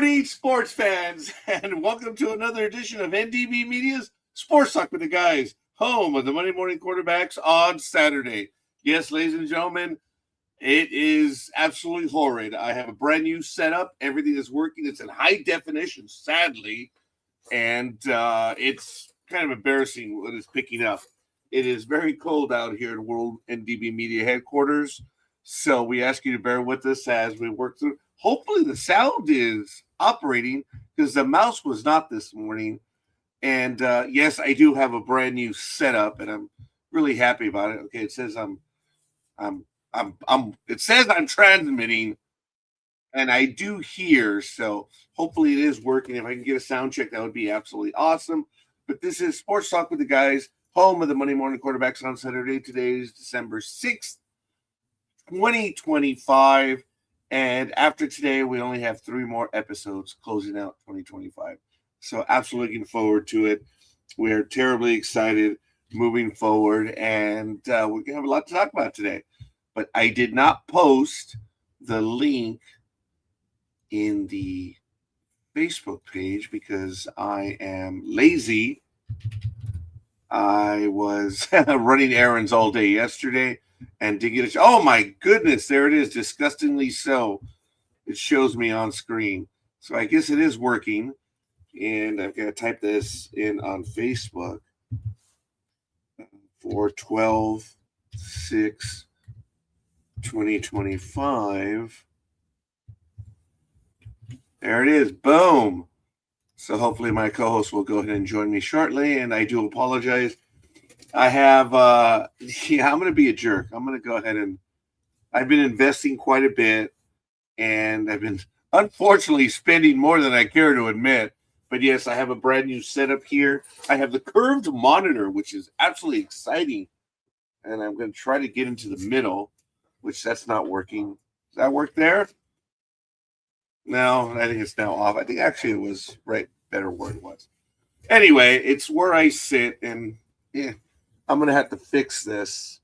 morning, sports fans, and welcome to another edition of NDB Media's Sports Talk with the Guys, home of the Monday Morning Quarterbacks on Saturday. Yes, ladies and gentlemen, it is absolutely horrid. I have a brand new setup. Everything is working. It's in high definition, sadly, and it's kind of embarrassing what it's picking up. It is very cold out here at World NDB Media headquarters, so we ask you to bear with us as we work through. Hopefully the sound is operating because the mouse was not this morning. And yes, I do have a brand new setup, and I'm really happy about it. Okay, it says it says I'm transmitting, and I do hear. So hopefully it is working. If I can get a sound check, that would be absolutely awesome. But this is Sports Talk with the Guys, home of the Monday Morning Quarterbacks on Saturday. Today is December 6th, 2025. And after today, we only have 3 more episodes closing out 2025. So absolutely looking forward to it. We're terribly excited moving forward, and we're going to have a lot to talk about today. But I did not post the link in the Facebook page because I am lazy. I was running errands all day yesterday and did get oh my goodness, there it is, disgustingly so. It shows me on screen. So I guess it is working. And I've got to type this in on Facebook for 12/6/2025. There it is. Boom. So hopefully my co-host will go ahead and join me shortly. And I do apologize. I have, I'm going to be a jerk. I'm going to go ahead and I've been investing quite a bit, and I've been unfortunately spending more than I care to admit. But yes, I have a brand new setup here. I have the curved monitor, which is absolutely exciting. And I'm going to try to get into the middle, which that's not working. Does that work there? No, I think it's now off. I think actually it was right better where it was. Anyway, it's where I sit, and yeah, I'm going to have to fix this.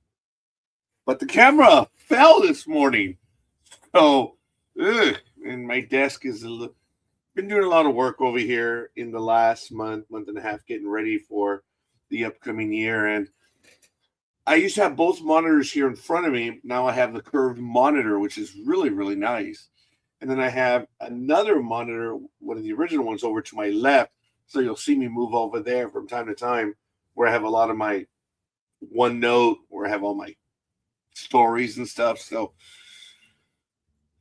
But the camera fell this morning. So, and my desk is been doing a lot of work over here in the last month and a half, getting ready for the upcoming year. And I used to have both monitors here in front of me. Now I have the curved monitor, which is really, really nice. And then I have another monitor, one of the original ones, over to my left. So you'll see me move over there from time to time, where I have a lot of my OneNote, where I have all my stories and stuff. So,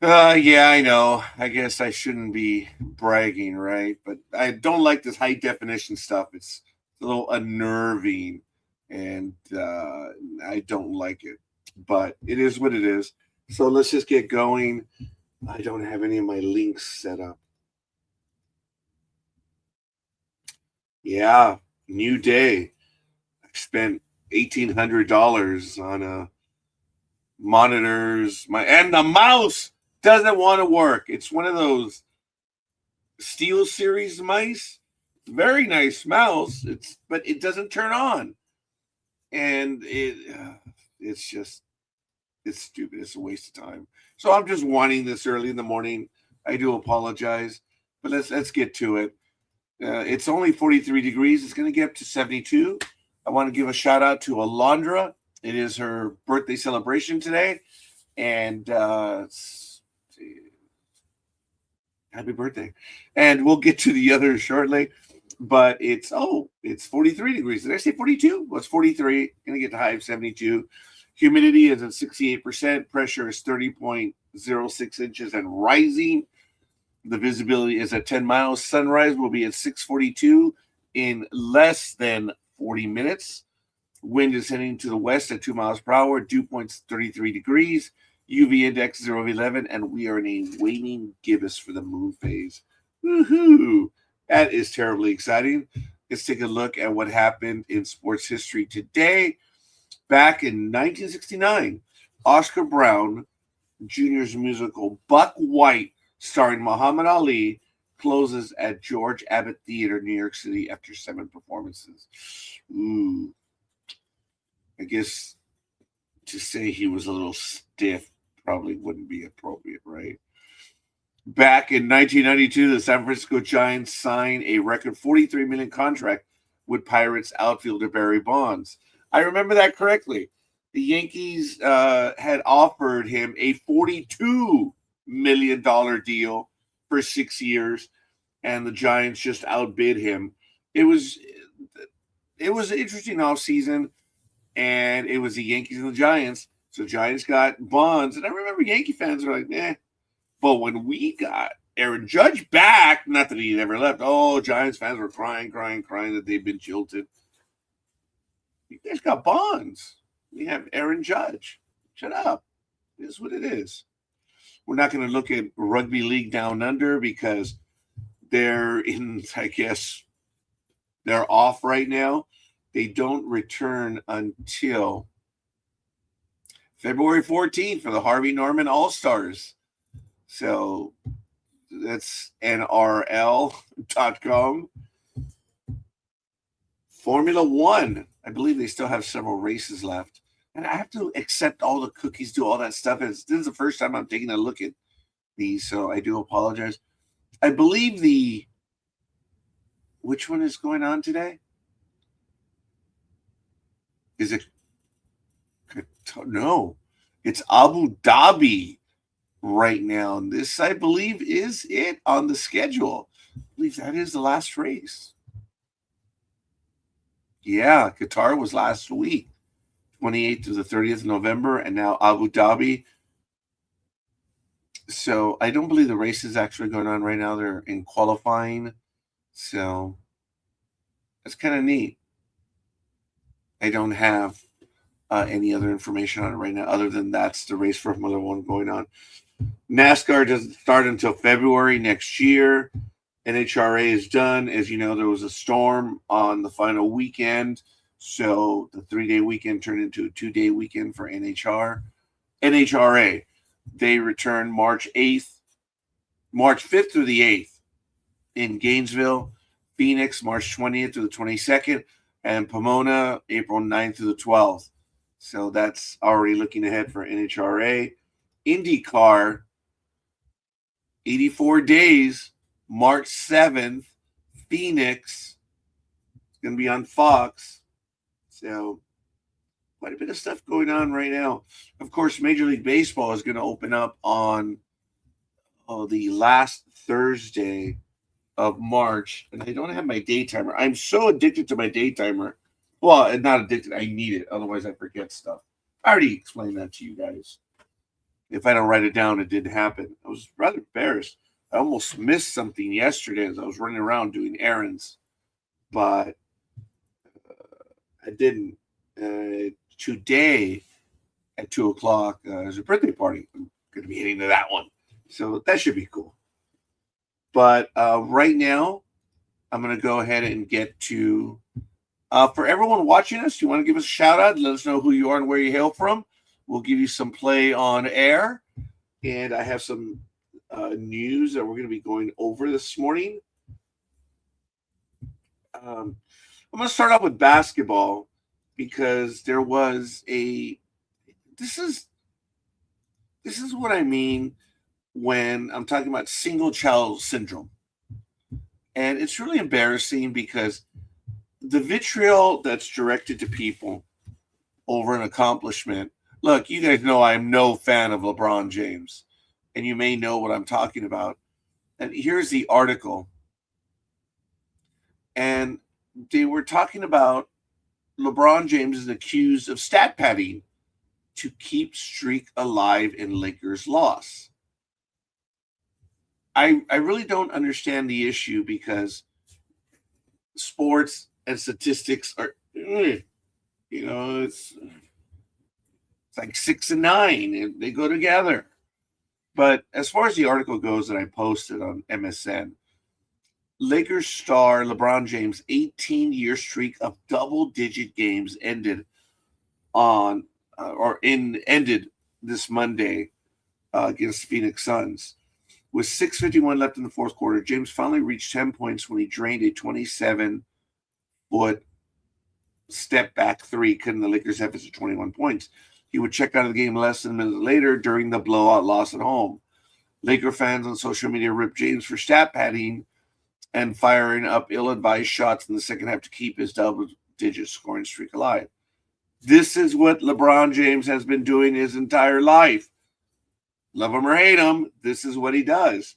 yeah, I know. I guess I shouldn't be bragging, right? But I don't like this high definition stuff. It's a little unnerving, and I don't like it. But it is what it is. So let's just get going. I don't have any of my links set up. Yeah, new day. I spent $1,800 on monitors. And the mouse doesn't want to work. It's one of those Steel Series mice. Very nice mouse. But it doesn't turn on, and it's stupid. It's a waste of time. So I'm just wanting this early in the morning. I do apologize, but let's get to it. It's only 43 degrees. It's going to get up to 72. I want to give a shout out to Alondra. It is her birthday celebration today, and happy birthday. And we'll get to the others shortly. But it's 43 degrees. Did I say 42? Well, it's 43. Going to get to high of 72. Humidity is at 68%. Pressure is 30.06 inches and rising. The visibility is at 10 miles. Sunrise will be at 6:42 in less than 40 minutes. Wind is heading to the west at 2 miles per hour. Dew point's 33 degrees. UV index 0 of 11. And we are in a waning gibbous for the moon phase. Woohoo! That is terribly exciting. Let's take a look at what happened in sports history today. Back in 1969, Oscar Brown Jr.'s musical Buck White, starring Muhammad Ali, closes at George Abbott Theater, New York City, after 7 performances. Ooh. I guess to say he was a little stiff probably wouldn't be appropriate, right? Back in 1992, the San Francisco Giants signed a record $43 million contract with Pirates outfielder Barry Bonds. I remember that correctly. The Yankees had offered him a $42 million deal for 6 years, and the Giants just outbid him. It was an interesting offseason, and it was the Yankees and the Giants. So Giants got Bonds, and I remember Yankee fans were like, "Eh." But when we got Aaron Judge back, not that he never left. Oh, Giants fans were crying that they've been jilted. You guys got Bonds. We have Aaron Judge. Shut up. It is what it is. We're not going to look at rugby league down under because they're in, I guess, they're off right now. They don't return until February 14th for the Harvey Norman All-Stars. So that's NRL.com. Formula One. I believe they still have several races left. And I have to accept all the cookies, do all that stuff. This is the first time I'm taking a look at these, so I do apologize. I believe which one is going on today? Is it? No, it's Abu Dhabi right now. And this, I believe, is it on the schedule. I believe that is the last race. Yeah, Qatar was last week, 28th to the 30th of November, and now Abu Dhabi. So I don't believe the race is actually going on right now. They're in qualifying. So that's kind of neat. I don't have any other information on it right now other than that's the race for Formula One going on. NASCAR doesn't start until February next year. NHRA is done. As you know, there was a storm on the final weekend. So the 3-day weekend turned into a 2-day weekend for NHRA. They return March 5th through the 8th in Gainesville, Phoenix, March 20th through the 22nd, and Pomona, April 9th through the 12th. So that's already looking ahead for NHRA. IndyCar, 84 days, March 7th, Phoenix. It's going to be on Fox. So quite a bit of stuff going on right now. Of course, Major League Baseball is going to open up on the last Thursday of March. And I don't have my day timer. I'm so addicted to my day timer. Well, not addicted. I need it. Otherwise, I forget stuff. I already explained that to you guys. If I don't write it down, it didn't happen. I was rather embarrassed. I almost missed something yesterday as I was running around doing errands. But I didn't. Today at 2 o'clock, there's a birthday party. I'm going to be heading to that one. So that should be cool. But right now, I'm going to go ahead and get to, for everyone watching us, you want to give us a shout out, let us know who you are and where you hail from. We'll give you some play on air. And I have some news that we're going to be going over this morning. I'm going to start off with basketball because there was this is what I mean when I'm talking about single child syndrome. And it's really embarrassing because the vitriol that's directed to people over an accomplishment. Look, you guys know I'm no fan of LeBron James, and you may know what I'm talking about. And here's the article. And they were talking about LeBron James is accused of stat padding to keep streak alive in Lakers' loss. I really don't understand the issue because sports and statistics are, it's like 6 and 9, and they go together. But as far as the article goes that I posted on MSN, Lakers star LeBron James' 18-year streak of double-digit games ended this Monday against Phoenix Suns. With 6:51 left in the fourth quarter, James finally reached 10 points when he drained a 27-foot step-back three, cutting the Lakers' deficit to 21 points. He would check out of the game less than a minute later during the blowout loss at home. Laker fans on social media ripped James for stat padding and firing up ill-advised shots in the second half to keep his double-digit scoring streak alive. This is what LeBron James has been doing his entire life. Love him or hate him, this is what he does.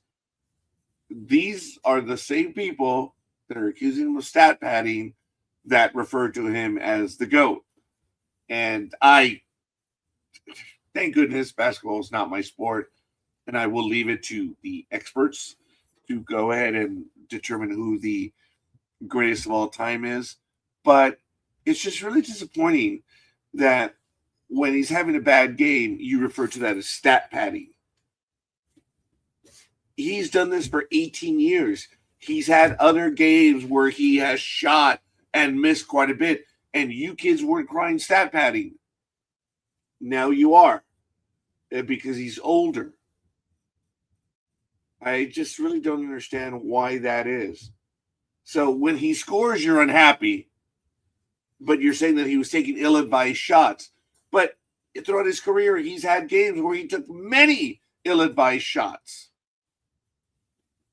These are the same people that are accusing him of stat padding that refer to him as the GOAT. And thank goodness basketball is not my sport, and I will leave it to the experts to go ahead and determine who the greatest of all time is. But it's just really disappointing that when he's having a bad game, you refer to that as stat padding. He's done this for 18 years. He's had other games where he has shot and missed quite a bit, and you kids weren't crying stat padding. Now you are, because he's older. I just really don't understand why that is. So when he scores, you're unhappy, but you're saying that he was taking ill-advised shots. But throughout his career, he's had games where he took many ill-advised shots.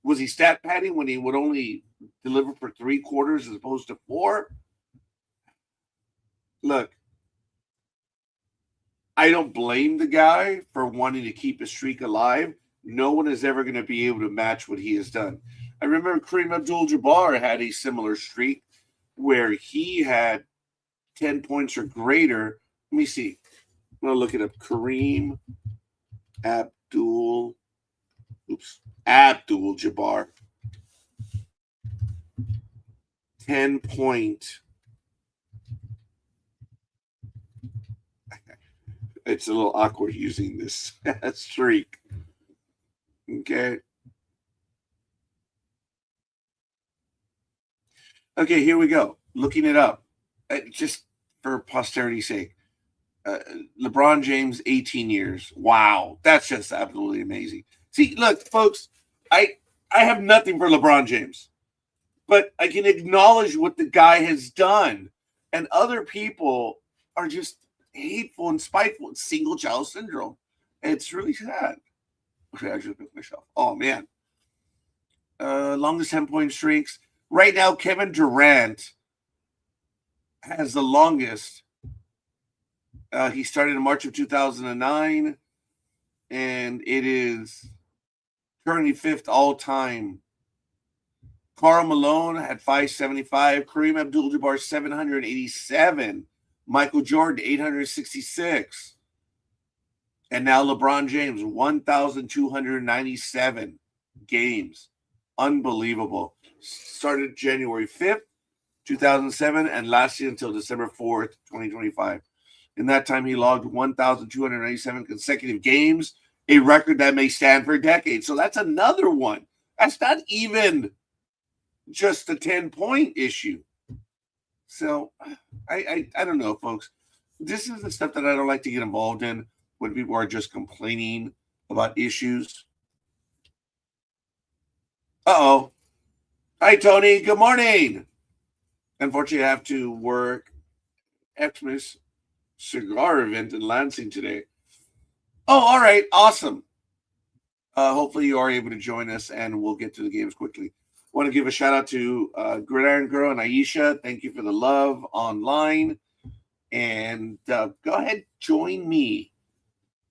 Was he stat padding when he would only deliver for 3 quarters as opposed to 4? Look, I don't blame the guy for wanting to keep his streak alive. No one is ever going to be able to match what he has done. I remember Kareem Abdul-Jabbar had a similar streak where he had 10 points or greater. Let me see. I'm going to look it up. Kareem Abdul-Jabbar. 10-point. It's a little awkward using this streak. Okay. Okay, here we go. Looking it up. Just for posterity's sake. LeBron James, 18 years. Wow. That's just absolutely amazing. See, look, folks, I have nothing for LeBron James. But I can acknowledge what the guy has done. And other people are just hateful and spiteful. It's single child syndrome. And it's really sad. Okay, I just picked myself. Oh, man. Longest 10-point streaks. Right now, Kevin Durant has the longest. He started in March of 2009. And it is currently 5th all-time. Karl Malone had 575. Kareem Abdul-Jabbar, 787. Michael Jordan, 866. And now LeBron James, 1,297 games. Unbelievable. Started January 5th, 2007, and lasted until December 4th, 2025. In that time, he logged 1,297 consecutive games, a record that may stand for decades. So that's another one. That's not even just a 10-point issue. So I don't know, folks. This is the stuff that I don't like to get involved in when people are just complaining about issues. Uh-oh. Hi, Tony. Good morning. Unfortunately, I have to work Xmas cigar event in Lansing today. Oh, all right. Awesome. Hopefully you are able to join us, and we'll get to the games quickly. I want to give a shout out to Gridiron Girl and Aisha. Thank you for the love online. And go ahead, join me.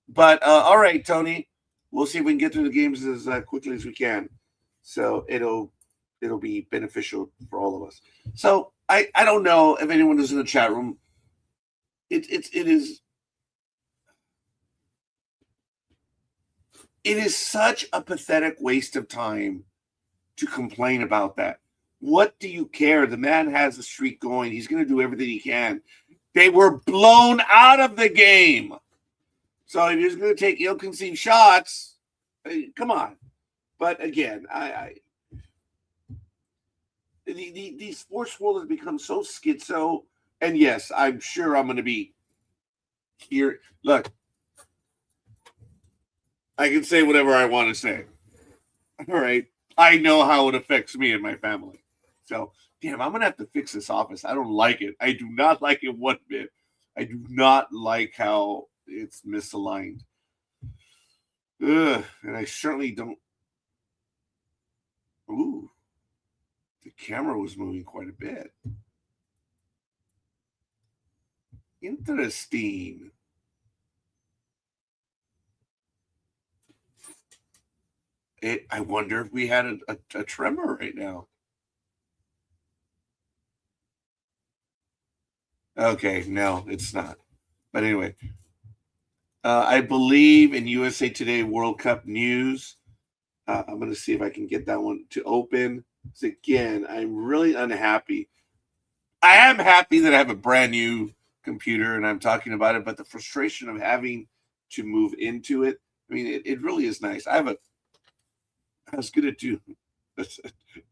But all right, Tony, we'll see if we can get through the games as quickly as we can. So it'll be beneficial for all of us. So I don't know if anyone is in the chat room. It is such a pathetic waste of time to complain about that. What do you care? The man has a streak going. He's going to do everything he can. They were blown out of the game. So if he's going to take ill-conceived shots, come on. But again, the sports world has become so schizo. And yes, I'm sure I'm going to be here. Look, I can say whatever I want to say. All right. I know how it affects me and my family. So, damn, I'm going to have to fix this office. I don't like it. I do not like it one bit. I do not like how it's misaligned. Ugh, and I certainly don't. Ooh, the camera was moving quite a bit. Interesting. I wonder if we had a tremor right now. Okay, no, it's not. But anyway, I believe in USA Today World Cup news. I'm going to see if I can get that one to open. So again, I'm really unhappy. I am happy that I have a brand new computer and I'm talking about it, but the frustration of having to move into it, I mean, it really is nice. I was going to do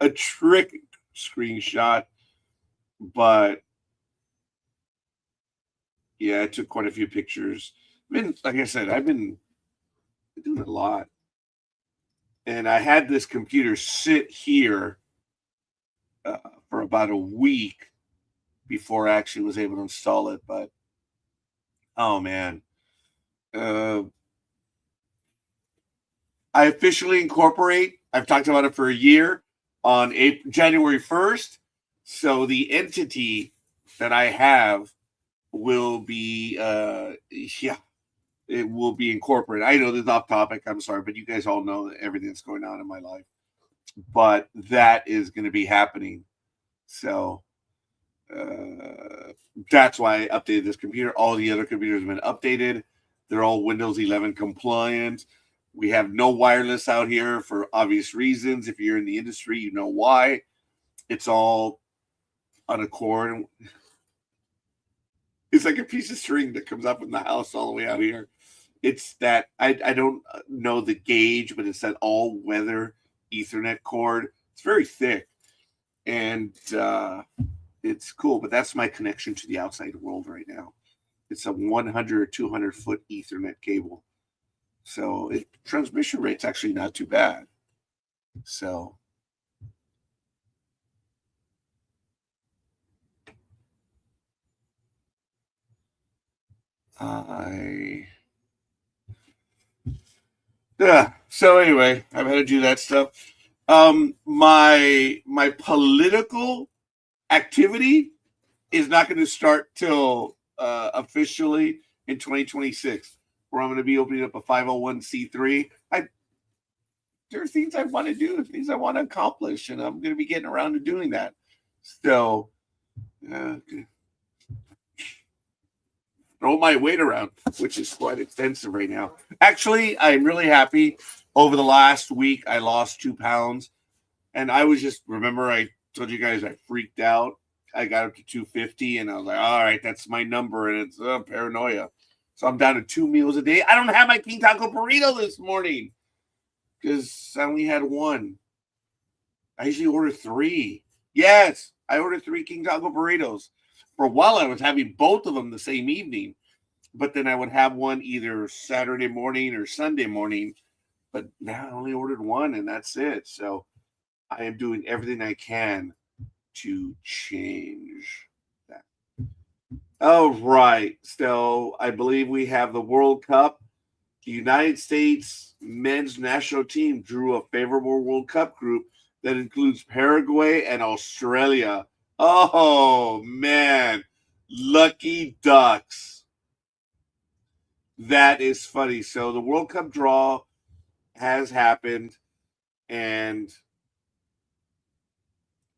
a trick screenshot, but yeah, I took quite a few pictures. Like I said, I've been doing a lot. And I had this computer sit here for about a week before I actually was able to install it. But oh man, uh, I officially incorporate. I've talked about it for a year on January 1st. So the entity that I have will be, yeah, it will be incorporated. I know this is off topic. I'm sorry, but you guys all know everything that's going on in my life. But that is going to be happening. So that's why I updated this computer. All the other computers have been updated. They're all Windows 11 compliant. We have no wireless out here for obvious reasons. If you're in the industry, you know why. It's all on a cord. It's like a piece of string that comes up in the house all the way out here. It's that I don't know the gauge, but it's that all-weather Ethernet cord. It's very thick, and it's cool. But that's my connection to the outside world right now. It's a 100 or 200 foot Ethernet cable, so transmission rate's actually not too bad. So yeah. So anyway, I've had to do that stuff. My political activity is not going to start till officially in 2026, where I'm going to be opening up a 501c3. There are things I want to do, things I want to accomplish, and I'm going to be getting around to doing that. So, throw my weight around, which is quite extensive right now. Actually, I'm really happy. Over the last week, I lost 2 pounds, and I was just remember I told you guys I freaked out. I got up to 250, and I was like, all right, that's my number, and it's paranoia. So I'm down to 2 meals a day. I don't have my King Taco burrito this morning because I only had one. I usually order 3. Yes, I ordered 3 King Taco burritos. For a while, I was having both of them the same evening, but then I would have one either Saturday morning or Sunday morning. But now I only ordered one, and that's it. So I am doing everything I can to change that. All right. So I believe we have the World Cup. The United States men's national team drew a favorable World Cup group that includes Paraguay and Australia. Oh, man. Lucky Ducks. That is funny. So the World Cup draw has happened, and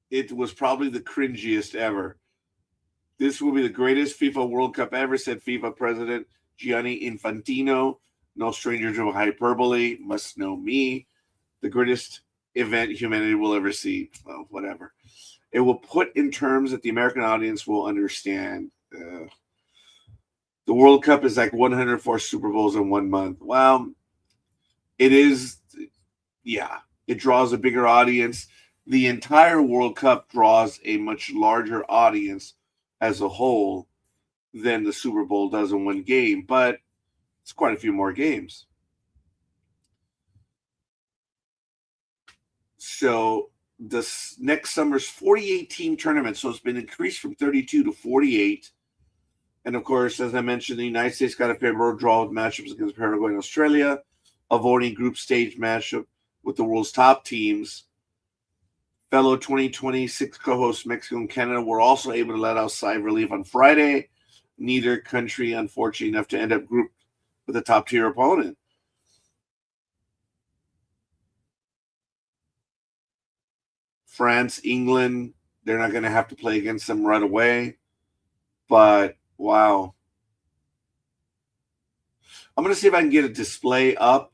it was probably the cringiest ever. This will be the greatest FIFA World Cup ever, said FIFA President Gianni Infantino. No stranger to hyperbole, must know me. The greatest event humanity will ever see. Well, whatever. It will put in terms that the American audience will understand. The World Cup is like 104 Super Bowls in 1 month. Well, it is, yeah, it draws a bigger audience. The entire World Cup draws a much larger audience as a whole than the Super Bowl does in one game, but it's quite a few more games. So this next summer's 48-team tournament, so it's been increased from 32 to 48. And of course, as I mentioned, the United States got a favorable draw with matchups against Paraguay and Australia. avoiding group stage matchup with the world's top teams. Fellow 2026 co-hosts Mexico and Canada were also able to let out sigh of relief on Friday. Neither country, unfortunately enough to end up grouped with a top-tier opponent. France, England, they're not going to have to play against them right away. But, wow. I'm going to see if I can get a display up.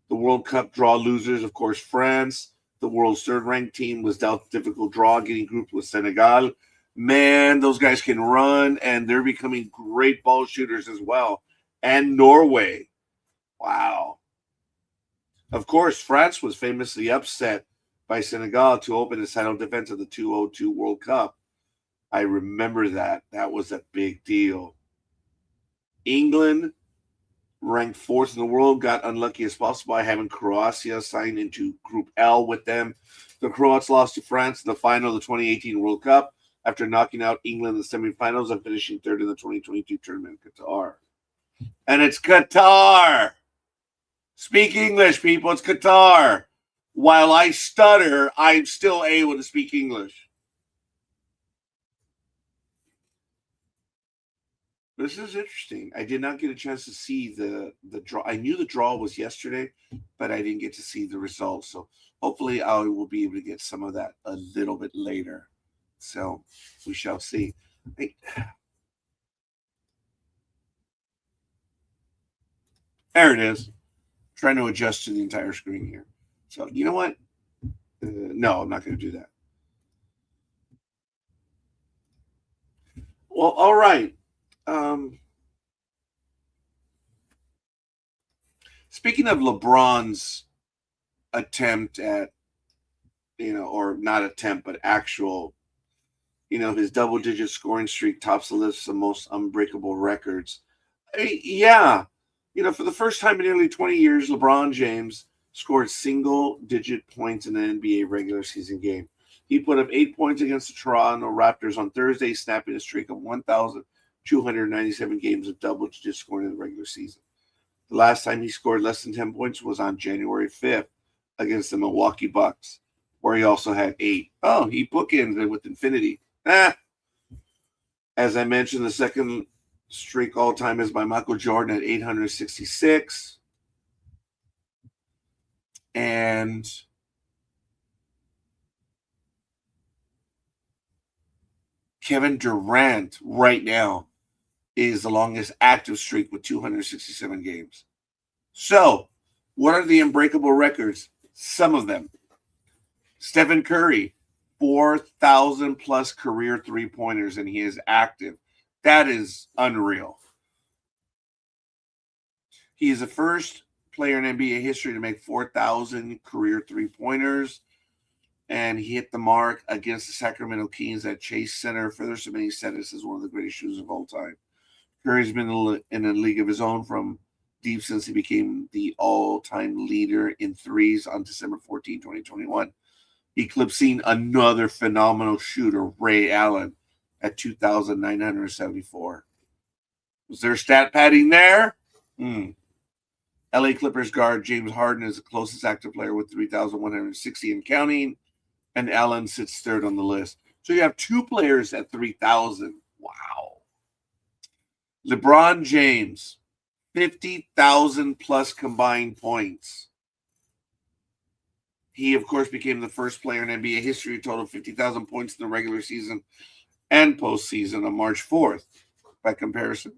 The World Cup draw losers, of course, France. The world's third-ranked team was dealt a difficult draw, getting grouped with Senegal. Man, those guys can run, and they're becoming great ball shooters as well. And Norway. Wow. Of course, France was famously upset by Senegal to open the title defense of the 2002 World Cup. I remember that. That was a big deal. England, ranked fourth in the world, got unlucky as possible by having Croatia signed into Group L with them. The Croats lost to France in the final of the 2018 World Cup after knocking out England in the semifinals and finishing third in the 2022 tournament in Qatar. And it's Qatar. Speak English, people. It's Qatar. While I stutter, I'm still able to speak English. This is interesting. I did not get a chance to see the draw. I knew the draw was yesterday, but I didn't get to see the results. So hopefully I will be able to get some of that a little bit later. So we shall see. There it is. Trying to adjust to the entire screen here. So you know what? No, I'm not going to do that. Well, all right. Speaking of LeBron's attempt at, or not attempt, but actual, his double-digit scoring streak tops the list of most unbreakable records. Yeah. For the first time in nearly 20 years, LeBron James scored single-digit points in an NBA regular season game. He put up 8 points against the Toronto Raptors on Thursday, snapping a streak of 1,297 games of double-digit scoring in the regular season. The last time he scored less than 10 points was on January 5th against the Milwaukee Bucks, where he also had 8. Oh, he bookended with infinity. As I mentioned, the second streak all-time is by Michael Jordan at 866. And Kevin Durant right now is the longest active streak with 267 games. So, what are the unbreakable records? Some of them. Stephen Curry, 4,000 plus career three-pointers, and he is active. That is unreal. He is the first player in NBA history to make 4,000 career three-pointers, and he hit the mark against the Sacramento Kings at Chase Center, further cementing status as one of the greatest shooters of all time. Curry's been in a league of his own from deep since he became the all-time leader in threes on December 14, 2021, eclipsing another phenomenal shooter, Ray Allen, at 2,974. Was there stat padding there? LA Clippers guard James Harden is the closest active player with 3,160 and counting, and Allen sits third on the list. So you have two players at 3,000. Wow. LeBron James, 50,000 plus combined points. He, of course, became the first player in NBA history to total 50,000 points in the regular season and postseason on March 4th. By comparison,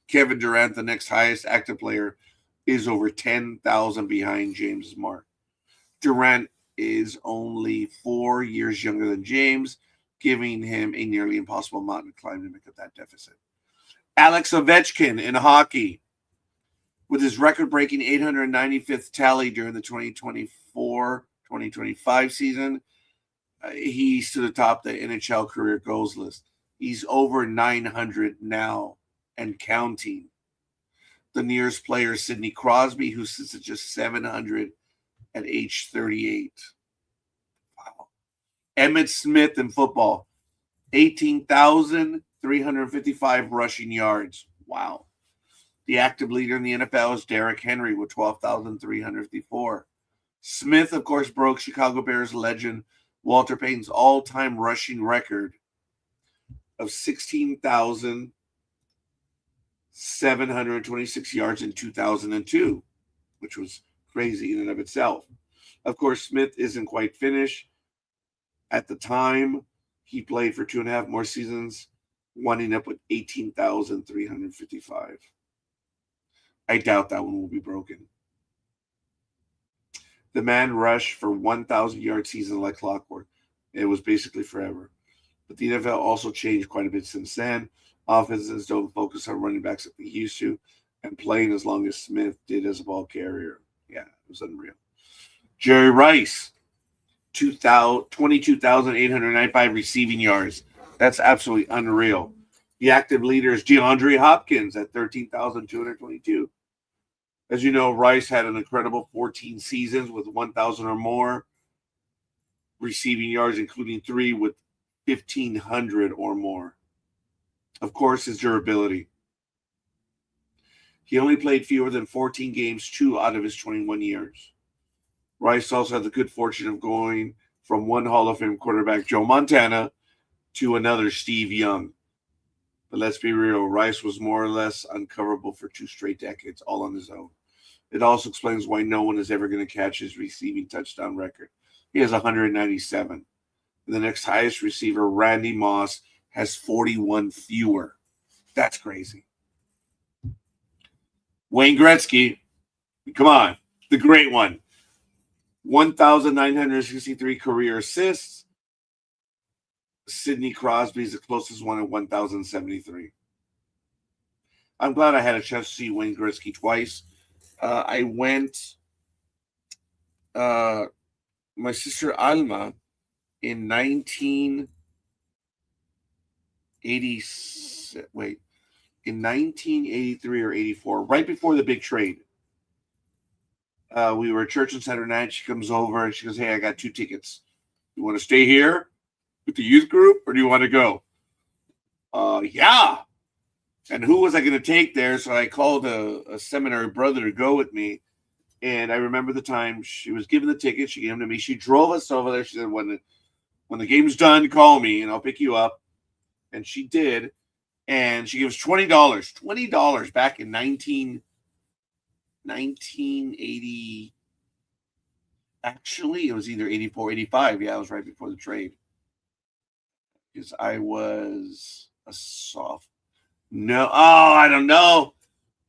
Kevin Durant, the next highest active player, is over 10,000 behind James' mark. Durant is only 4 years younger than James, giving him a nearly impossible mountain to climb to make up that deficit. Alex Ovechkin in hockey, with his record-breaking 895th tally during the 2024-2025 season, he stood atop the NHL career goals list. He's over 900 now and counting. The nearest player is Sidney Crosby, who sits at just 700 at age 38. Wow. Emmitt Smith in football, 18,355 rushing yards. Wow. The active leader in the NFL is Derrick Henry with 12,354. Smith, of course, broke Chicago Bears legend Walter Payton's all-time rushing record of 16,726 yards in 2002, which was crazy in and of itself. Of course, Smith isn't quite finished. At the time, he played for 2.5 more seasons, winding up with 18,355. I doubt that one will be broken. The man rushed for 1,000-yard season like clockwork. It was basically forever. But the NFL also changed quite a bit since then. Offenses don't focus on running backs like they used to, and playing as long as Smith did as a ball carrier. Yeah, it was unreal. Jerry Rice, 22,895 receiving yards. That's absolutely unreal. The active leader is DeAndre Hopkins at 13,222. As you know, Rice had an incredible 14 seasons with 1,000 or more receiving yards, including 3 with 1,500 or more. Of course, his durability. He only played fewer than 14 games 2 out of his 21 years. Rice also had the good fortune of going from one Hall of Fame quarterback, Joe Montana, to another, Steve Young. But let's be real, Rice was more or less uncoverable for 2 straight decades, all on his own. It also explains why no one is ever going to catch his receiving touchdown record. He has 197. The next highest receiver, Randy Moss, has 41 fewer. That's crazy. Wayne Gretzky, come on, the great one. 1,963 career assists. Sidney Crosby is the closest one at 1,073. I'm glad I had a chance to see Wayne Gretzky twice. I went, my sister Alma, in 1983 or 84, right before the big trade. We were at church on Saturday night. She comes over and she goes, "Hey, I got 2 tickets. You want to stay here with the youth group, or do you want to go?" Yeah. And who was I going to take there? So I called a seminary brother to go with me. And I remember the time she was given the ticket. She gave them to me. She drove us over there. She said, when the game's done, call me and I'll pick you up. And she did. And she gave us $20. $20 back in 1980. Actually, it was either 84, 85. Yeah, it was right before the trade. Because I was a soft. No, I don't know.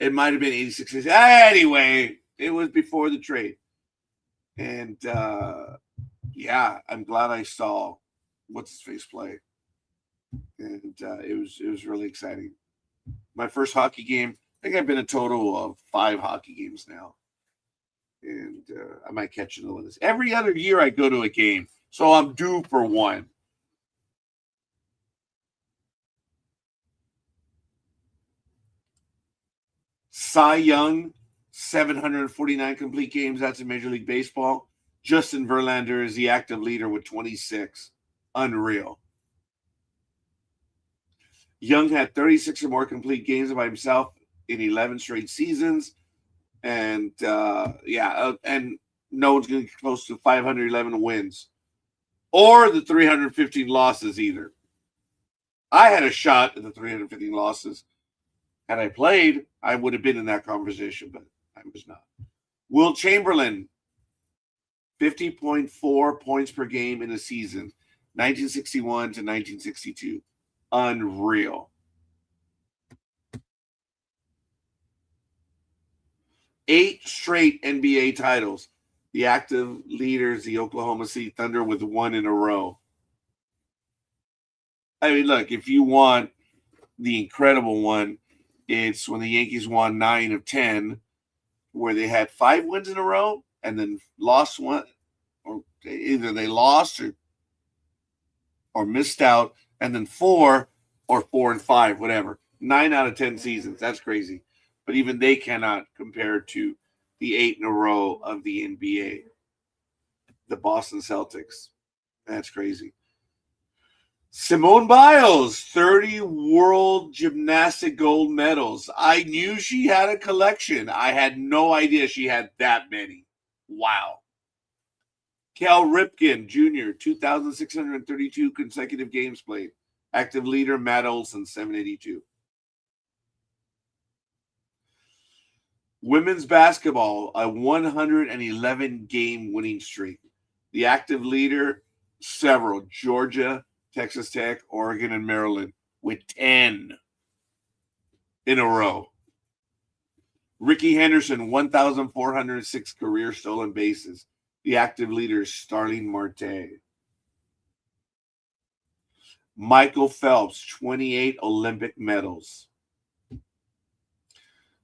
It might have been 86. Anyway, it was before the trade. And yeah, I'm glad I saw what's his face play. And it was really exciting. My first hockey game, I think I've been a total of 5 hockey games now. And I might catch another one of this. Every other year I go to a game, so I'm due for one. Cy Young, 749 complete games. That's in Major League Baseball. Justin Verlander is the active leader with 26. Unreal. Young had 36 or more complete games by himself in 11 straight seasons. And, and no one's going to get close to 511 wins or the 315 losses either. I had a shot at the 315 losses. Had I played, I would have been in that conversation, but I was not. Will Chamberlain, 50.4 points per game in a season, 1961 to 1962. Unreal. 8 straight NBA titles. The active leaders, the Oklahoma City Thunder, with 1 in a row. I mean, look, if you want the incredible one, it's when the Yankees won 9 of 10, where they had 5 wins in a row and then lost one, or either they lost or missed out, and then 4 or 4 and 5, whatever. 9 out of 10 seasons. That's crazy. But even they cannot compare to the 8 in a row of the NBA. The Boston Celtics. That's crazy. Simone Biles, 30 world gymnastic gold medals. I knew she had a collection. I had no idea she had that many. Wow. Cal Ripken Jr., 2,632 consecutive games played. Active leader, Matt Olson, 782. Women's basketball, a 111 game winning streak. The active leader, several: Georgia, Texas Tech, Oregon, and Maryland, with 10 in a row. Ricky Henderson, 1,406 career stolen bases. The active leader is Starling Marte. Michael Phelps, 28 Olympic medals.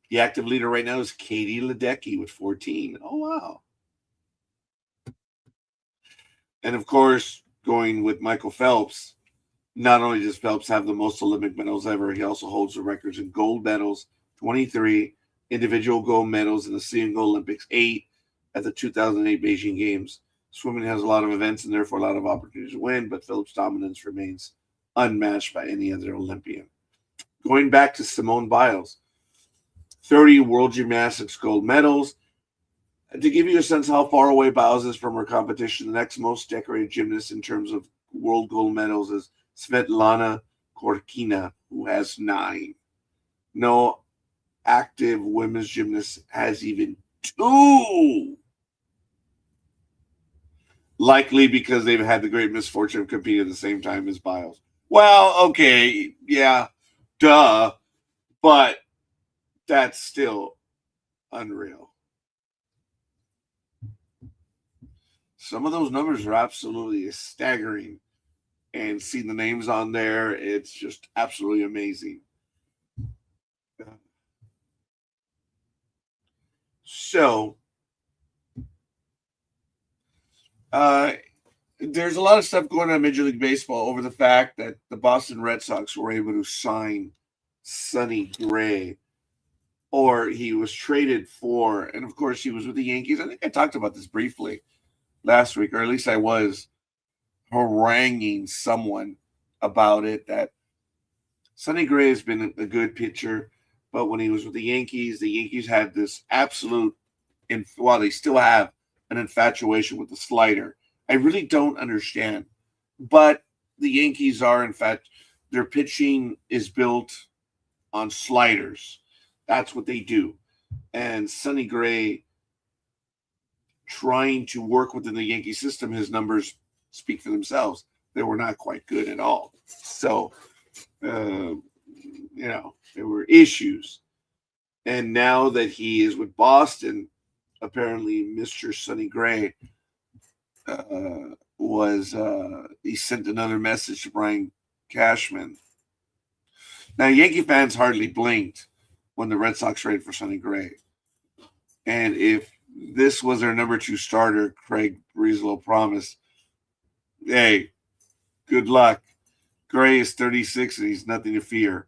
The active leader right now is Katie Ledecky with 14. Oh, wow. And of course, going with Michael Phelps, not only does Phelps have the most Olympic medals ever, he also holds the records in gold medals, 23, individual gold medals in the single Olympics, 8 at the 2008 Beijing Games. Swimming has a lot of events and therefore a lot of opportunities to win, but Phelps' dominance remains unmatched by any other Olympian. Going back to Simone Biles, 30 world gymnastics gold medals. To give you a sense of how far away Biles is from her competition, the next most decorated gymnast in terms of world gold medals is Svetlana Korkina, who has 9. No active women's gymnast has even 2. Likely because they've had the great misfortune of competing at the same time as Biles. Well, okay, yeah, duh, but that's still unreal. Some of those numbers are absolutely staggering. And seeing the names on there, it's just absolutely amazing. So, there's a lot of stuff going on in Major League Baseball over the fact that the Boston Red Sox were able to sign Sonny Gray, or he was traded for, and of course he was with the Yankees. I think I talked about this briefly last week, or at least I was haranguing someone about it, that Sonny Gray has been a good pitcher, but when he was with the Yankees had this absolute, while they still have an infatuation with the slider. I really don't understand, but the Yankees are, in fact, their pitching is built on sliders. That's what they do. And Sonny Gray, trying to work within the Yankee system, his numbers speak for themselves. They were not quite good at all. So, there were issues. And now that he is with Boston, apparently Mr. Sonny Gray he sent another message to Brian Cashman. Now, Yankee fans hardly blinked when the Red Sox traded for Sonny Gray. And if this was their number 2 starter, Craig Breeslow promised, hey, good luck. Gray is 36 and he's nothing to fear.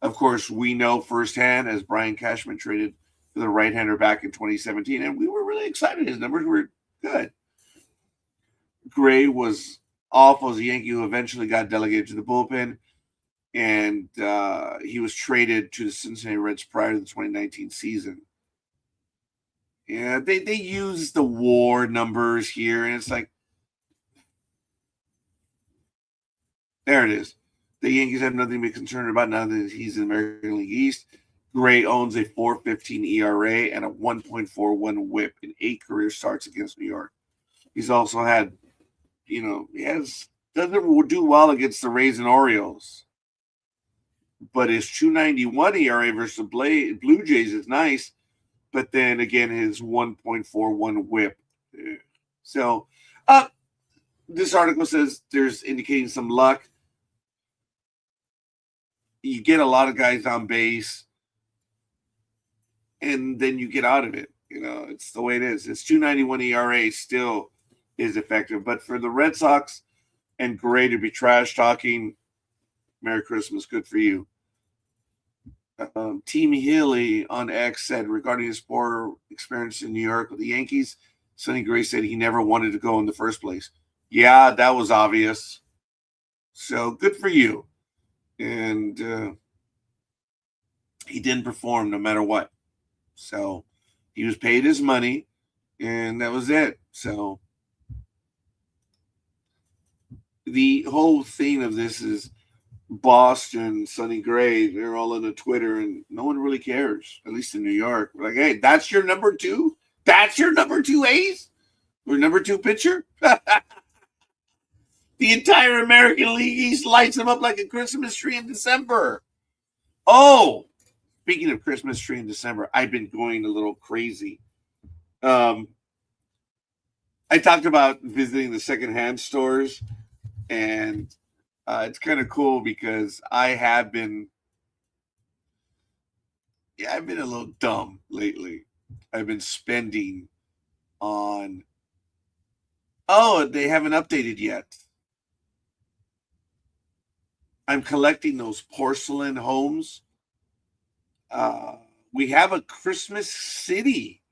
Of course, we know firsthand, as Brian Cashman traded for the right-hander back in 2017, and we were really excited. His numbers were good. Gray was awful as a Yankee who eventually got delegated to the bullpen, and he was traded to the Cincinnati Reds prior to the 2019 season. Yeah, they use the WAR numbers here, and it's like, there it is. The Yankees have nothing to be concerned about now that he's in the American League East. Gray owns a 4.15 ERA and a 1.41 WHIP in 8 career starts against New York. He's also had, doesn't do well against the Rays and Orioles. But his 2.91 ERA versus the Blue Jays is nice. But then again, his 1.41 WHIP. So, this article says there's indicating some luck. You get a lot of guys on base, and then you get out of it. It's the way it is. His 2.91 ERA still is effective. But for the Red Sox and Gray to be trash talking, Merry Christmas, good for you. Team Healy on X said regarding his poor experience in New York with the Yankees, Sonny Gray said he never wanted to go in the first place. Yeah, that was obvious. So good for you. And he didn't perform no matter what. So he was paid his money, and that was it. So the whole thing of this is Boston, Sonny Gray, they're all on the Twitter, and no one really cares, at least in New York. We're like, hey, that's your number two? That's your number two ace? Or number two pitcher? The entire American League East lights him up like a Christmas tree in December. Oh, speaking of Christmas tree in December, I've been going a little crazy. I talked about visiting the secondhand stores, and it's kind of cool because I've been a little dumb lately. I've been spending on, oh, they haven't updated yet. I'm collecting those porcelain homes. We have a Christmas city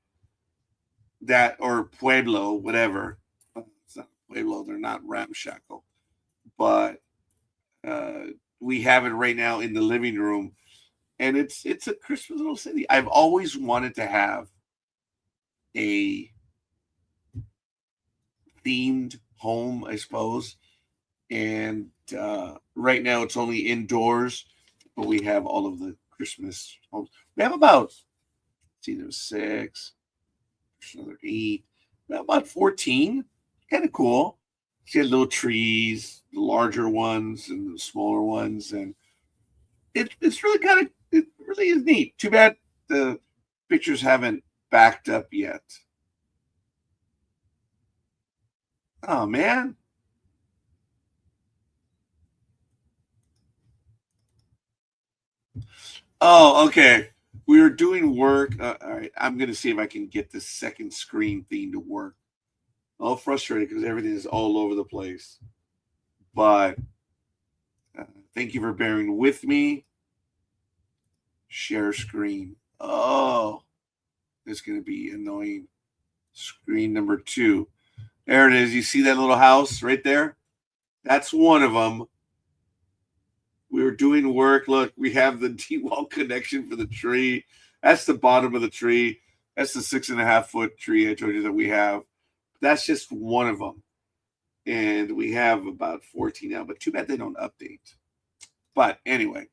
or Pueblo, whatever. It's not Pueblo, they're not ramshackle. But we have it right now in the living room. And it's a Christmas little city. I've always wanted to have a themed home, I suppose. And right now it's only indoors, but we have all of the Christmas homes. We have about, there's 6, there's another 8, about 14. Kind of cool. You had little trees, the larger ones and the smaller ones, and it's really it really is neat. Too bad the pictures haven't backed up yet. Oh man. Oh, okay. We were doing work. All right, I'm gonna see if I can get the second screen thing to work. All frustrated because everything is all over the place. But thank you for bearing with me. Share screen. Oh, it's going to be annoying. Screen number 2. There it is. You see that little house right there? That's one of them. We were doing work. Look, we have the D-wall connection for the tree. That's the bottom of the tree. That's the 6.5-foot tree I told you that we have. That's just one of them. And we have about 14 now, but too bad they don't update. But anyway,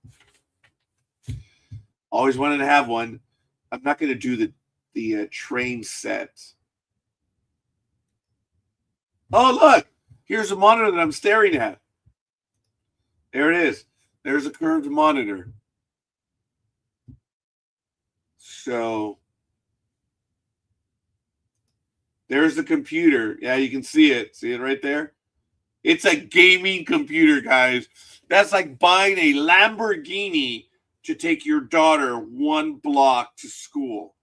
always wanted to have one. I'm not going to do the train set. Oh, look, here's a monitor that I'm staring at. There it is. There's a curved monitor. So there's the computer. Yeah, you can see it. See it right there? It's a gaming computer, guys. That's like buying a Lamborghini to take your daughter 1 block to school.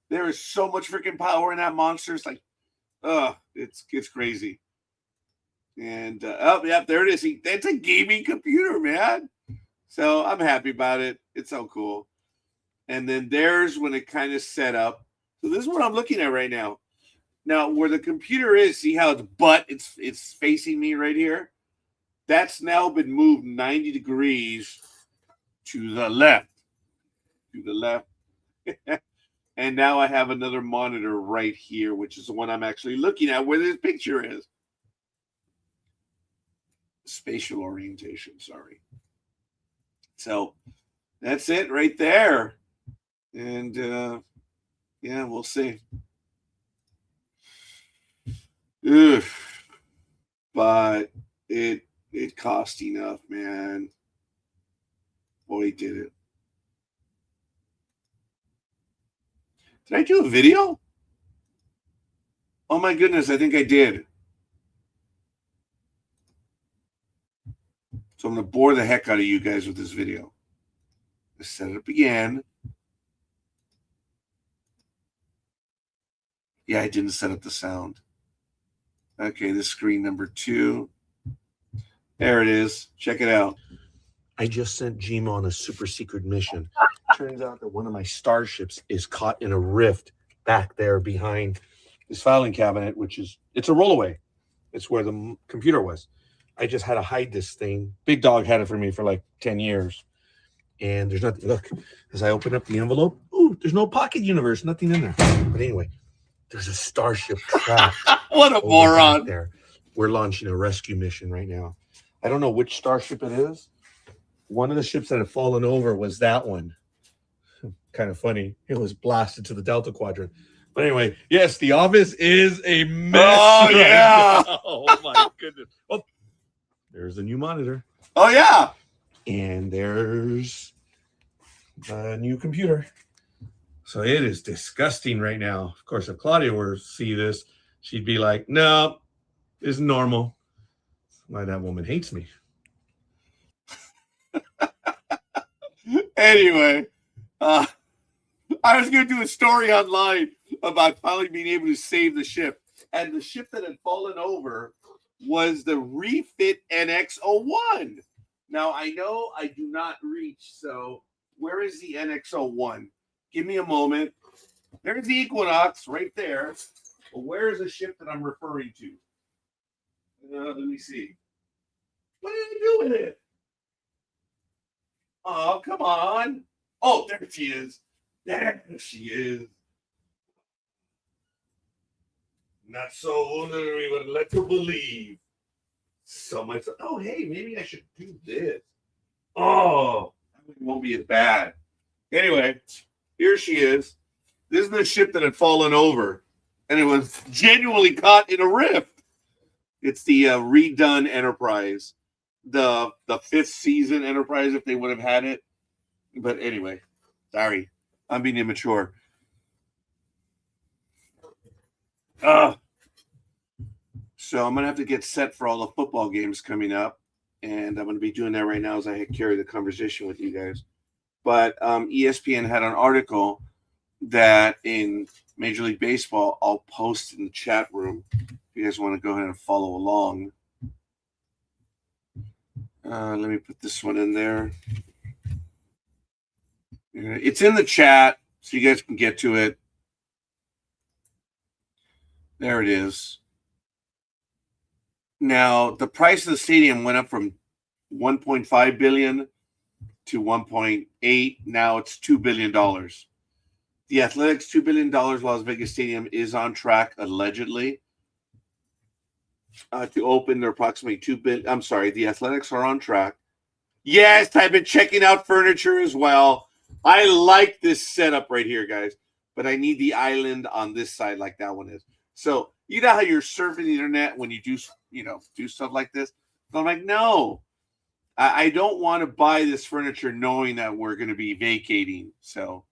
There is so much freaking power in that monster. It's like, it's crazy. And oh, yeah, there it is. That's a gaming computer, man. So I'm happy about it. It's so cool. And then there's when it kind of set up. So this is what I'm looking at right now. Now, where the computer is, see how it's facing me right here? That's now been moved 90 degrees to the left. To the left. And now I have another monitor right here, which is the one I'm actually looking at where this picture is. Spatial orientation, sorry. So that's it right there. And yeah, we'll see. Ugh. But it cost enough, man. Boy, did it. Did I do a video? Oh my goodness, I think I did. So I'm going to bore the heck out of you guys with this video. Let's set it up again. Yeah, I didn't set up the sound. Okay, this screen number 2. There it is. Check it out. I just sent Jima on a super secret mission. Turns out that one of my starships is caught in a rift back there behind this filing cabinet, it's a rollaway. It's where the computer was. I just had to hide this thing. Big Dog had it for me for like 10 years. And there's nothing. Look, as I open up the envelope, ooh, there's no Pocket Universe, nothing in there. But anyway, there's a starship trapped. What a moron. There. We're launching a rescue mission right now. I don't know which starship it is. One of the ships that had fallen over was that one. Kind of funny. It was blasted to the Delta Quadrant. But anyway, yes, the office is a mess. Oh, right yeah. Now. Oh, my goodness. Oh, there's a new monitor. Oh, yeah. And there's a new computer. So it is disgusting right now. Of course, if Claudia were to see this, she'd be like, no, it's normal. Why that woman hates me. Anyway, I was going to do a story online about finally being able to save the ship. And the ship that had fallen over was the refit NX-01. Now, I know I do not reach, so where is the NX-01? Give me a moment. There's the Equinox right there. But where is the ship that I'm referring to? Let me see. What did I do with it? Oh, come on. Oh, there she is. There she is. Not so ordinary, but let you believe. So much. Oh, hey, maybe I should do this. Oh, it won't be as bad. Anyway, here she is. This is the ship that had fallen over, and it was genuinely caught in a rift. It's the redone Enterprise, the fifth season Enterprise, if they would have had it. But anyway, sorry, I'm being immature. So I'm going to have to get set for all the football games coming up. And I'm going to be doing that right now as I carry the conversation with you guys. But ESPN had an article that in Major League Baseball, I'll post in the chat room if you guys want to go ahead and follow along. Let me put this one in there. It's in the chat, so you guys can get to it. There it is. Now, the price of the stadium went up from $1.5 billion to 1.8. Now it's $2 billion. The Athletics' $2 billion Las Vegas Stadium is on track, allegedly, to open. They're approximately $2 billion. I'm sorry, the Athletics are on track. Yes, I've been checking out furniture as well. I like this setup right here, guys, but I need the island on this side like that one is. So you know how you're surfing the internet when you do stuff like this? So I'm like, no, I don't want to buy this furniture knowing that we're going to be vacating. So,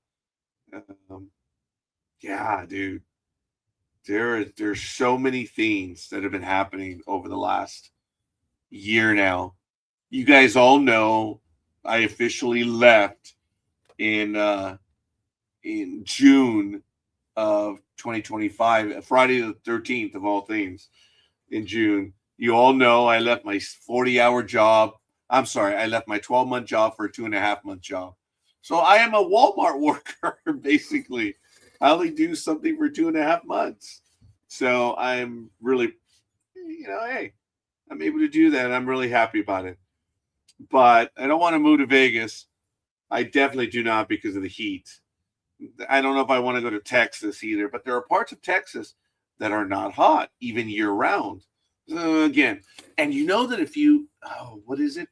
yeah, dude, there's so many things that have been happening over the last year now. You guys all know I officially left in June of 2025, Friday the 13th of all things in June. You all know I left my 40-hour job. I'm sorry, I left my 12-month job for a 2.5-month job. So I am a Walmart worker, basically. I only do something for 2.5 months. So I'm really, hey, I'm able to do that. And I'm really happy about it. But I don't want to move to Vegas. I definitely do not because of the heat. I don't know if I want to go to Texas either, but there are parts of Texas that are not hot, even year round. Again, and you know that if you, what is it?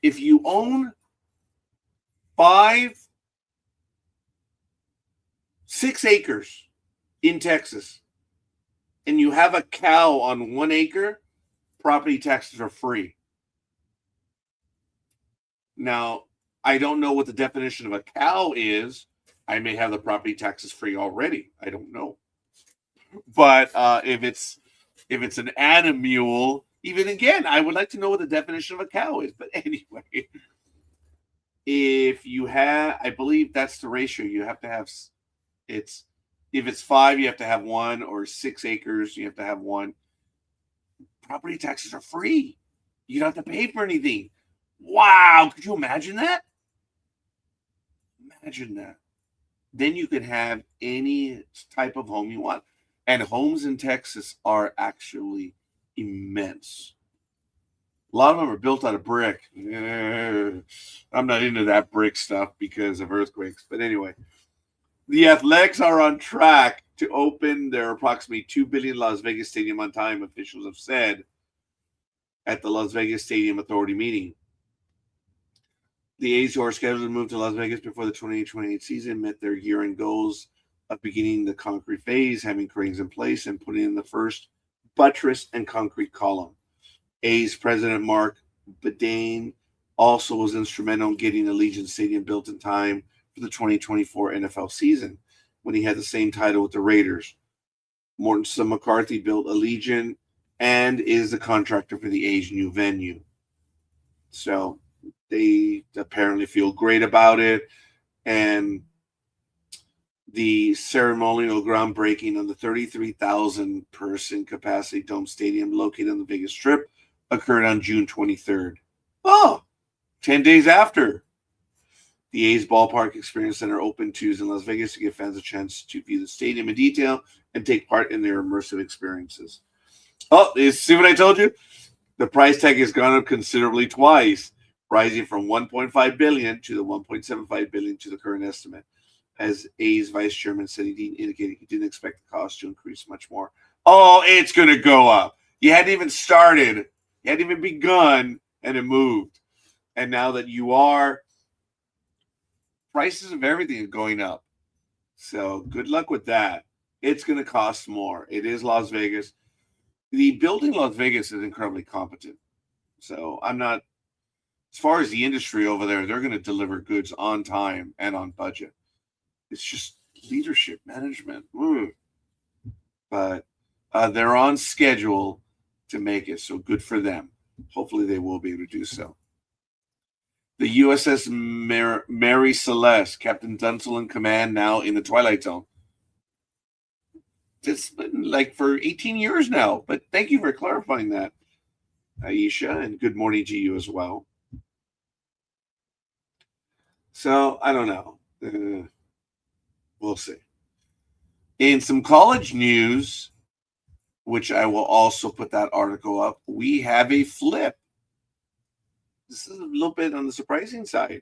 If you own 6 acres in Texas and you have a cow on 1 acre, property taxes are free. Now, I don't know what the definition of a cow is. I may have the property taxes free already. I don't know. But if it's an animal, even again, I would like to know what the definition of a cow is. But anyway, if you have, I believe that's the ratio. You have to have, if it's 5, you have to have 1, or 6 acres, you have to have 1. Property taxes are free. You don't have to pay for anything. Wow. Could you imagine that? Imagine that. Then you can have any type of home you want. And homes in Texas are actually immense. A lot of them are built out of brick. I'm not into that brick stuff because of earthquakes. But anyway, the Athletics are on track to open their approximately $2 billion Las Vegas stadium on time, officials have said at the Las Vegas Stadium Authority meeting. The A's, who are scheduled to move to Las Vegas before the 2028 season, met their year-end goals of beginning the concrete phase, having cranes in place, and putting in the first buttress and concrete column. A's president Mark Bedane also was instrumental in getting Allegiant Stadium built in time for the 2024 NFL season, when he had the same title with the Raiders. Mortensen McCarthy built Allegiant and is the contractor for the A's new venue. So they apparently feel great about it. And the ceremonial groundbreaking of the 33,000 person capacity dome stadium located on the Vegas Strip occurred on June 23rd. Oh, 10 days after. The A's Ballpark Experience Center opened Tuesday in Las Vegas to give fans a chance to view the stadium in detail and take part in their immersive experiences. Oh, you see what I told you? The price tag has gone up considerably twice, rising from $1.5 billion to the $1.75 billion to the current estimate. As A's vice chairman said, he indicated he didn't expect the cost to increase much more. Oh, it's going to go up. You hadn't even started. You hadn't even begun, and it moved. And now that you are, prices of everything are going up. So good luck with that. It's going to cost more. It is Las Vegas. The building Las Vegas is incredibly competent. So I'm not, as far as the industry over there, they're going to deliver goods on time and on budget. It's just leadership, management. But they're on schedule to make it, so good for them. Hopefully they will be able to do so. The USS Mary Celeste, Captain Dunsel in command, now in the Twilight Zone. It's been like for 18 years now, but thank you for clarifying that, Aisha, and good morning to you as well. So, I don't know. We'll see. In some college news, which I will also put that article up, we have a flip. This is a little bit on the surprising side.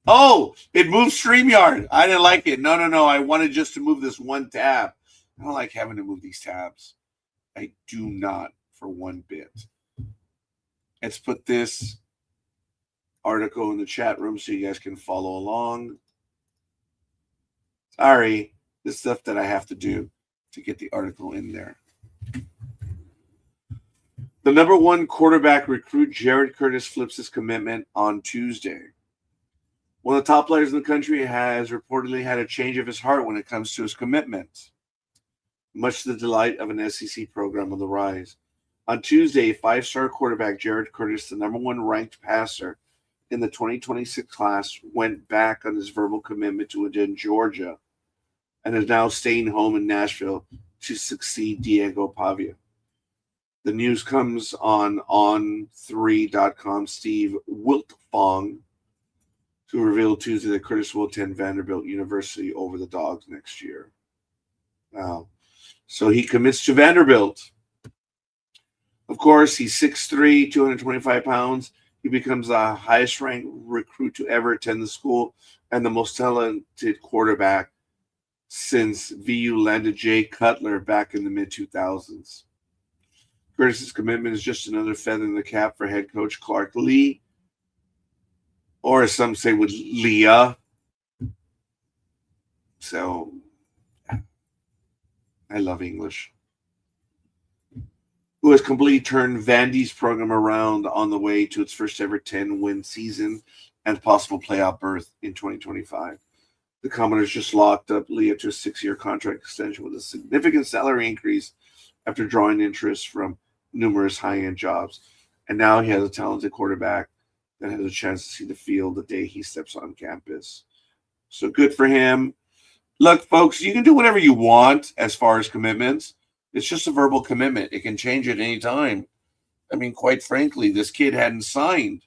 Oh, it moved StreamYard. I didn't like it. No. I wanted just to move this one tab. I don't like having to move these tabs. I do not for one bit. Let's put this article in the chat room so you guys can follow along. Sorry, the stuff that I have to do to get the article in there. The number one quarterback recruit, Jared Curtis, flips his commitment on Tuesday. One of the top players in the country has reportedly had a change of his heart when it comes to his commitment, much to the delight of an SEC program on the rise. On Tuesday, five-star quarterback Jared Curtis, the number one ranked passer in the 2026 class, went back on his verbal commitment to attend Georgia and is now staying home in Nashville to succeed Diego Pavia. The news comes on On3.com Steve Wiltfong, who revealed Tuesday that Curtis will attend Vanderbilt University over the Dogs next year. Wow. So he commits to Vanderbilt. Of course, he's 6'3", 225 pounds. He becomes the highest-ranked recruit to ever attend the school and the most talented quarterback since VU landed Jay Cutler back in the mid-2000s. Curtis's commitment is just another feather in the cap for head coach Clark Lee, or as some say, with Leah. So, I love English. Who has completely turned Vandy's program around on the way to its first ever 10-win season and possible playoff berth in 2025. The Commodores just locked up Leah to a 6-year contract extension with a significant salary increase after drawing interest from numerous high-end jobs. And now he has a talented quarterback that has a chance to see the field the day he steps on campus. So good for him. Look, folks, you can do whatever you want as far as commitments. It's just a verbal commitment. It can change at any time. I mean, quite frankly, this kid hadn't signed.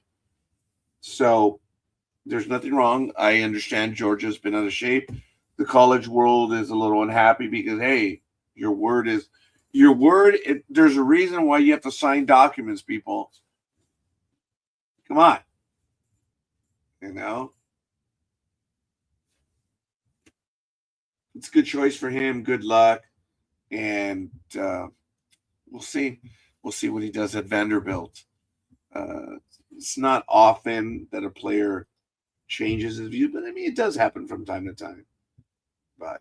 So there's nothing wrong. I understand Georgia's been out of shape. The college world is a little unhappy because, hey, your word. There's a reason why you have to sign documents, people. Come on. You know? It's a good choice for him. Good luck. And we'll see. We'll see what he does at Vanderbilt. It's not often that a player changes his view, but I mean, it does happen from time to time. But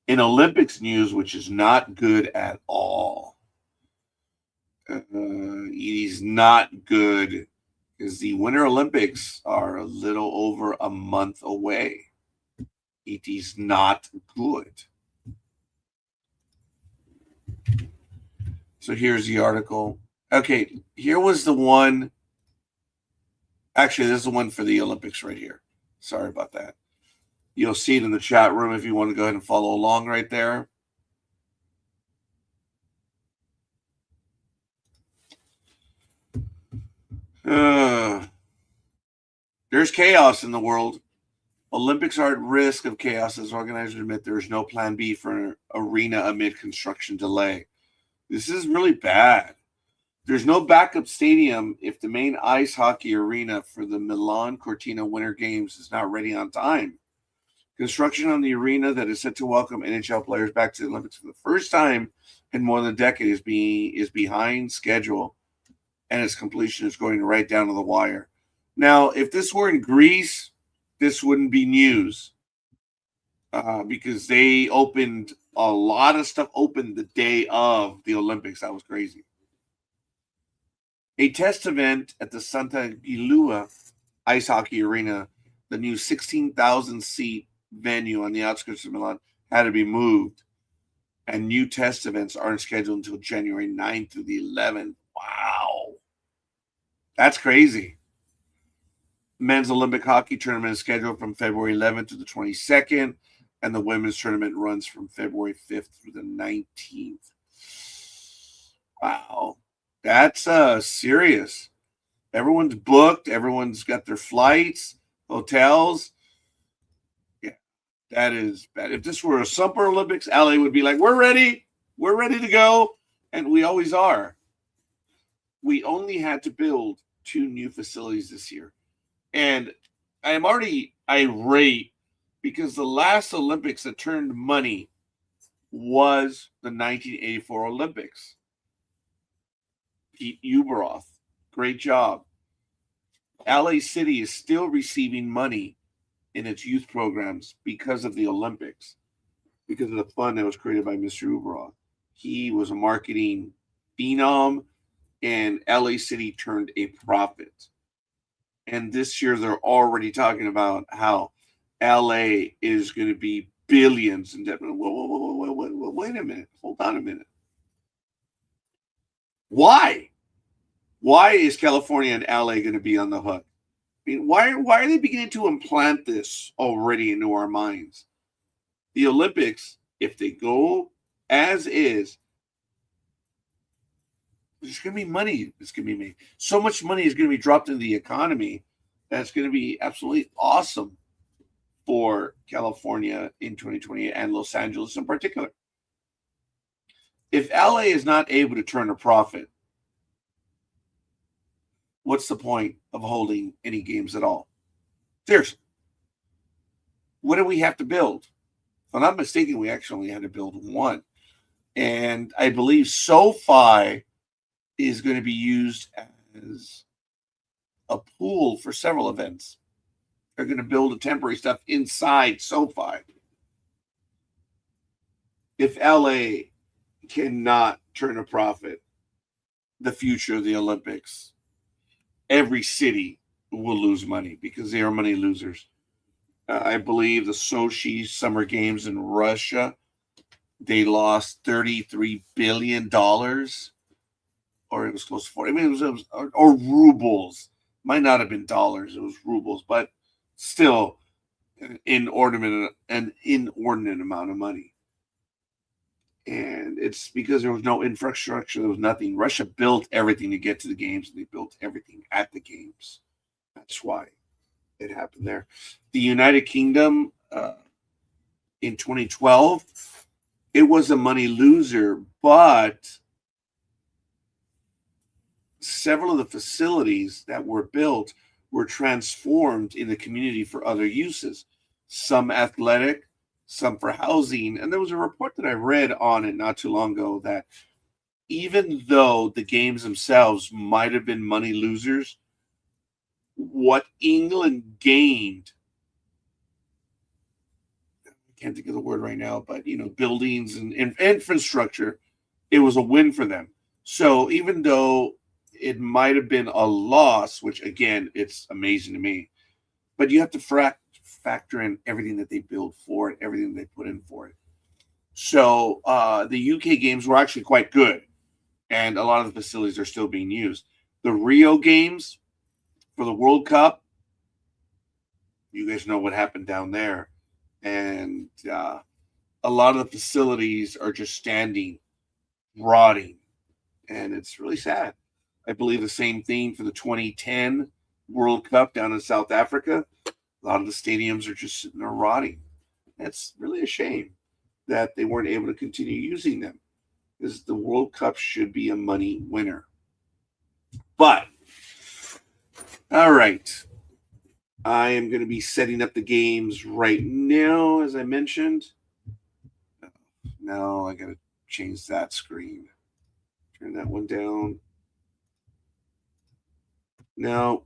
in Olympics news, which is not good at all, it is not good because the Winter Olympics are a little over a month away. It is not good. So here's the article. Okay, here was the one. Actually, this is the one for the Olympics right here. Sorry about that. You'll see it in the chat room if you want to go ahead and follow along right there. There's chaos in the world. Olympics are at risk of chaos as organizers admit there is no plan B for an arena amid construction delay. This is really bad. There's no backup stadium if the main ice hockey arena for the Milan Cortina Winter Games is not ready on time. Construction on the arena that is set to welcome NHL players back to the Olympics for the first time in more than a decade is behind schedule, and its completion is going right down to the wire. Now, if this were in Greece, this wouldn't be news because they opened a lot of stuff opened the day of the Olympics. That was crazy. A test event at the Santa Giulua Ice Hockey Arena, the new 16,000-seat venue on the outskirts of Milan, had to be moved. And new test events aren't scheduled until January 9th through the 11th. Wow. That's crazy. Men's Olympic hockey tournament is scheduled from February 11th to the 22nd, and the women's tournament runs from February 5th through the 19th. Wow. That's serious. Everyone's booked. Everyone's got their flights, hotels. Yeah, that is bad. If this were a Summer Olympics, LA would be like, we're ready. We're ready to go. And we always are. We only had to build 2 new facilities this year. And I am already irate because the last Olympics that turned money was the 1984 Olympics. Pete Uberoth, great job. LA City is still receiving money in its youth programs because of the Olympics, because of the fund that was created by Mr. Uberoth. He was a marketing phenom, and LA City turned a profit. And this year, they're already talking about how LA is going to be billions in debt. Wait a minute. Hold on a minute. Why? Why is California and LA going to be on the hook? I mean, why are they beginning to implant this already into our minds? The Olympics, if they go as is, there's going to be money that's going to be made. So much money is going to be dropped into the economy that's going to be absolutely awesome for California in 2020 and Los Angeles in particular. If LA is not able to turn a profit, what's the point of holding any games at all? Seriously. What do we have to build? If I'm not mistaken, we actually had to build 1. And I believe SoFi is going to be used as a pool for several events. They're going to build a temporary stuff inside SoFi. If LA cannot turn a profit, the future of the Olympics, every city will lose money because they are money losers. I believe the Sochi Summer Games in Russia, they lost $33 billion, or it was close to 40. I mean, it was or rubles. Might not have been dollars. It was rubles, but still an inordinate amount of money. And it's because there was no infrastructure. There was nothing. Russia built everything to get to the games, and they built everything at the games. That's why it happened there. The United Kingdom in 2012, it was a money loser, but several of the facilities that were built were transformed in the community for other uses, some athletic, some for housing. And there was a report that I read on it not too long ago that even though the games themselves might have been money losers, what England gained, I can't think of the word right now, but buildings and infrastructure, it was a win for them. So even though it might have been a loss, which again, it's amazing to me, but you have to factor in everything that they build for it, everything they put in for it. So the UK games were actually quite good, and a lot of the facilities are still being used. The Rio games for the World Cup, you guys know what happened down there, and a lot of the facilities are just standing, rotting, and it's really sad. I believe the same thing for the 2010 World Cup down in South Africa. A lot of the stadiums are just sitting there rotting. That's really a shame that they weren't able to continue using them, because the World Cup should be a money winner. But, all right. I am going to be setting up the games right now, as I mentioned. Now I got to change that screen. Turn that one down. Now,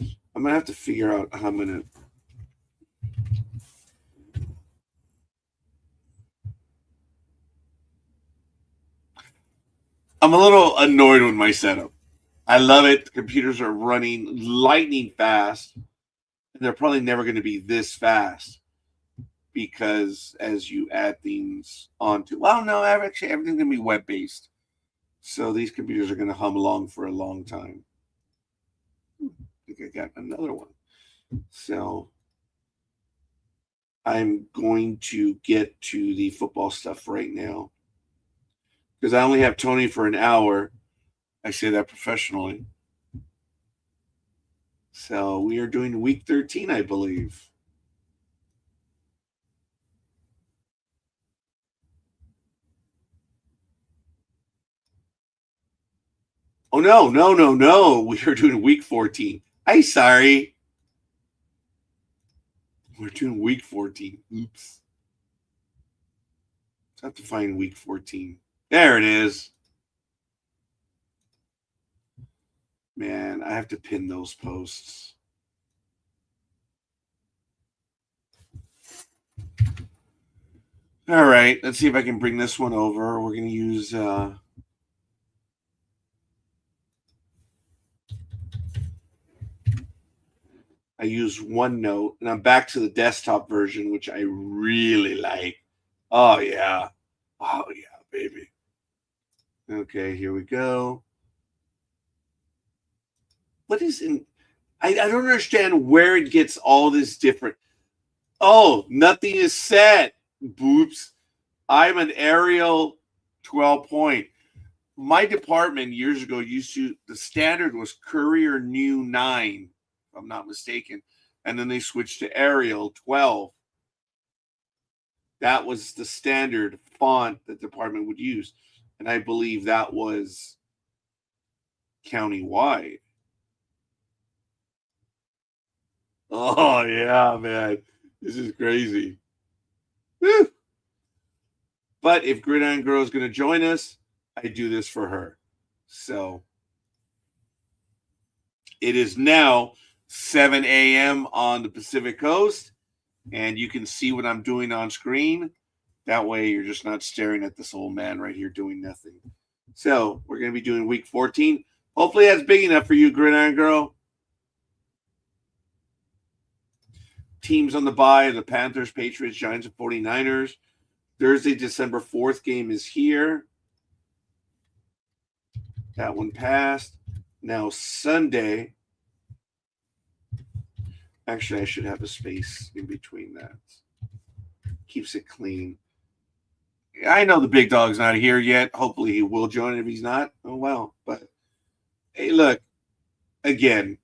I'm going to have to figure out how I'm going to... I'm a little annoyed with my setup. I love it. The computers are running lightning fast. And they're probably never going to be this fast, because as you add things onto... Well, no, actually everything's going to be web-based. So these computers are going to hum along for a long time. I think I got another one. So I'm going to get to the football stuff right now, because I only have Tony for an hour. I say that professionally. So we are doing week 13, I believe. Oh, no. We are doing week 14. I'm sorry. We're doing week 14. Oops. I have to find week 14. There it is. Man, I have to pin those posts. All right, let's see if I can bring this one over. We're going to use... I use OneNote, and I'm back to the desktop version, which I really like. Oh, yeah. Oh, yeah, baby. Okay, here we go. What is in... I don't understand where it gets all this different... Oh, nothing is set. Boops. I'm an Arial 12 point. My department years ago used to... The standard was Courier New 9. If I'm not mistaken. And then they switched to Arial 12. That was the standard font that the department would use. And I believe that was countywide. Oh, yeah, man. This is crazy. Woo. But if Gridiron Girl is going to join us, I do this for her. So it is now 7 a.m. on the Pacific Coast, and you can see what I'm doing on screen. That way you're just not staring at this old man right here doing nothing. So we're going to be doing week 14. Hopefully that's big enough for you, Gridiron Girl. Teams on the bye: the Panthers, Patriots, Giants, and 49ers. Thursday, December 4th game is here. That one passed. Now Sunday. Actually, I should have a space in between that. Keeps it clean. I know the big dog's not here yet. Hopefully he will join. If he's not, oh well. But hey, look, again,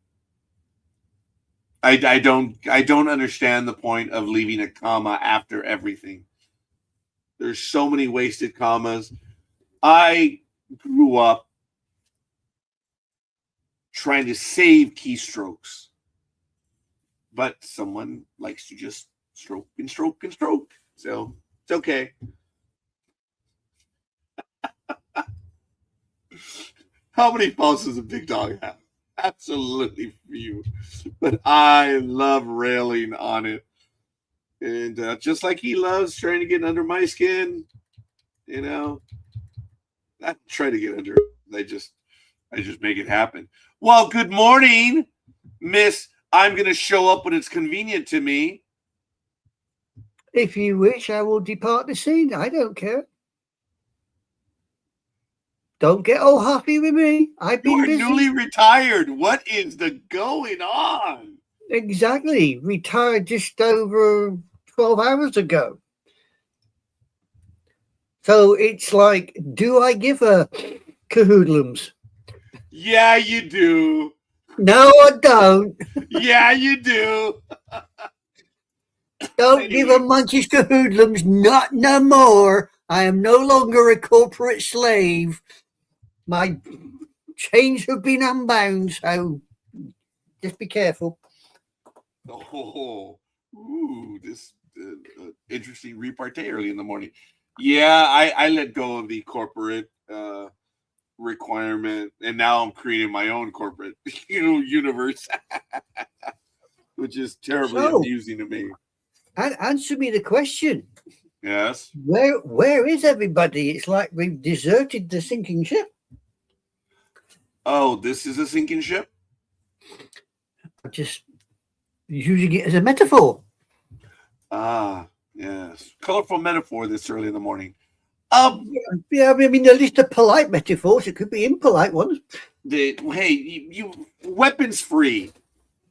I don't understand the point of leaving a comma after everything. There's so many wasted commas. I grew up trying to save keystrokes. But someone likes to just stroke and stroke and stroke. So it's okay. How many faults does a big dog have? Absolutely few. But I love railing on it. And just like he loves trying to get under my skin, you know, I try to get under it. I just make it happen. Well, good morning, Miss. I'm going to show up when it's convenient to me. If you wish, I will depart the scene. I don't care. Don't get all happy with me. I've been busy. Newly retired. What is the going on? Exactly. Retired just over 12 hours ago. So it's like, do I give a cahoodlums? Yeah, you do. No, I don't. Yeah, you do. Don't give a munchies cahoodlums. Not no more. I am no longer a corporate slave. My chains have been unbound, so just be careful. Oh, ooh, this interesting repartee early in the morning. Yeah, I let go of the corporate requirement, and now I'm creating my own corporate universe, which is terribly amusing to me. Answer me the question. Yes. Where is everybody? It's like we've deserted the sinking ship. Oh, this is a sinking ship? I'm just using it as a metaphor. Ah, yes. Colorful metaphor this early in the morning. Yeah, I mean, at least the polite metaphors. It could be impolite ones. Hey, you weapons free,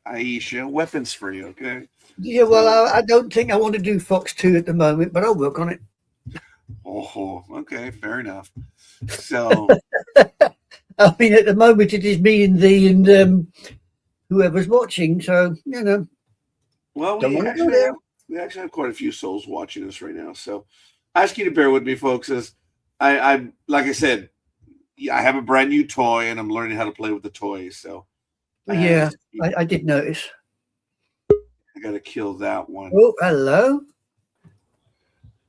Aisha. Weapons free, okay? Yeah, well, I don't think I want to do Fox 2 at the moment, but I'll work on it. Oh, okay, fair enough. So, I mean, at the moment it is me and thee and whoever's watching. So well, we actually have quite a few souls watching us right now. So, I ask you to bear with me, folks. As I'm like I said, I have a brand new toy, and I'm learning how to play with the toys. So, yeah, I did notice. I got to kill that one. Oh, hello.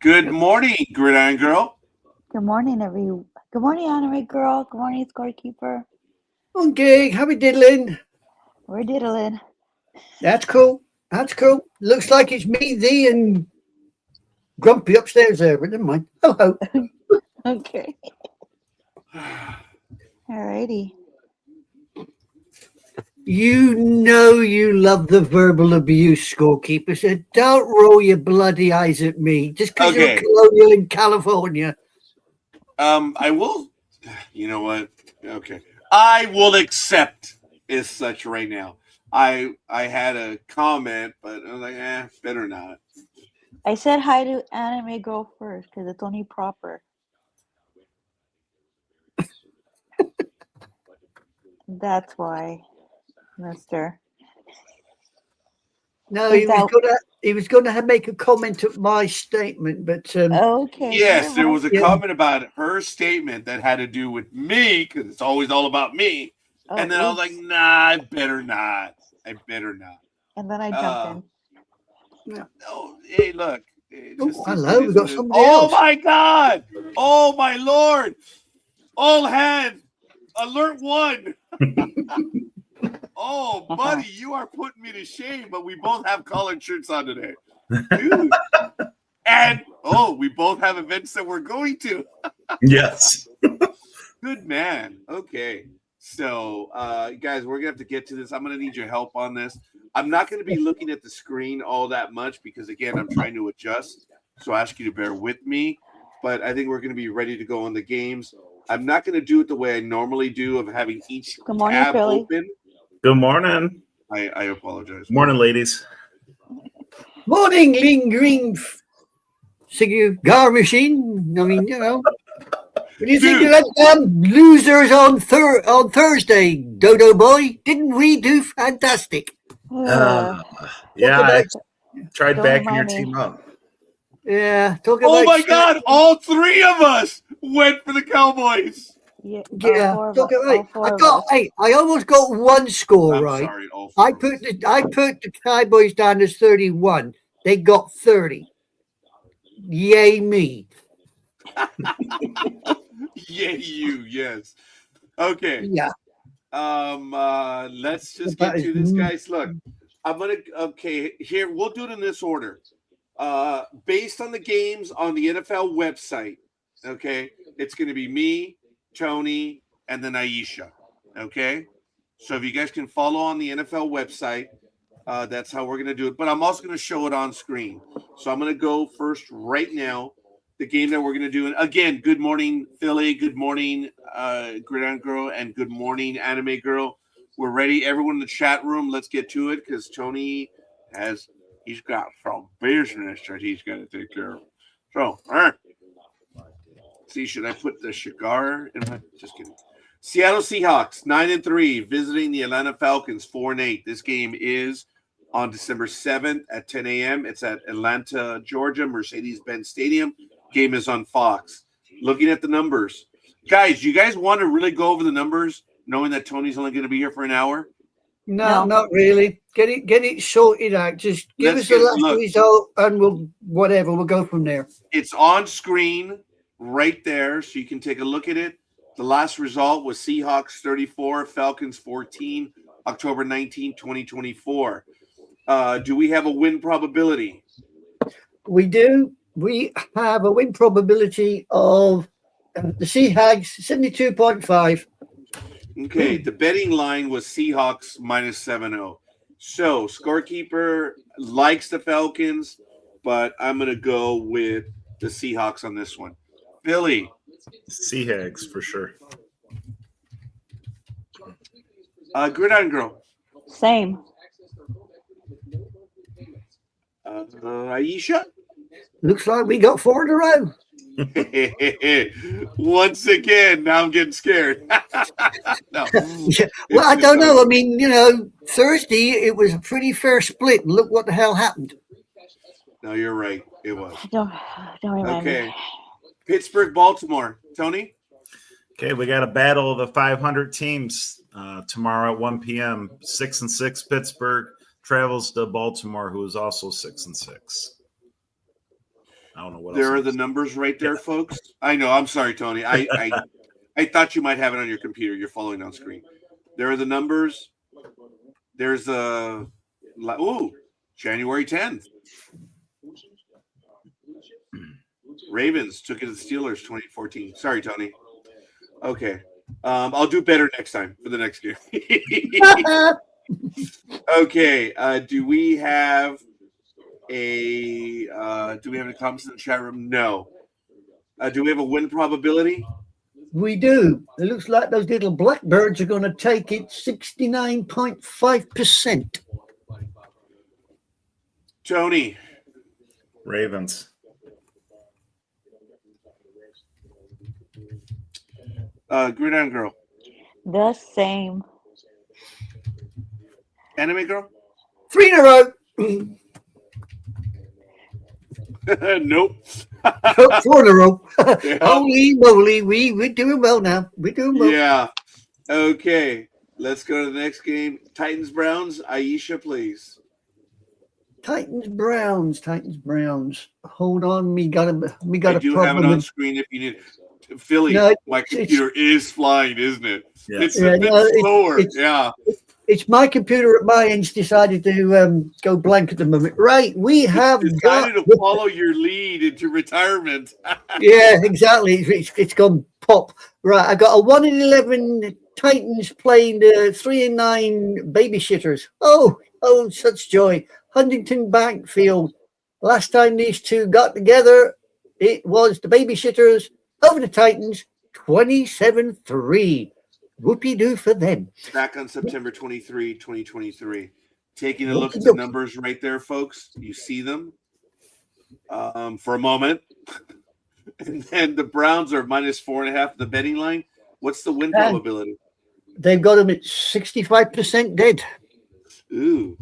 Good morning, Gridiron Girl. Good morning, Good morning, Honorary Girl. Good morning, Scorekeeper. Okay, how we diddling? We're diddling. That's cool. That's cool. Looks like it's me, thee, and Grumpy upstairs there, but never mind. Ho. Okay. Alrighty. You know you love the verbal abuse, Scorekeeper, so don't roll your bloody eyes at me just because you're colonial in California. I will. You know what? Okay. I will accept as such right now. I had a comment, but I was like, better not. I said hi to Anime Girl first because it's only proper. That's why, Mister. No, he was gonna make a comment at my statement, but okay. Yes, there was a comment about her statement that had to do with me because it's always all about me. Oh, and then I was like, nah, I better not. And then I jumped in. No, hey, look. Hello, we got somebody else. Oh my God! Oh my Lord! All hands! Alert 1! Oh, buddy, you are putting me to shame, but we both have collared shirts on today. Dude. And, we both have events that we're going to. Yes. Good man. Okay. So, guys, we're going to have to get to this. I'm going to need your help on this. I'm not going to be looking at the screen all that much because, again, I'm trying to adjust. So I ask you to bear with me. But I think we're going to be ready to go on the games. I'm not going to do it the way I normally do of having each tab open. Good morning. I apologize. Morning, ladies. Morning, lingering cigar machine. I mean, What do you think of that losers on Thursday, Dodo Boy? Didn't we do fantastic? Yeah, I tried backing your team up. Yeah. Oh my God! All three of us went for the Cowboys. Yeah, Yeah, all took it right. four I of got us. hey, I almost got one score I'm right. sorry, all I four. put the Cowboys down as 31. They got 30. Yay me. Yay, you, yes. Okay. Yeah. Let's just That get is to this, guys. Look, I'm gonna okay, here we'll do it in this order. Based on the games on the NFL website, okay, it's gonna be me, Tony, and then Aisha. Okay. So if you guys can follow on the NFL website, that's how we're going to do it. But I'm also going to show it on screen. So I'm going to go first right now. The game that we're going to do. And again, good morning, Philly. Good morning, Gridiron Girl. And good morning, Anime Girl. We're ready. Everyone in the chat room, let's get to it because Tony he's got some business that he's got to take care of. So, all right. See, should I put the cigar in my? Just kidding. Seattle Seahawks 9-3 visiting the Atlanta Falcons 4-8. This game is on December 7th at 10 a.m. It's at Atlanta, Georgia, Mercedes-Benz Stadium. Game is on Fox. Looking at the numbers, guys, you guys want to really go over the numbers, knowing that Tony's only going to be here for an hour? No, No. not really. Get it sorted out. Just give us the last result and we'll go from there. It's on screen right there, so you can take a look at it. The last result was Seahawks 34, Falcons 14, October 19, 2024. Do we have a win probability? We do. We have a win probability of the Seahawks 72.5. Okay, the betting line was Seahawks minus 7-0. So, scorekeeper likes the Falcons, but I'm going to go with the Seahawks on this one. Billy. Seahawks for sure. Gridiron Girl. Same. Aisha. Looks like we got 4 in a row. Once again, now I'm getting scared. No. Yeah. Well, I don't know. I mean, Thursday it was a pretty fair split. And look what the hell happened. No, you're right. It was. Don't remind Okay. me. Pittsburgh, Baltimore. Tony? Okay, we got a battle of the 500 teams tomorrow at 1 p.m. 6-6 Pittsburgh travels to Baltimore, who is also 6-6. I don't know what There else are the numbers right there, folks. I know. I'm sorry, Tony. I thought you might have it on your computer. You're following on screen. There are the numbers. There's January 10th. Ravens took it to the Steelers 2014. Sorry, Tony. Okay. I'll do better next time for the next game. Okay. Do we have any comments in the chat room? No. Do we have a win probability? We do. It looks like those little blackbirds are going to take it 69.5%. Tony. Ravens. Gridiron Girl. The same. Anime Girl. 3 in a row. Nope. 4 in a row. Yeah. Holy moly, we're doing well now. We're doing well. Yeah. Okay. Let's go to the next game. Titans Browns. Aisha, please. Titans Browns. Hold on, we got I a do problem. have it on screen if you need it. Philly, No, my computer is flying, isn't it? Yeah. It's a bit slower. Yeah. It's my computer at my end's decided to go blank at the moment. Right, we have Decided to follow your lead into retirement. Yeah, exactly. It's gone pop. Right, I got a 1-11 Titans playing the 3-9 babysitters. Oh, such joy. Huntington Bankfield. Last time these two got together, it was the babysitters over the Titans, 27-3. Whoopie-doo for them. Back on September 23, 2023. Taking a look at the numbers right there, folks. You see them for a moment. And then the Browns are minus 4.5 the betting line. What's the win probability? They've got them at 65% dead. Ooh.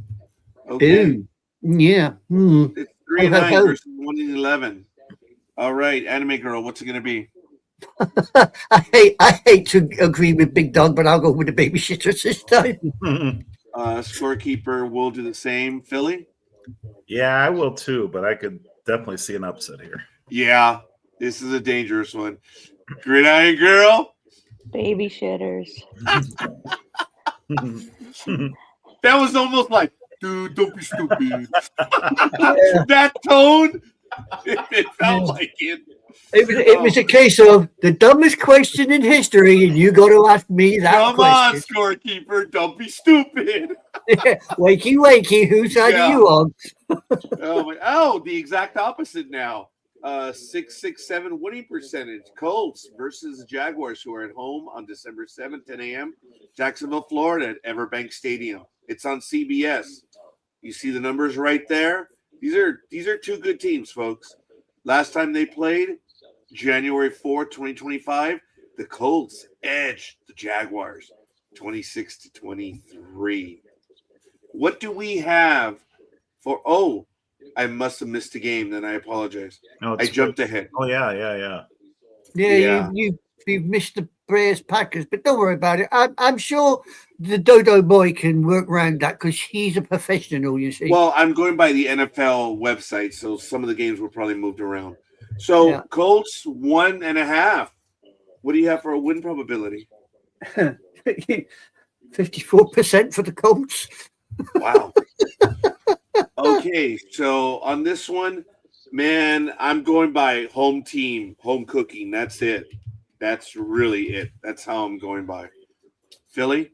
Okay. Ooh. Yeah. It's 3-9 versus 1-11. All right, Anime Girl, what's it going to be? I hate to agree with Big Dog, but I'll go with the babysitters this time. Scorekeeper will do the same. Philly? Yeah, I will too, but I could definitely see an upset here. Yeah, this is a dangerous one. Gridiron Girl? Babysitters. That was almost like, dude, don't be stupid. Yeah. That tone, it felt like it. It was a case of the dumbest question in history, and you got to ask me that Come question. on, scorekeeper, don't be stupid. Wakey, wakey, whose side Yeah. are you on? Oh, the exact opposite now. 667 winning percentage. Colts versus Jaguars, who are at home on December 7th, 10 a.m. Jacksonville, Florida at Everbank Stadium. It's on CBS. You see the numbers right there? These are two good teams, folks. Last time they played, January 4th, 2025, the Colts edged the Jaguars 26-23. What do we have for I must have missed a game, then I apologize. No, I jumped ahead. Oh yeah. Yeah, you've missed the Bears Packers, but don't worry about it. I'm sure the Dodo boy can work around that because he's a professional, you see. Well, I'm going by the NFL website, so some of the games were probably moved around. So Yeah. Colts 1.5. What do you have for a win probability? 54% for the Colts. Wow. Okay, so on this one, man, I'm going by home team, home cooking. That's it. That's really it. That's how I'm going by. Philly?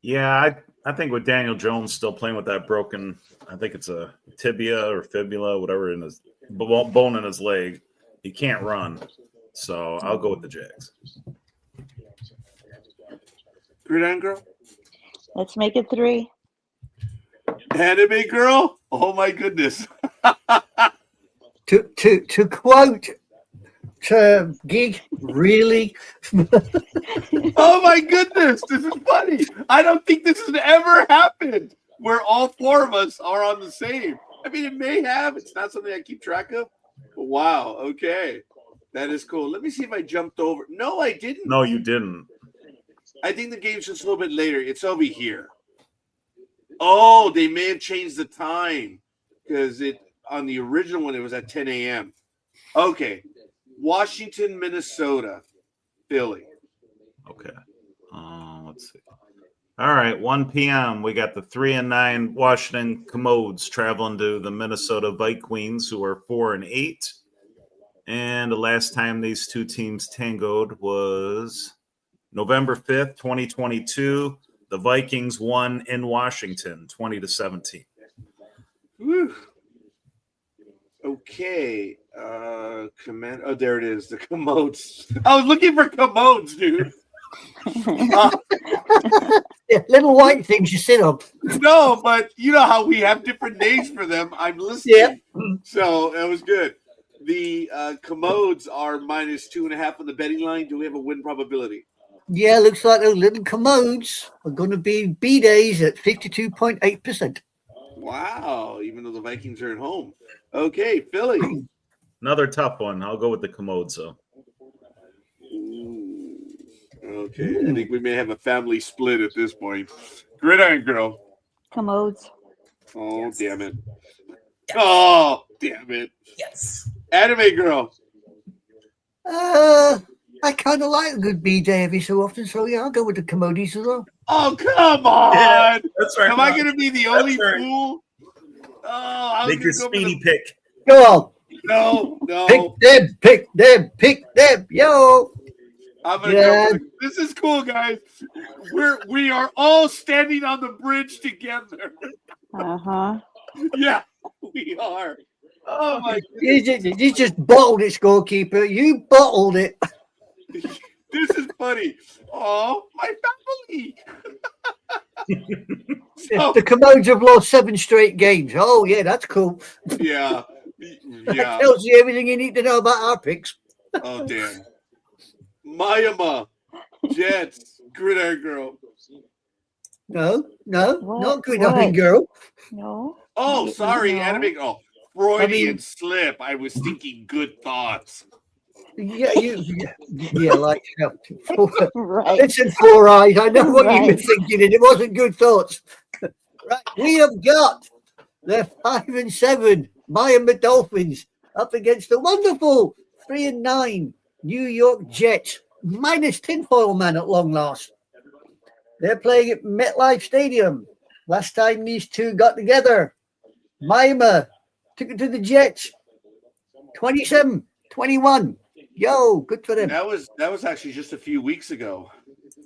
Yeah, I think with Daniel Jones still playing with that broken, I think it's a tibia or fibula, whatever in his bone in his leg, he can't run. So I'll go with the Jags. Gridiron Girl? Let's make it 3. Anime Girl? Oh my goodness. To quote Gig, really? Oh my goodness. This is funny. I don't think this has ever happened where all four of us are on the same. I mean, it may have. It's not something I keep track of. But wow. Okay. That is cool. Let me see if I jumped over. No, I didn't. No, you didn't. I think the game's just a little bit later. It's over here. Oh, they may have changed the time because on the original one, it was at 10 a.m. Okay. Washington, Minnesota, Philly. Okay. Let's see. All right, 1 p.m. We got the 3-9 Washington Commodes traveling to the Minnesota Vikings, who are 4-8. And the last time these two teams tangoed was November 5th, 2022. The Vikings won in Washington, 20-17. Whew. Okay. Command. Oh, there it is. The commodes. I was looking for commodes, dude. Yeah, little white things you sit on. No, but you know how we have different names for them. I'm listening. Yeah. So that was good. The commodes are -2.5 on the betting line. Do we have a win probability? Yeah, looks like those little commodes are going to be B-days at 52.8%. Wow. Even though the Vikings are at home. Okay, Philly. Another tough one. I'll go with the Commodes, though. Ooh. Okay. I think we may have a family split at this point. Gridiron Girl. Commodes. Oh, Yes. damn it. Oh, damn it. Yes. Anime Girl. I kind of like a good B-day every so often, so yeah, I'll go with the commodes as well. Oh, come on. Yeah, that's right. Am I going to be the only right. fool? Oh, I was Make your gonna go for speedy pick. Go on. No. Pick them, yo. I'm gonna Yeah. go. This is cool, guys. We are all standing on the bridge together. Uh-huh. Yeah, we are. Oh my! You just bottled it, scorekeeper. You bottled it. This is funny. Oh, my family. So, The commodes have lost 7 straight games. Oh yeah, that's cool. yeah. That tells you everything you need to know about our picks. Oh damn. Mayama, Jets, Gridiron Girl. No, What? not good, What? nothing, girl. No. Oh, sorry, No. anime. Oh, Freudian I mean- slip. I was thinking good thoughts. Yeah, like Right. listen, Four Eyes. I know what you were Right. thinking, and it wasn't good thoughts. Right, we have got the 5-7 Miami Dolphins up against the wonderful 3-9 New York Jets, minus tinfoil man at long last. They're playing at MetLife Stadium. Last time these two got together, Miami took it to the Jets, 27-21. Yo, good for them. That was actually just a few weeks ago.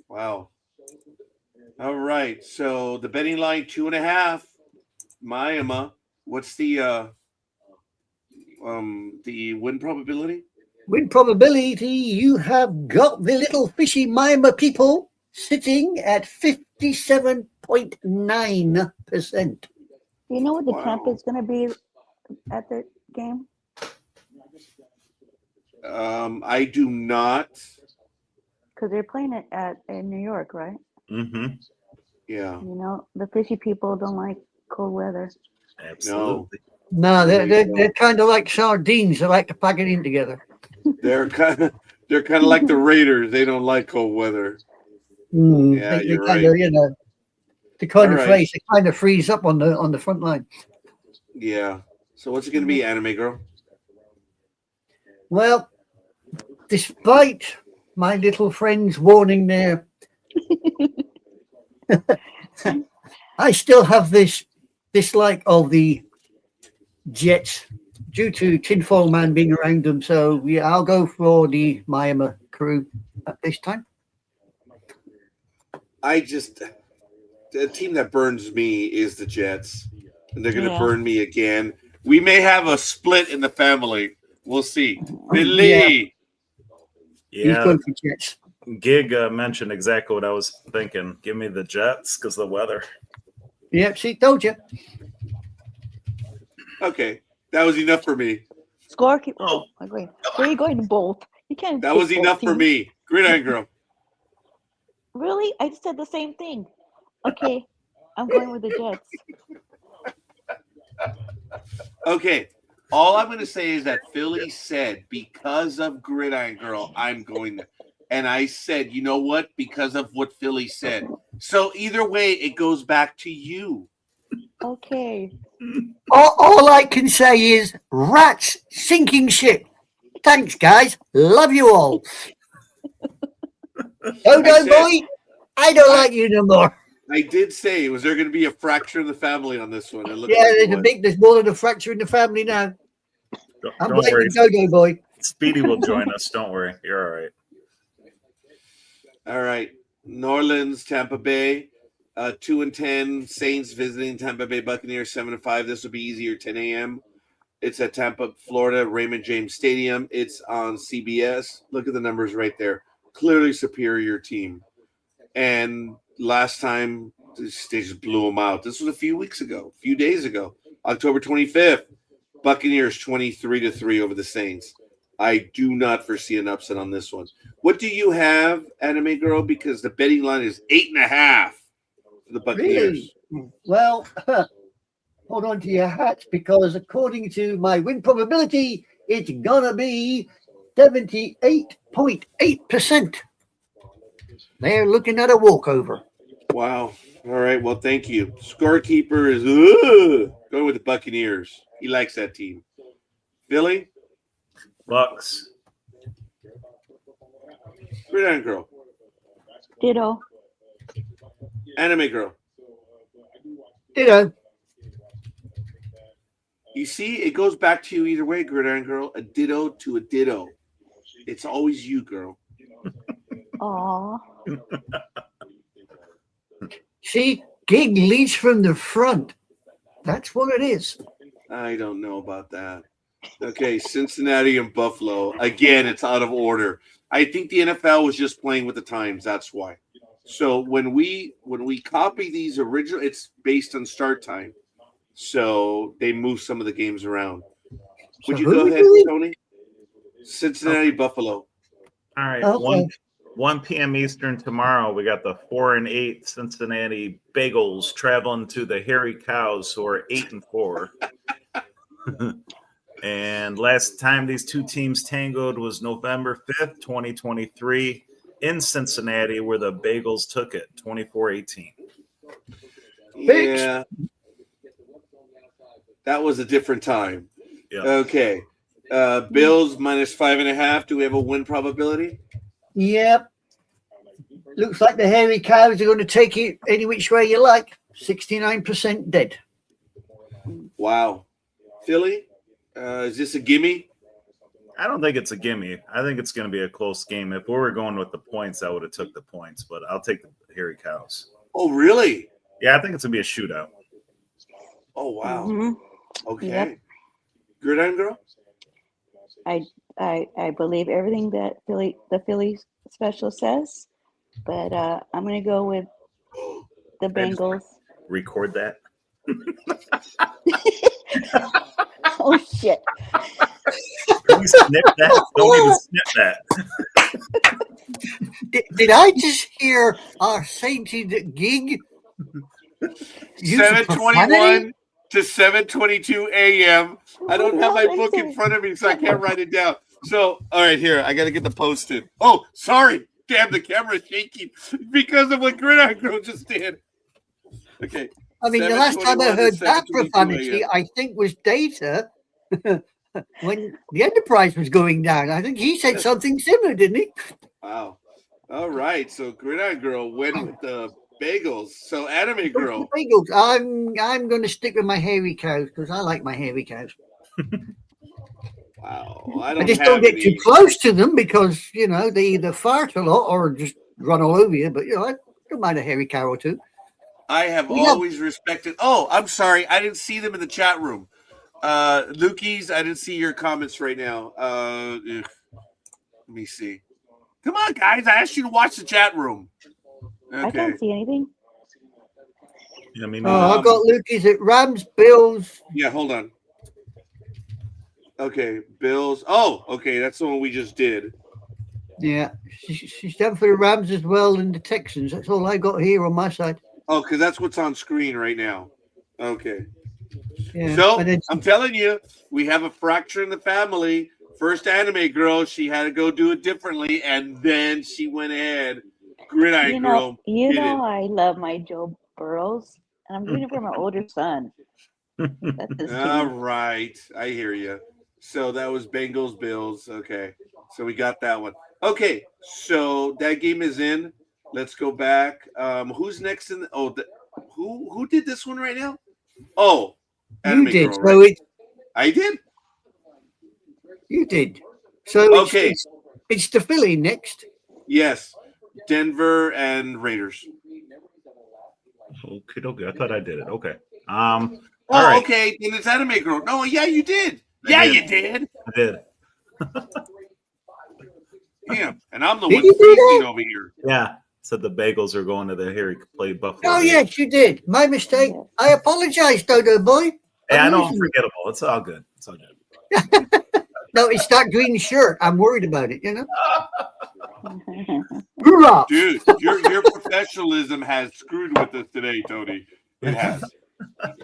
Wow. All right. So the betting line 2.5. Miami. What's the win probability? Win probability, you have got the little fishy Miami people sitting at 57.9%. Do you know what the Wow. temp is going to be at the game? I do not. Because they're playing it in New York, right? Mm-hmm. Yeah. You know, the fishy people don't like cold weather. Absolutely. No, There you go. they're kind of like sardines. They like to pack it in together. They're kind of like the Raiders. They don't like cold weather. Yeah, They you're kind right. of, the kind All of right. phrase, they kind of freeze up on the front line. Yeah. So what's it going to be, anime girl? Well, despite my little friend's warning there, I still have this dislike of the Jets due to tinfoil man being around them. So yeah, I'll go for the Miami crew at this time. The team that burns me is the Jets, and they're going to Yeah. burn me again. We may have a split in the family. We'll see. Yeah. Billy. He's Yeah, going for Jets. Gig mentioned exactly what I was thinking. Give me the Jets because the weather. Yep, see, told you. Okay, that was enough for me. Scorekeeper. Oh, wait. Where are you going to both? You can't. That pick was both enough for teams. me. Gridiron girl. Really? I said the same thing. Okay, I'm going with the Jets. Okay, all I'm going to say is that Philly said because of Gridiron Girl, I'm going there. And I said, you know what? Because of what Philly said. So either way, it goes back to you. Okay. All I can say is rats sinking ship. Thanks, guys. Love you all. Dodo boy, I don't like you no more. I did say, was there going to be a fracture in the family on this one? It looked Yeah, like it was. there's more than a fracture in the family now. I'm Don't worry. blaming Dodo boy. Speedy will join us. Don't worry. You're all right. All right. New Orleans, Tampa Bay, 2-10. Saints visiting Tampa Bay Buccaneers, 7-5. This will be easier, 10 a.m. It's at Tampa, Florida, Raymond James Stadium. It's on CBS. Look at the numbers right there. Clearly superior team. And last time, they just blew them out. This was a few weeks ago, a few days ago, October 25th. Buccaneers 23-3 over the Saints. I do not foresee an upset on this one. What do you have, Anime Girl? Because the betting line is 8.5 for the Buccaneers. Really? Well, hold on to your hats because according to my win probability, it's gonna be 78.8%. They're looking at a walkover. Wow. All right. Well, thank you. Scorekeeper is going with the Buccaneers. He likes that team. Philly? Bucks. Gridiron Girl. Ditto. Anime Girl. Ditto. You see, it goes back to you either way, Gridiron Girl. A ditto to a ditto. It's always you, girl. Aw. See, Gig leads from the front. That's what it is. I don't know about that. Okay, Cincinnati and Buffalo. Again, it's out of order. I think the NFL was just playing with the times. That's why. So when we copy these original, it's based on start time. So they move some of the games around. Would you go ahead, Tony? Cincinnati, Buffalo. All right. Okay. 1 p.m. Eastern tomorrow. We got the 4-8 Cincinnati Bagels traveling to the Hairy Cows, who are 8-4. And last time these two teams tangoed was November 5th, 2023 in Cincinnati, where the Bagels took it 24-18. Yeah. That was a different time. Yep. Okay. Bills minus 5.5. Do we have a win probability? Yep. Looks like the hairy cows are going to take it any which way you like. 69% dead. Wow. Philly? Is this a gimme? I don't think it's a gimme. I think it's going to be a close game. If we were going with the points, I would have took the points, but I'll take the hairy cows. Oh, really? Yeah, I think it's going to be a shootout. Oh, wow. Mhm. Okay. Yep. Gridiron Girl? I believe everything that the Philly special says, but I'm gonna go with the Bengals. Record that. Oh shit! Can you snip that? Don't even snip that. Did I just hear our sainted gig? Use of 7:21 profanity? to 7:22 a.m. I don't have my book in front of me, so I can't write it down. So, all right, here. I got to get the post-it. Oh, sorry. Damn, the camera's shaking because of what Gridiron Girl just did. Okay. I mean, the last time I 7:21 to heard that 7:22 profanity, a.m. I think was Data when the Enterprise was going down. I think he said something similar, didn't he? Wow. All right. So, Gridiron Girl went with the bagels. So, Anime Girl. Bagels. I'm going to stick with my hairy cows because I like my hairy cows. Wow. I just don't get too close to them because, you know, they either fart a lot or just run all over you. But, you know, I don't mind a hairy cow or two. I have We have- always respected. Oh, I'm sorry. I didn't see them in the chat room. Lukey's, I didn't see your comments right now. Let me see. Come on, guys. I asked you to watch the chat room. I Okay. can't see anything. Yeah, I mean, I've got Lucas at Rams, Bills. Yeah, hold on. Okay, Bills. Oh, okay. That's the one we just did. Yeah, she's done for the Rams as well and the Texans. That's all I got here on my side. Oh, because that's what's on screen right now. Okay. Yeah. So and then I'm telling you, we have a fracture in the family. First Anime Girl, she had to go do it differently, and then she went ahead. Gridiron Girl. You did know, it. I love my Joe Burrows, and I'm doing it for my older son. That's his All team. right. I hear you. So that was Bengals Bills. Okay. So we got that one. Okay. So that game is in. Let's go back. Who's next in who did this one right now? Oh, you Anime did. Girl, So right? I did. you did. So Okay. it's the Philly next. Yes. Denver and Raiders. Okay. I thought I did it. Okay. All Oh, right. okay. Then it's Anime Girl. No, yeah, you did. I You did. did. I did. Yeah. And I'm the Did one you do freezing that? over here. Yeah. Said the Bagels are going to the Harry play Buffalo. Oh, Bills. yes, you did. My mistake. Yeah. I apologize, Dodo boy. Hey, I know I'm losing. forgettable. It's all good. It's all good. No, it's that green shirt. I'm worried about it, you know? Hoorah! Dude, your professionalism has screwed with us today, Tony. It has.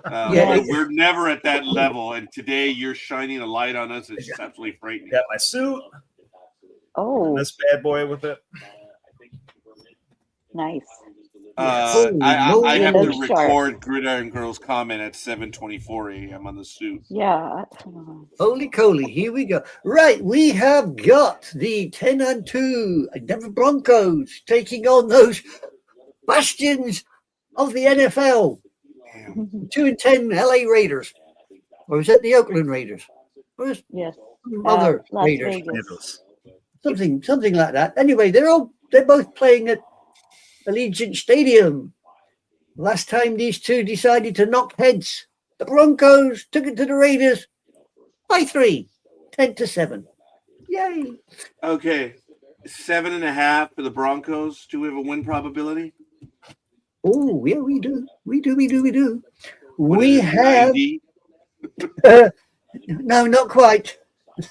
Yeah. We're never at that level, and today you're shining a light on us. It's just absolutely frightening. Got my suit. Oh, This bad boy with it. nice. I have to Holy moly. record Gridiron Girl's comment at 7:24 a.m. on the suit. Yeah. Holy coly, here we go. Right, we have got the 10-2 Denver Broncos taking on those bastions of the NFL. Damn. 2-10 LA Raiders. Or is that the Oakland Raiders? Or is Yes. other Las Raiders? Vegas. Something like that. Anyway, they're both playing at Allegiant Stadium. Last time these two decided to knock heads, the Broncos took it to the Raiders by 3, 10-7. Yay! Okay, 7.5 for the Broncos. Do we have a win probability? Oh, yeah, we do. We do. What We is it, have 90? no, not quite.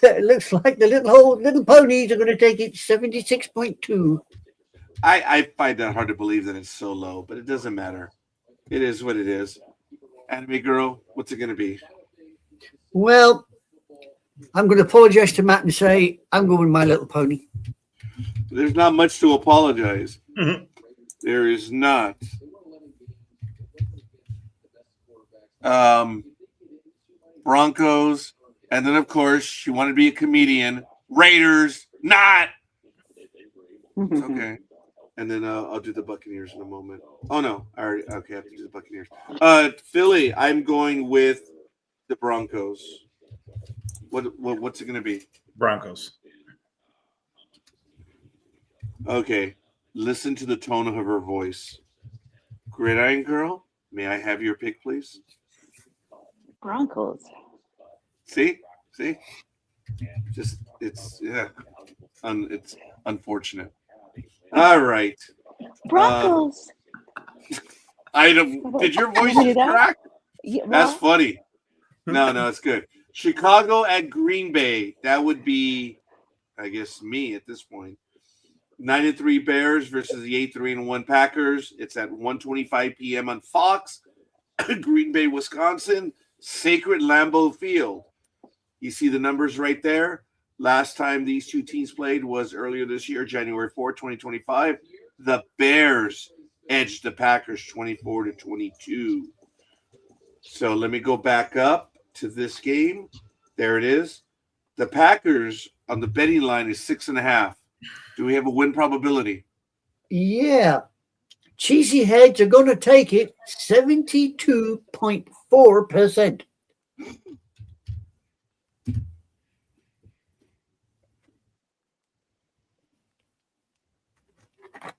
It looks like the little ponies are going to take it 76.2. I find that hard to believe that it's so low, but it doesn't matter. It is what it is. Anime Girl, what's it going to be? Well, I'm going to apologize to Matt and say I'm going with My Little Pony. There's not much to apologize. Mhm. There is not. Broncos, and then of course you want to be a comedian. Raiders, not. It's okay. And then I'll do the Buccaneers in a moment. Oh no, I already okay. I have to do the Buccaneers. Philly, I'm going with the Broncos. What's it going to be? Broncos. Okay, listen to the tone of her voice. Gridiron Girl, may I have your pick, please? Broncos. See, just it's it's unfortunate. All right, Broncos. I don't. Did your voice You do just that? crack? Yeah, That's well, funny. No, it's good. Chicago at Green Bay. That would be, I guess, me at this point. 9-3 Bears versus the 8-3-1 Packers. It's at 1:25 p.m. on Fox. Green Bay, Wisconsin, Sacred Lambeau Field. You see the numbers right there. Last time these two teams played was earlier this year, January 4, 2025. The Bears edged the Packers 24-22. So let me go back up to this game. There it is. The Packers on the betting line is 6.5. Do we have a win probability? Yeah. Cheesy heads are going to take it 72.4%.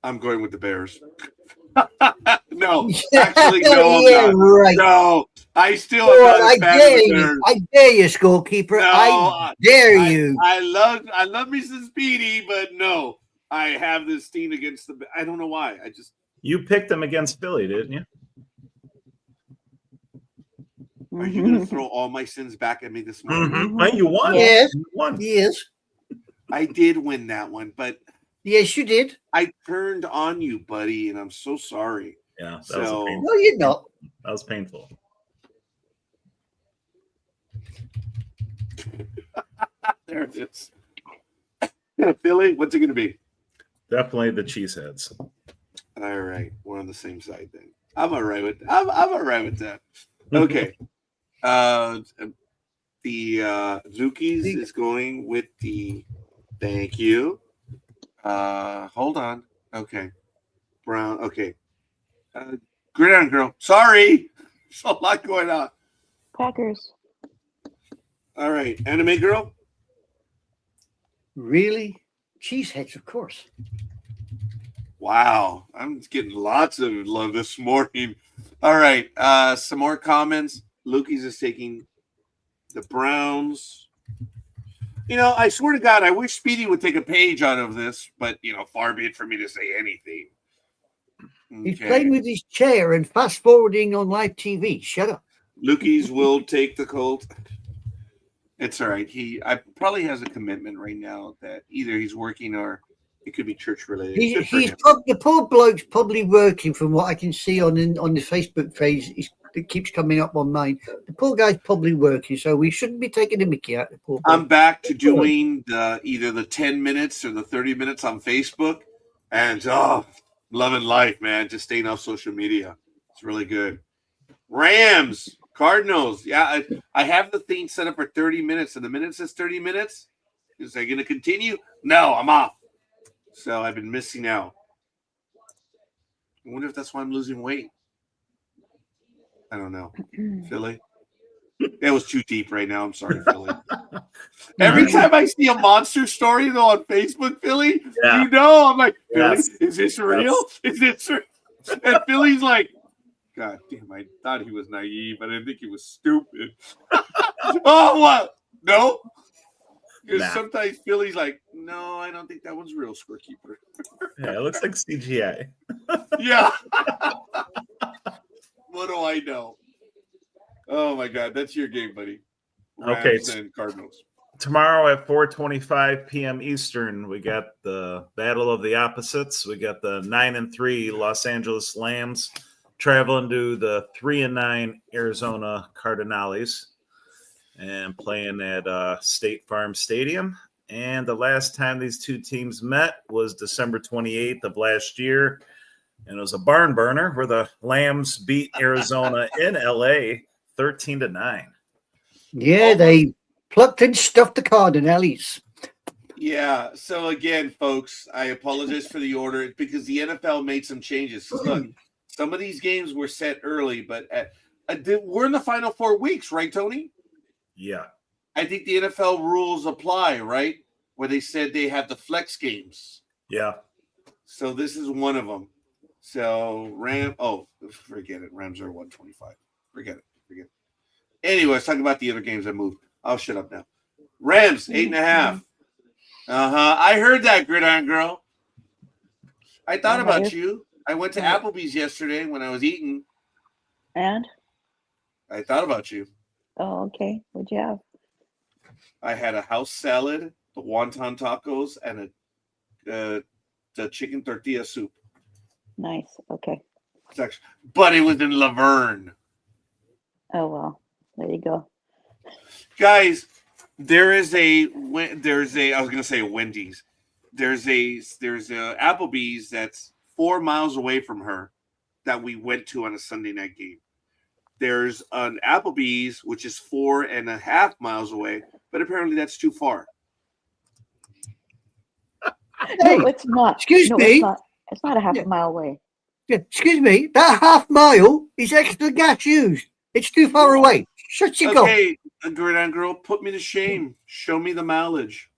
I'm going with the Bears. No, actually, no, I'm Yeah, not. right. No, I still am Oh, not I a fan of dare the you. Bears. I dare you, scorekeeper. No, I dare I- you. I love me some Speedy, but no, I have this team against the. I don't know why. I just You picked them against Philly, didn't you? are you going to throw all my sins back at me this morning? Mm-hmm. Well, you won. Yes. You won. Yes. I did win that one, but Yes, you did. I turned on you, buddy, and I'm so sorry. Yeah, that So- was painful. No, you're not. That was painful. There it is. Philly, what's it going to be? Definitely the cheeseheads. All right, we're on the same side then. I'm all right with I'm all right with that. Okay. The Zuki's is going with the thank you. Hold on. Okay. Brown. Okay. Gridiron Girl. Sorry. There's a lot going on. Packers. All right. Anime Girl. Really? Cheeseheads, of course. Wow. I'm getting lots of love this morning. All right. Some more comments. Lukey's is taking the Browns. You know, I swear to God, I wish Speedy would take a page out of this, but, you know, far be it for me to say anything. He's playing with his chair and fast forwarding on live TV. Shut up. Lukey's will take the Colt. It's all right. I probably has a commitment right now that either he's working or it could be church related. Good for him. The poor bloke's probably working from what I can see on the Facebook page. It keeps coming up on mine. The poor guy's probably working, so we shouldn't be taking a mickey out of the poor bloke. I'm back to doing either the 10 minutes or the 30 minutes on Facebook. And loving life, man. Just staying off social media. It's really good. Rams, Cardinals. Yeah, I have the thing set up for 30 minutes. And the minute says 30 minutes. Is I going to continue? No, I'm off. So I've been missing out. I wonder if that's why I'm losing weight. I don't know. Philly? It was too deep right now. I'm sorry, Philly. Every time I see a monster story, though, on Facebook, Philly, Yeah. you know, I'm like, Philly, Yes. is this real? Is this real? And Philly's like, God damn, I thought he was naive. I didn't think he was stupid. Oh, what? No? Because Nah. sometimes Philly's like, no, I don't think that one's real, Scorekeeper. Yeah, it looks like CGI. Yeah. What do I know? Oh, my God. That's your game, buddy. Okay. Rams and Cardinals. Tomorrow at 4:25 p.m. Eastern, we got the Battle of the Opposites. We got the 9-3 Los Angeles Lambs traveling to the 3-9 Arizona Cardinals. and playing at State Farm Stadium. And the last time these two teams met was December 28th of last year. And it was a barn burner where the Lambs beat Arizona in LA 13-9. Yeah, they plucked and stuffed the Cardinals. Yeah. So again, folks, I apologize for the order because the NFL made some changes. Look, some of these games were set early, but we're in the final 4 weeks, right, Tony? Yeah. I think the NFL rules apply, right? Where they said they have the flex games. Yeah. So this is one of them. So forget it. Rams are 125. Forget it. Anyway, let's talk about the other games that moved. I'll shut up now. Rams 8.5. I heard that, Gridiron Girl. I thought about you. I went to Applebee's yesterday when I was eating. And? I thought about you. Oh, okay. What'd you have? I had a house salad, the wonton tacos, and the chicken tortilla soup. Nice. Okay. But it was in Laverne. Oh, well. There you go. Guys, there's a I was gonna say a Wendy's. There's a Applebee's that's 4 miles away from her that we went to on a Sunday night game. There's an Applebee's which is 4.5 miles away, but apparently that's too far. Hey, No, it's not. excuse No, me. It's not a half a mile away. Yeah, excuse me, that half mile is extra gas used. It's too far away. Shut your gob. Okay, Gridiron Girl, put me to shame. Show me the mileage.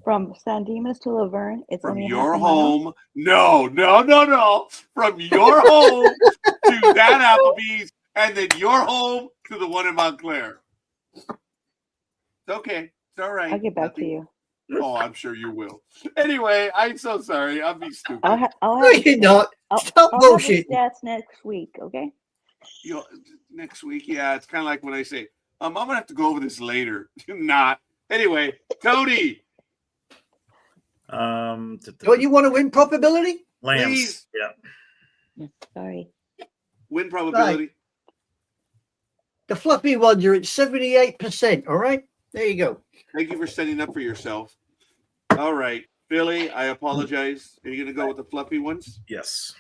From San Dimas to Laverne, it's From only your half a mile. home. No. From your home to that Applebee's, and then your home to the one in Montclair. It's okay. It's all right. I'll get back to you. Oh, I'm sure you will. Anyway, I'm so sorry. I'm being stupid. I'll have No, you're not. Stop I'll have bullshit. the stats next week, okay? Next week, yeah, it's kind of like when I say, I'm gonna have to go over this later. Not. Anyway, Tony. Don't you want to win probability? Lambs. Please. Yeah. Sorry. Win probability. The fluffy ones are at 78%. All right, there you go. Thank you for standing up for yourself. All right, Billy, I apologize. Are you going to go with the fluffy ones? Yes.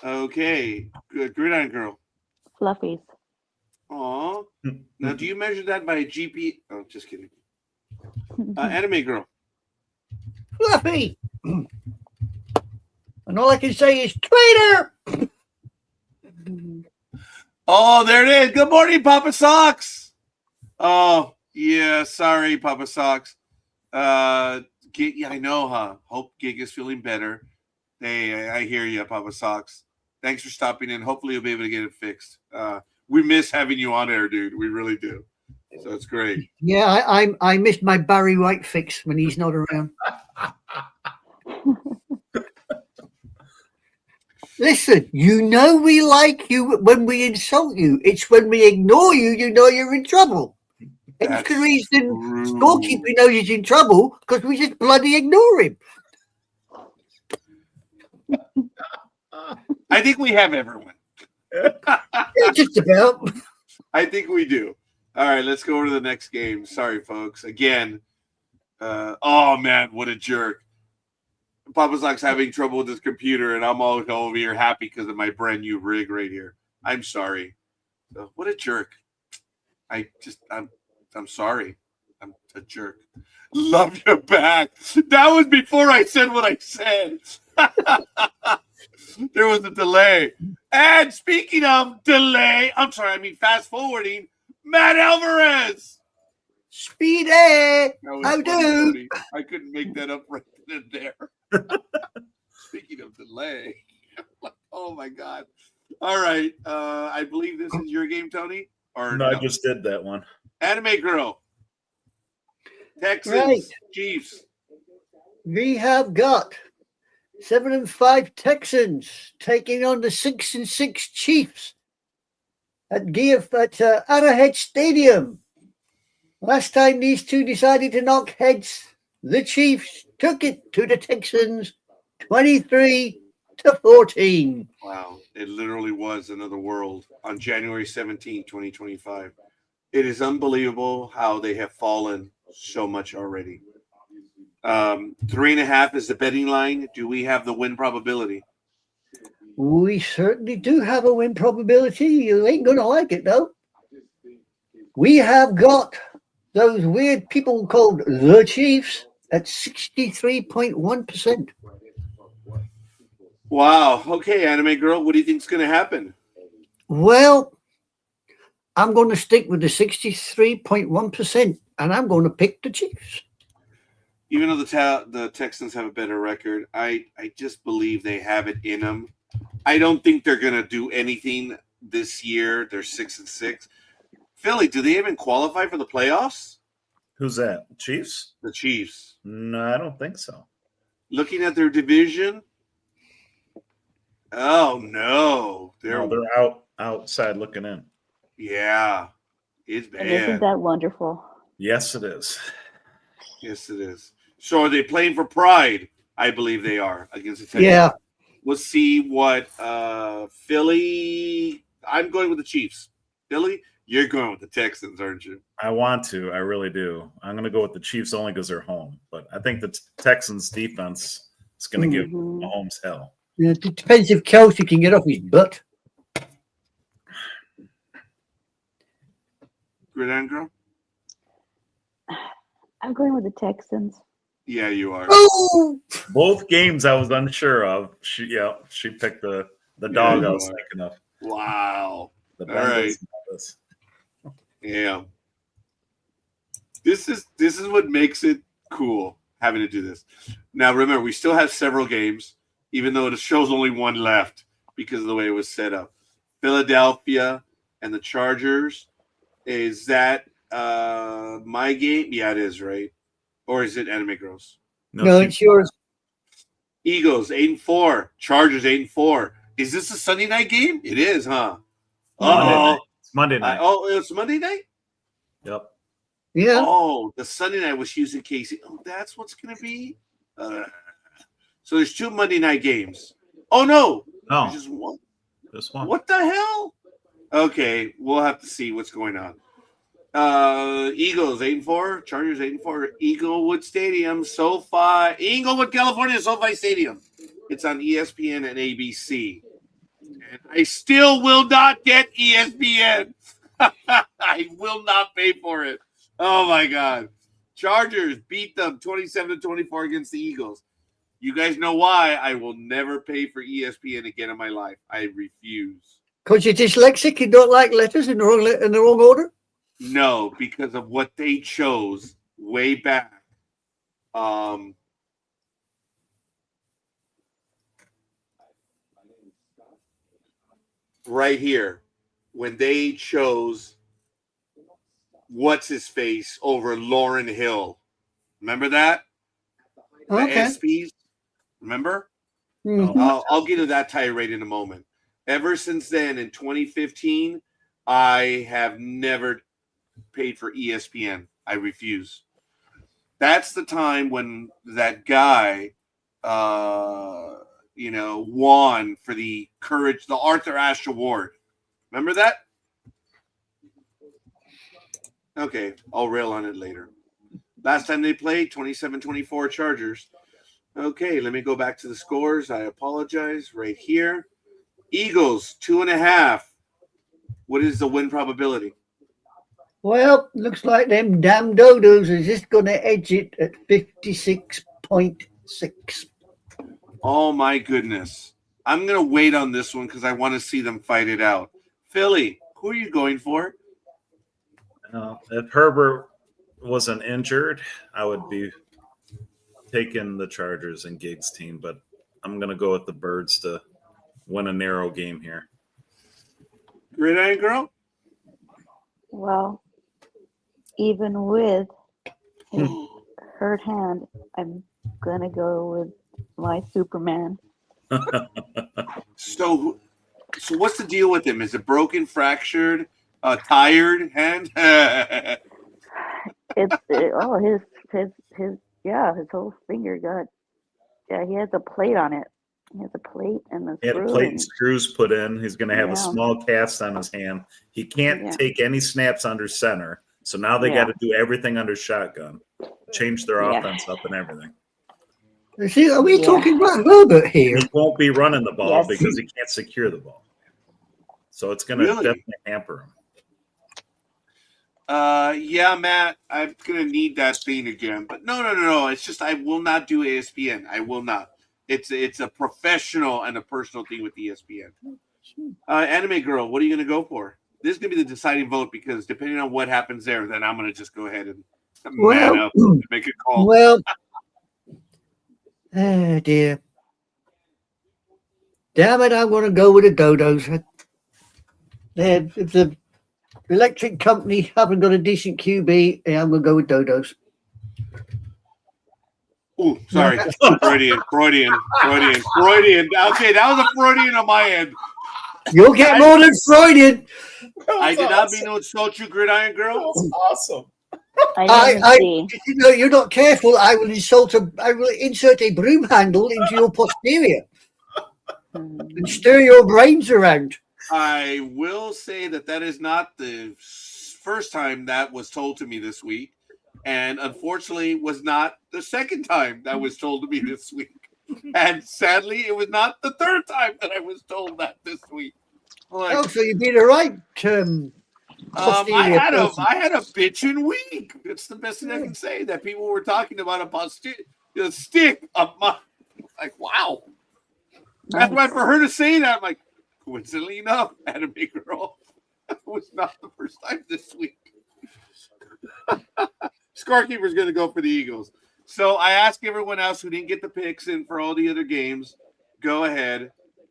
Okay, good. Gridiron Girl. Fluffies. Aw. Now, do you measure that by GP? Oh, just kidding. Anime Girl. Fluffy. And all I can say is traitor. Oh, there it is. Good morning, Papa Socks. Oh, yeah. Sorry, Papa Socks. Yeah, I know, huh? Hope Gig is feeling better. Hey, I hear you, Papa Socks. Thanks for stopping in. Hopefully, you'll be able to get it fixed. We miss having you on air, dude. We really do. So it's great. Yeah, I missed my Barry White fix when he's not around. Listen, you know we like you when we insult you. It's when we ignore you, you know you're in trouble. It's the reason scorekeeper knows he's in trouble because we just bloody ignore him. I think we have everyone. Yeah, just about. I think we do. All right, let's go over to the next game. Sorry, folks. Again, oh, man, what a jerk. Papa Sock's having trouble with his computer, and I'm all over here happy because of my brand new rig right here. I'm sorry. So, what a jerk. I'm sorry. I'm a jerk. Love you back. That was before I said what I said. There was a delay. And speaking of delay, fast forwarding, Matt Alvarez. Speedy. That was How funny, do? Tony. I couldn't make that up right then and there. Speaking of delay. Oh my God. All right. I believe this is your game, Tony. Or No, I just did that one. Anime Girl. Texans. Right. Chiefs. We have got 7-5 Texans taking on the 6-6 Chiefs at Arrowhead Stadium. Last time these two decided to knock heads, the Chiefs took it to the Texans 23-17. 14. Wow. It literally was another world on January 17th, 2025. It is unbelievable how they have fallen so much already. 3.5 is the betting line. Do we have the win probability? We certainly do have a win probability. You ain't going to like it, though. We have got those weird people called the Chiefs at 63.1%. Wow. Okay, anime girl, what do you think's going to happen? Well, I'm going to stick with the 63.1%, and I'm going to pick the Chiefs. Even though the Texans have a better record, I just believe they have it in them. I don't think they're going to do anything this year. They're 6-6. Philly, do they even qualify for the playoffs? Who's that? Chiefs? The Chiefs. No, I don't think so. Looking at their division, oh no, They're outside looking in. Yeah, it's And isn't bad. that wonderful? Yes, it is. Yes, it is. So are they playing for pride? I believe they are against the Texans. Yeah. We'll see what Philly. I'm going with the Chiefs. Philly, you're going with the Texans, aren't you? I want to. I really do. I'm going to go with the Chiefs only because they're home. But I think the Texans defense is going to give Mahomes hell. Yeah, it depends if Kelsey can get off his butt. Gridiron girl? I'm going with the Texans. Yeah, you are. Oh, Both games I was unsure of. She picked the dog Yeah, I was you are. thinking of. Wow. The All right. Bengals and all this. Yeah. This is what makes it cool having to do this. Now remember, we still have several games, even though the show's only one left because of the way it was set up. Philadelphia and the Chargers. Is that my game? Yeah, it is, right? Or is it Anime Girls? no, she- it's yours. Eagles 8-4. Chargers 8-4. Is this a Sunday night game? It is, huh? Monday Oh, night. It's Monday night. it's Monday night? Yep. Yeah. Oh, the Sunday night was Houston Casey. Oh, that's what's going to be? So there's 2 Monday night games. Oh, no. No, There's just one. this one. What the hell? Okay, we'll have to see what's going on. Eagles 8-4, Chargers 8-4, Eaglewood Stadium, SoFi, Inglewood, California, SoFi Stadium. It's on ESPN and ABC. And I still will not get ESPN. I will not pay for it. Oh my God. Chargers beat them 27-24 against the Eagles. You guys know why I will never pay for ESPN again in my life. I refuse. Because you're dyslexic, you don't like letters in the wrong order? No, because of what they chose way back. Right here, when they chose what's his face over Lauryn Hill. Remember that? The Okay. SPs. Remember? Mhm. I'll get to that tirade in a moment. Ever since then, in 2015, I have never paid for ESPN. I refuse. That's the time when that guy, won for the Arthur Ashe Award. Remember that? Okay, I'll rail on it later. Last time they played, 27-24 Chargers. Okay, let me go back to the scores. I apologize. Right here. Eagles, 2.5. What is the win probability? Well, looks like them damn dodos are just going to edge it at 56.6. Oh, my goodness. I'm going to wait on this one because I want to see them fight it out. Philly, who are you going for? If Herbert wasn't injured, I would be taking the Chargers and Giggs' team, but I'm going to go with the Birds to win a narrow game here. Gridiron Girl? Well, even with his hurt hand, I'm going to go with my Superman. So what's the deal with him? Is it broken, fractured, tired hand? His whole finger got, he has a plate on it. He has a plate and a He had a screw. plate and screws put in. He's going to have Yeah. a small cast on his hand. He can't Yeah. take any snaps under center. So now they Yeah. got to do everything under shotgun, change their Yeah. offense up and everything. See, are we Yeah. talking about Herbert here? He won't be running the ball Yes. because he can't secure the ball. So it's going to Really? definitely hamper him. Yeah, Matt, I'm gonna need that thing again. But no. It's just I will not do ESPN. I will not. It's a professional and a personal thing with ESPN. Anime Girl, what are you gonna go for? This is gonna be the deciding vote because depending on what happens there, then I'm gonna just go ahead and man up and make a call. Well, oh dear. Damn it, I'm going to go with the Dodos. If the electric company haven't got a decent QB, I'm going to go with Dodos. Oh, sorry. Freudian. Okay, that was a Freudian on my end. You'll get more than Freudian. I did not mean to insult you, Gridiron Girl. That was awesome. I didn't see. You know, you're not careful. I will insert a broom handle into your posterior and stir your brains around. I will say that is not the first time that was told to me this week, and unfortunately was not the second time that was told to me this week. And sadly, it was not the third time that I was told that this week. Like, Oh, so you did the right I had a bitchin' week. It's the best thing I can say. That people were talking about a stick of my. Like, wow. That's why for her to say that, I'm like, coincidentally enough, Anime Girl, it was not the first time this week. Scorekeeper's going to go for the Eagles. So I ask everyone else who didn't get the picks in for all the other games, go ahead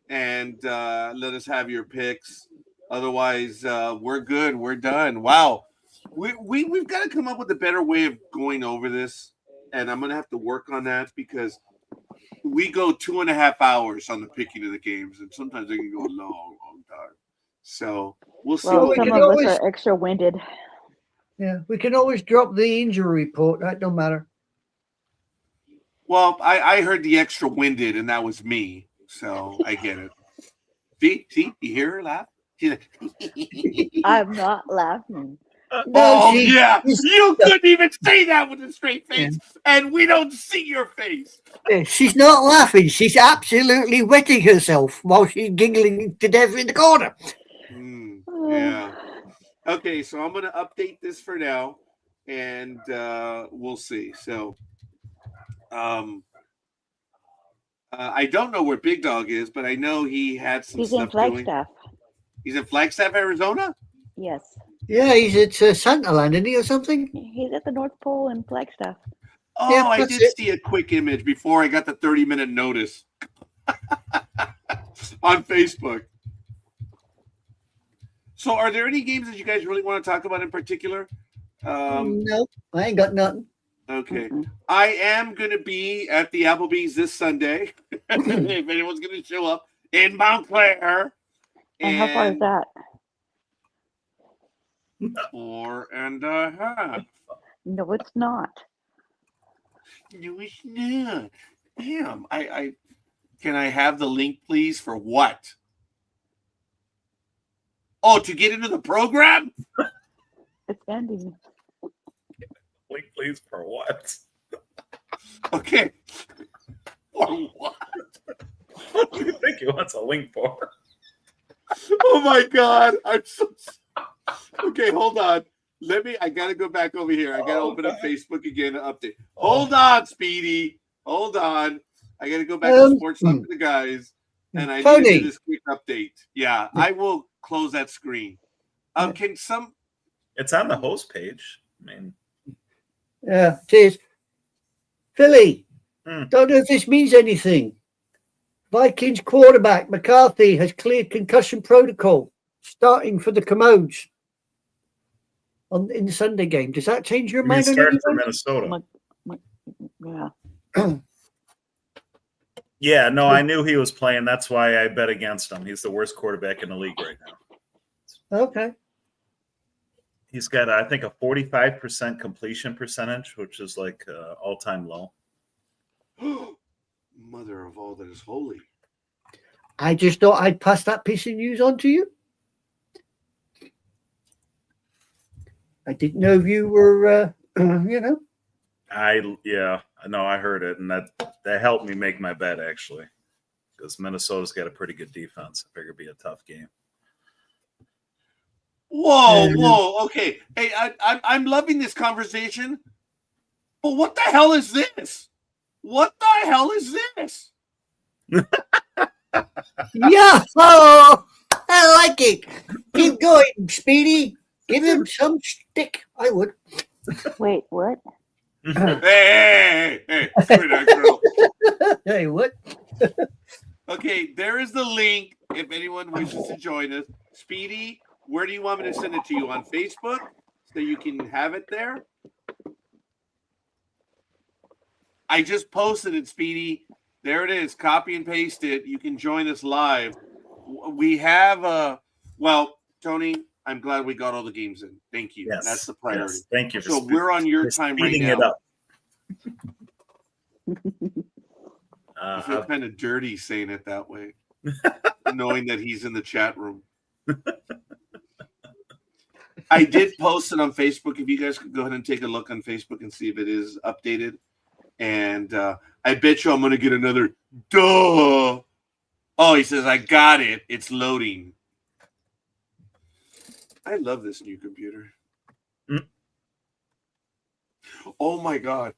and let us have your picks. Otherwise, we're good. We're done. Wow. We've got to come up with a better way of going over this. And I'm going to have to work on that because we go 2.5 hours on the picking of the games. And sometimes they can go a long, long time. So we'll see. Well, we some can of always- us are extra winded. Yeah, we can always drop the injury report. That don't matter. Well, I heard the extra winded, and that was me. So I get it. See, you hear her laugh? She's like, I'm not laughing. oh, she- yeah. You couldn't even say that with a straight face, and we don't see your face. She's not laughing. She's absolutely wetting herself while she's giggling to death in the corner. Yeah. Okay, so I'm going to update this for now, and we'll see. So I don't know where Big Dog is, but I know he had some He's stuff in doing. Flagstaff. He's in Flagstaff, Arizona? Yes. Yeah, he's at Santaland, isn't he, or something? He's at the North Pole in Flagstaff. Oh, Yeah, I that's did it. see a quick image before I got the 30-minute notice on Facebook. So are there any games that you guys really want to talk about in particular? No, I ain't got nothing. Okay. I am going to be at the Applebee's this Sunday. If anyone's going to show up in Montclair. And how far is that? 4.5. No, it's not. No, it's not. Damn. I can I have the link, please, for what? Oh, to get into the program? It's ending. Link, please, for what? Okay. For what? What do you think he wants a link for? Oh my God. I'm so okay, hold on. I gotta go back over here. I gotta open up Facebook again to update. Hold on, Speedy. Hold on. I gotta go back to Sports Talk with the guys. And I need to Tony. do this quick update. Yeah, I will close that screen. Can some It's on the host page. I mean, Yeah, it is. Philly, Hmm. don't know if this means anything. Vikings quarterback McCarthy has cleared concussion protocol, starting for the Commodes in the Sunday game. Does that change your I mean mind? on starting for anything? Minnesota. Yeah. Yeah, no, I knew he was playing. That's why I bet against him. He's the worst quarterback in the league right now. Okay. He's got, I think, a 45% completion percentage, which is like all-time low. mother of all that is holy? I just thought I'd pass that piece of news on to you. I didn't know if you were, you know. I heard it, and that helped me make my bet actually, because Minnesota's got a pretty good defense. I figured it'd be a tough game. Whoa. Okay. Hey, I'm loving this conversation. But what the hell is this? What the hell is this? Yeah, oh, I like it. Keep going, Speedy. Give him some stick. I would. Wait, what? Hey. Screw that girl. Hey, what? Okay, there is the link if anyone wishes to join us. Speedy, where do you want me to send it to you? On Facebook so you can have it there? I just posted it, Speedy. There it is. Copy and paste it. You can join us live. We have Tony, I'm glad we got all the games in. Thank you. Yes, That's the priority. Yes, thank you. So we're on your time right now. It up. I feel kind of dirty saying it that way, knowing that he's in the chat room. I did post it on Facebook. If you guys could go ahead and take a look on Facebook and see if it is updated. And I bet you I'm going to get another duh. Oh, he says, I got it. It's loading. I love this new computer. Oh, my God.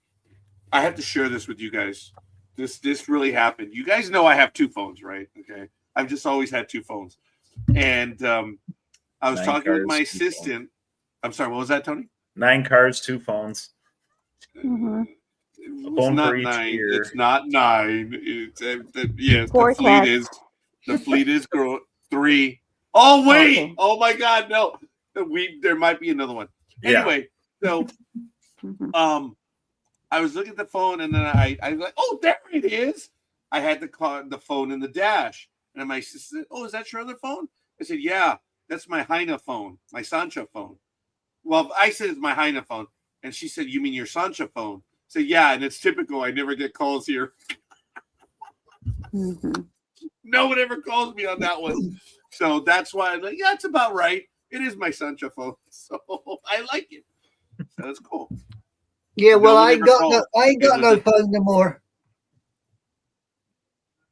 I have to share this with you guys. This really happened. You guys know I have two phones, right? Okay. I've just always had two phones. And I was talking with my assistant. I'm sorry, what was that, Tony? 9 cars, 2 phones. Mm-hmm. It's phone not for each 9. ear. It's not 9. It's yes, Four the fleet is 3. Oh wait! Okay. Oh my God, no. There might be another one. Yeah. Anyway, so Mm-hmm. I was looking at the phone and then I was like, oh, there it is. I had the phone in the dash. And my sister said, oh, is that your other phone? I said, yeah, that's my Heine phone, my Sancho phone. Well, I said it's my Heine phone. And she said, you mean your Sancho phone? I said, yeah, and it's typical. I never get calls here. Mm-hmm. No one ever calls me on that one. So that's why I'm like, yeah, it's about right. It is my Sancho phone. So I like it. So that's cool. Yeah, well, No one I ain't ever got called. no, I ain't got no phone no more.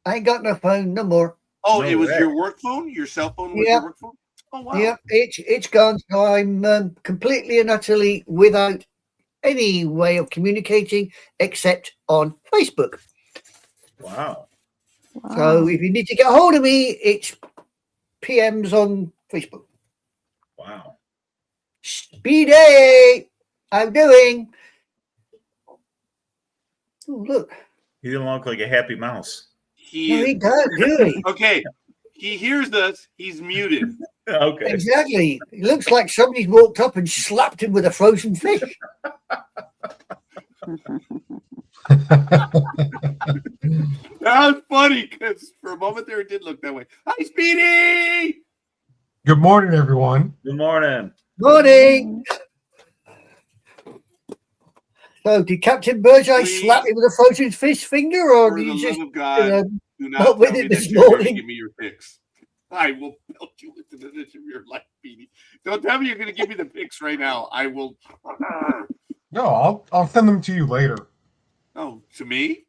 I ain't got no phone no more. Oh, No it was way. your work phone? Your cell phone was Yeah. your work phone? Oh, wow. Yeah, it's gone. So I'm completely and utterly without any way of communicating except on Facebook. Wow. So if you need to get a hold of me, it's PMs on Facebook. Wow. Speedy, I'm doing. Oh, look. He didn't look like a happy mouse. No, he does, do he? Okay. He hears us. He's muted. Okay. Exactly. It looks like somebody's walked up and slapped him with a frozen fish. That was funny because for a moment there it did look that way. Hi, Speedy. Good morning, everyone. Good morning. Morning. So, did Captain Birdseye Please. slap him with a frozen fish finger, or For did the you just love of God, know, do not not with tell it me this that you're going to morning? give me your picks. I will pelt you with the finish of your life, Speedy. Don't tell me you're going to give me the picks right now. I will. No, I'll send them to you later. Oh, to me?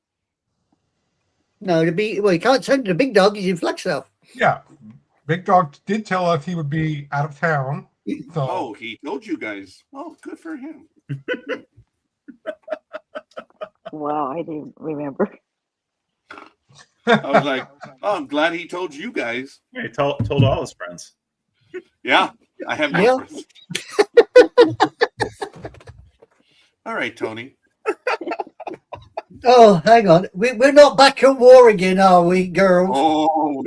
No, you can't send the big dog. He's in Flagstaff. Yeah, Big Dog did tell us he would be out of town. So Oh, he told you guys. Oh, good for him. Wow, I didn't remember. I was like, oh, I'm glad he told you guys. Yeah, he told all his friends. Yeah, I have no Yeah. friends. All right, Tony. Oh, hang on. We're not back at war again, are we, girls? Oh,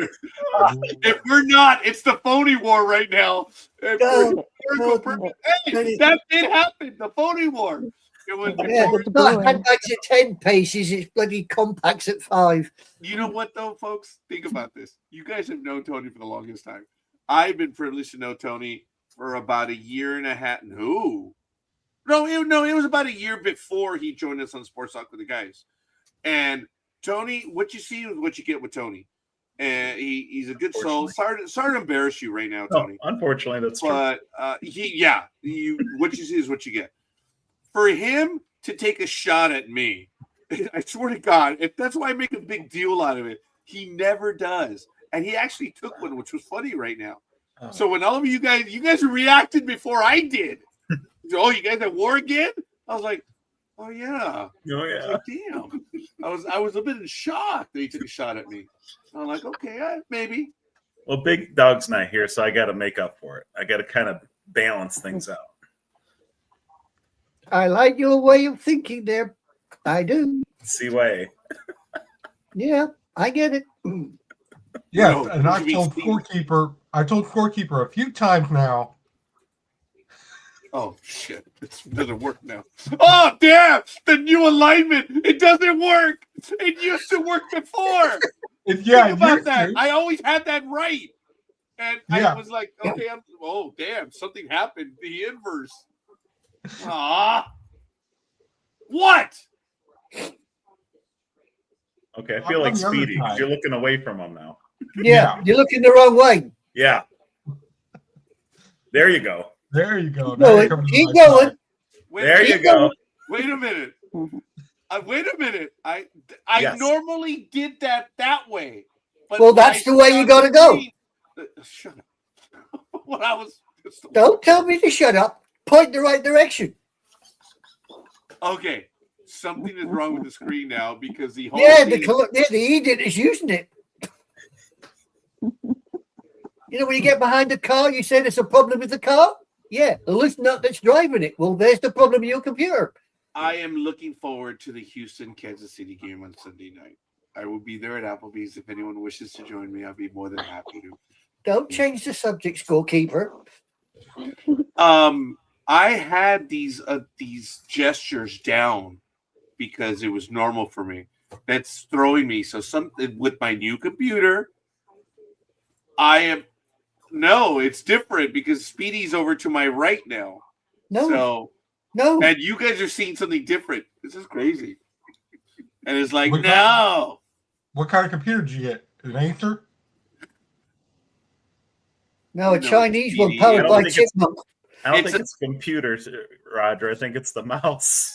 if we're not, it's the phony war right now. If No, we're- hey, that did happen. The phony war. It was Yeah, before. it's not handbags at 10 paces. It's bloody compacts at 5. You know what, though, folks? Think about this. You guys have known Tony for the longest time. I've been privileged to know Tony for about 1.5 years. No, it was about a year before he joined us on Sports Talk with the guys. And Tony, what you see is what you get with Tony. and he's a good soul. Sorry to embarrass you right now, Tony. No, unfortunately, that's true. But what you see is what you get. For him to take a shot at me, I swear to God, if that's why I make a big deal out of it, he never does. And he actually took one, which was funny right now. Oh. So when all of you guys reacted before I did. Oh, you guys at war again? I was like, oh yeah. Oh yeah. Like, damn. I was a bit in shock that he took a shot at me. I'm like, okay, maybe. Well, Big Dog's not here, so I got to make up for it. I got to kind of balance things out. I like your way of thinking there. I do. See way. Yeah, I get it. Yes, No, and I you mean told Steve. Scorekeeper a few times now. Oh shit! It doesn't work now. Oh damn! The new alignment. It doesn't work. It used to work before. Think about that. I always had that right, and I was like, okay, oh damn, something happened. The inverse. Ah, what? Okay, I feel like On the other Speedy because side. you're looking away from him now. Yeah, you're looking the wrong way. Yeah. There you go. There you go. Keep Now going. you're coming to Keep my going. side. There you go. Wait a minute. Mhm. Wait a minute. I Yes. normally did that way. But Well, when that's I the way you saw gotta go. screen- Shut up. When I was Don't tell me to shut up. Point the right direction. okay. Something is wrong with the screen now because the whole Yeah, thing- the idiot is using it. You know, when you get behind the car, you say there's a problem with the car. Yeah, the listener that's driving it. Well, there's the problem with your computer. I am looking forward to the Houston Kansas City game on Sunday night. I will be there at Applebee's. If anyone wishes to join me, I'll be more than happy to. Don't change the subject, scorekeeper. I had these gestures down because it was normal for me. That's throwing me. So something with my new computer, it's different because Speedy's over to my right now. No, So no. and you guys are seeing something different. This is crazy. And it's like, What no. What kind of computer did you get? An Acer? No, a No, Chinese one Speedy, powered I don't by think it's- chipmunk. I don't It's think it's computers, Roger. I think it's the mouse.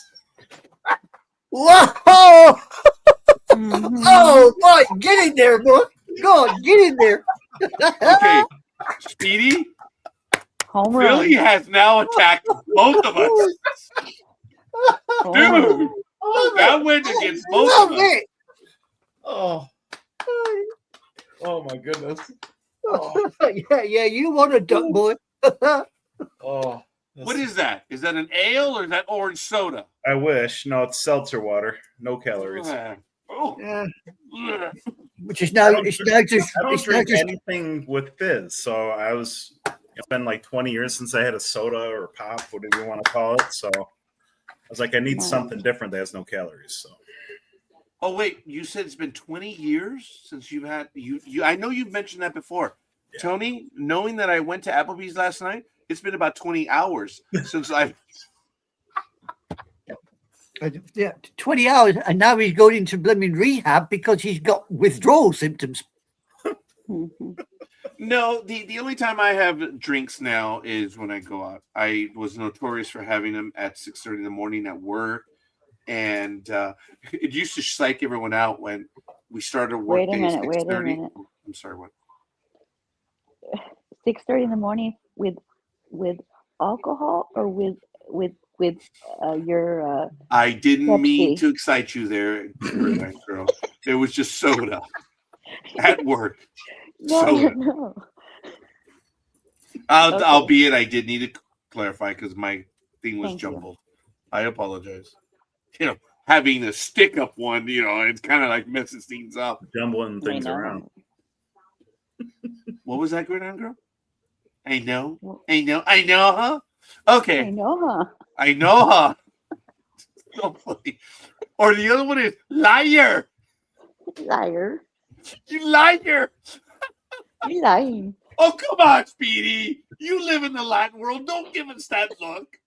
Whoa! Mhm. Oh, boy, get in there, boy. Go on, get in there. Okay, Speedy, Home run. Philly has now attacked both of us. Home Dude, run. that went against both Love of us. it. Oh. Oh my goodness. Yeah, you want a duck, boy. Oh. What is that? Is that an ale or is that orange soda? I wish. No, it's seltzer water. No calories. Oh, Yeah, ugh. which is now, it's now just, I don't it's now drink just, anything with fizz. So it's been like 20 years since I had a soda or pop, whatever you want to call it. So I was like, I need Nice. something different that has no calories. So Oh wait, you said it's been 20 years since you've had you. I know you've mentioned that before, Yeah. Tony. Knowing that I went to Applebee's last night, it's been about 20 hours since I. yeah, 20 hours, and now he's going into blooming rehab because he's got withdrawal symptoms. Mhm. No, the only time I have drinks now is when I go out. I was notorious for having them at 6:30 in the morning at work, and it used to psych everyone out when we started work. Wait a day minute, wait a 6:30. minute. I'm sorry, what? 6:30 in the morning with alcohol or with your I didn't mean Pepsi. to excite you there, very nice girl. It was just soda at work. Soda. no. Okay. Albeit I did need to clarify because my thing was Thank you. jumbled. I apologize. Having a stick up one, it's kind of like messes things up. jumbling I things know. around. What was that, Gridiron Girl? I know, Well- huh? Okay, I know, huh? I know, huh? So funny. Or the other one is liar. Liar. You liar. You lying. Oh, come on, Speedy. You live in the Latin world. Don't give us that look.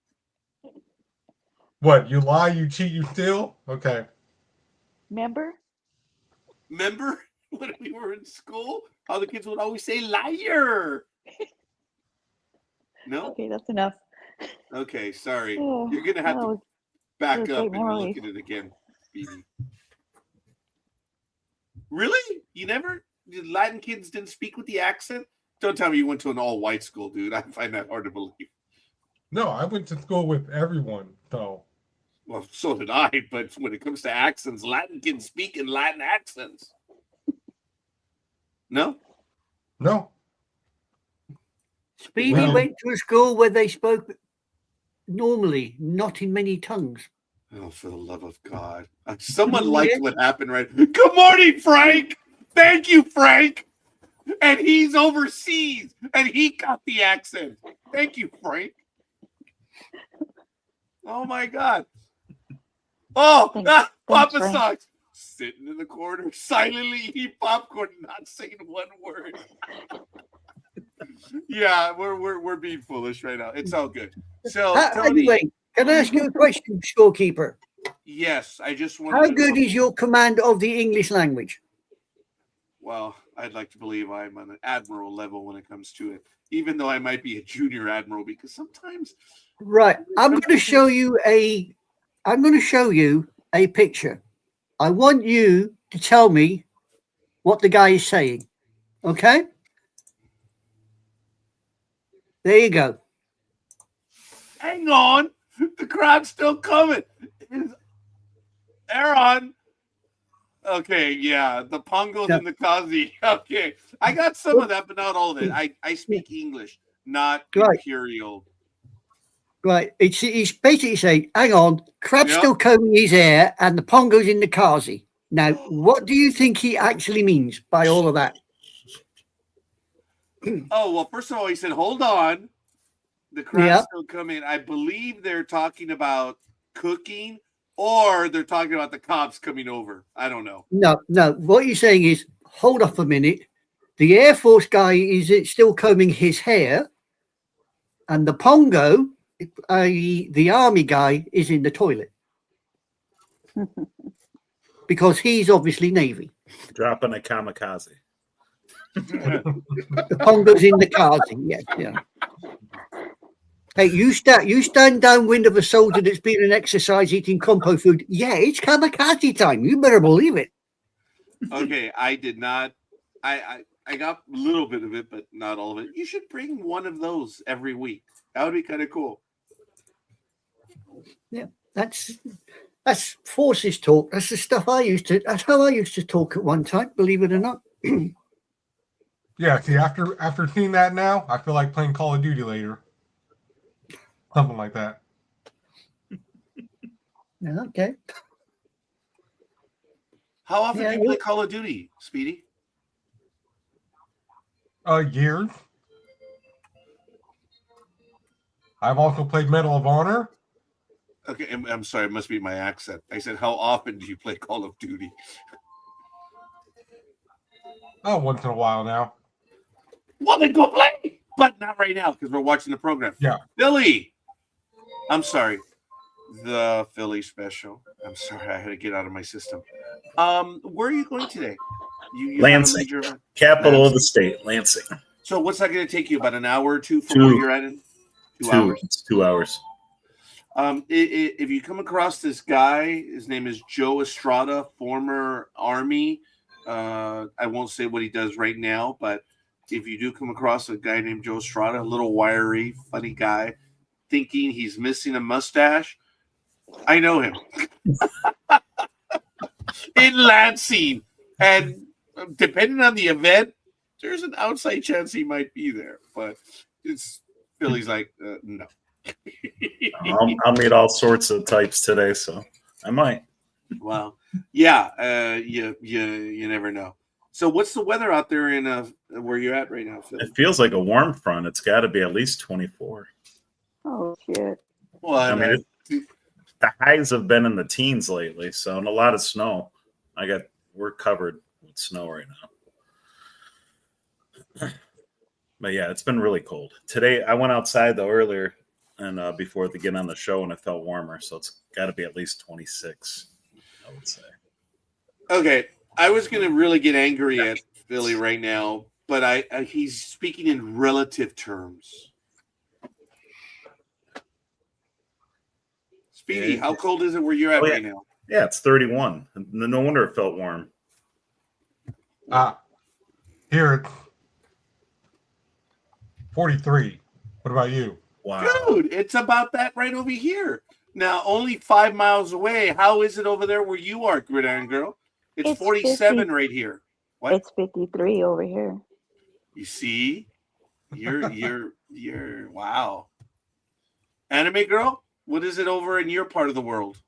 What? You lie, you cheat, you steal? Okay. Remember? Remember? when we were in school, how the kids would always say liar. No? Okay, that's enough. Okay, sorry. Oh, You're going to have that to was- back was up great and memories. look at it again, Speedy. Really? Latin kids didn't speak with the accent? Don't tell me you went to an all-white school, dude. I find that hard to believe. No, I went to school with everyone, though. Well, so did I, but when it comes to accents, Latin kids speak in Latin accents. No? No. Speedy Well- went to a school where they spoke normally, not in many tongues. Oh, for the love of God. Someone liked what happened, right? Good morning, Frank. Thank you, Frank. And he's overseas, and he got the accent. Thank you, Frank. Oh, my God. Oh, Thanks, Papa Frank. Socks. Sitting in the corner, silently eating popcorn, not saying one word. Yeah, we're being foolish right now. It's all good. So, Tony, Anyway, can I ask you a question, scorekeeper? yes, I just wanted How to good know. is your command of the English language? Well, I'd like to believe I'm on an admiral level when it comes to it, even though I might be a junior admiral, because sometimes Right. I'm going to show you a picture. I want you to tell me what the guy is saying. Okay? There you go. hang on, the crowd's still coming. Aaron. Okay, yeah, the Pongos Yeah. and the Kazi. Okay, I got some of that, but not all of it. I speak English, not Right. Imperial. Right. He's basically saying, hang on, Crab's Yep. still combing his hair and the Pongo's in the Kazi. Now, what do you think he actually means by all of that? Oh, well, first of all, he said, hold on. The crowd's Yeah. still coming. I believe they're talking about cooking or they're talking about the cops coming over. I don't know. No. What you're saying is, hold up a minute. The Air Force guy is still combing his hair, and the Pongo, i.e., the Army guy, is in the toilet because he's obviously Navy. Dropping a kamikaze. The Pongo's in the Kazi. Yeah. Hey, you stand downwind of a soldier that's been in exercise eating compo food. Yeah, it's kamikaze time. You better believe it. Okay, I did not. I got a little bit of it, but not all of it. You should bring one of those every week. That would be kind of cool. That's forces talk. That's the stuff that's how I used to talk at one time, believe it or not. Yeah, see, after seeing that now, I feel like playing Call of Duty later. Something like that. Yeah, okay. How often Yeah, do you play Call of Duty, Speedy? Years. I've also played Medal of Honor. Okay, I'm sorry, it must be my accent. I said, how often do you play Call of Duty? Oh, once in a while now. Well, then go play, but not right now because we're watching the program. Yeah. Philly. I'm sorry. The Philly special. I'm sorry, I had to get out of my system. Where are you going today? You have a Lansing. major event? Capital of the state, Lansing. So what's that going to take you? About an hour or two from 2. where you're at? In 2 hours. It's 2 hours. If you come across this guy, his name is Joe Estrada, former Army. I won't say what he does right now, but if you do come across a guy named Joe Estrada, a little wiry, funny guy, thinking he's missing a mustache, I know him. In Lansing. And depending on the event, there's an outside chance he might be there. But Philly's like, no. I'll meet all sorts of types today, so I might. Wow. Yeah, you never know. So what's the weather out there in where you're at right now, Phil? It feels like a warm front. It's got to be at least 24. Oh shit. Well, I mean, the highs have been in the teens lately, so and a lot of snow. We're covered with snow right now. But yeah, it's been really cold. Today, I went outside though earlier and before to get on the show, and it felt warmer, so it's got to be at least 26, I would say. okay. I was going to really get angry at Philly right now, but he's speaking in relative terms. Speedy, Yeah. how cold is it where you're at right now? Yeah, it's 31. No wonder it felt warm. Here it's 43. What about you? Wow. Dude, it's about that right over here. Now, only 5 miles away. How is it over there where you are, Gridiron Girl? It's 47 50. right here. What? It's 53 over here. You see? You're wow. Anime Girl, what is it over in your part of the world?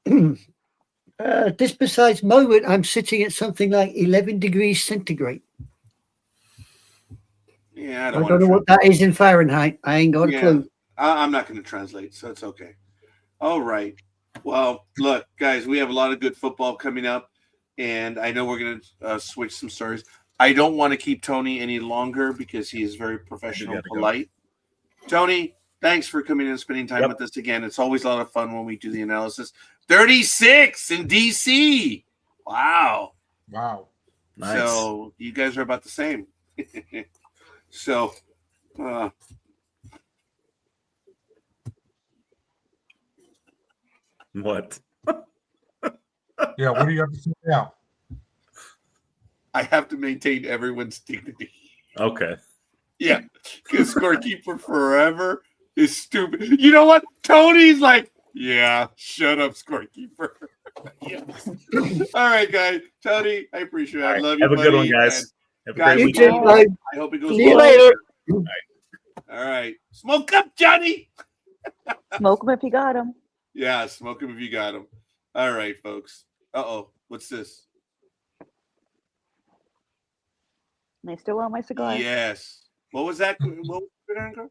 This precise moment, I'm sitting at something like 11 degrees centigrade. Yeah, I don't know what that is in Fahrenheit. I ain't got a clue. I'm not going to translate, so it's okay. All right. Well, look, guys, we have a lot of good football coming up, and I know we're going to switch some stories. I don't want to keep Tony any longer because he is very professional and polite. Tony, thanks for coming in and spending time with us again. It's always a lot of fun when we do the analysis. 36 in DC. Wow. Wow. Nice. So you guys are about the same. So, what? Yeah, what do you have to say now? I have to maintain everyone's dignity. Okay. Yeah, because scorekeeper forever is stupid. You know what? Tony's like, yeah, shut up, scorekeeper. Yeah. All right, guys. Tony, I appreciate it. I love you. Have a buddy. good one, guys. And Have a great guys, weekend. I hope it goes See you well. later. All right. Smoke up, Johnny. Smoke them if you got them. Yeah, smoke him if you got him. All right, folks. Uh-oh. What's this? And I still want my cigar. Yes. What was that? What was it, girl?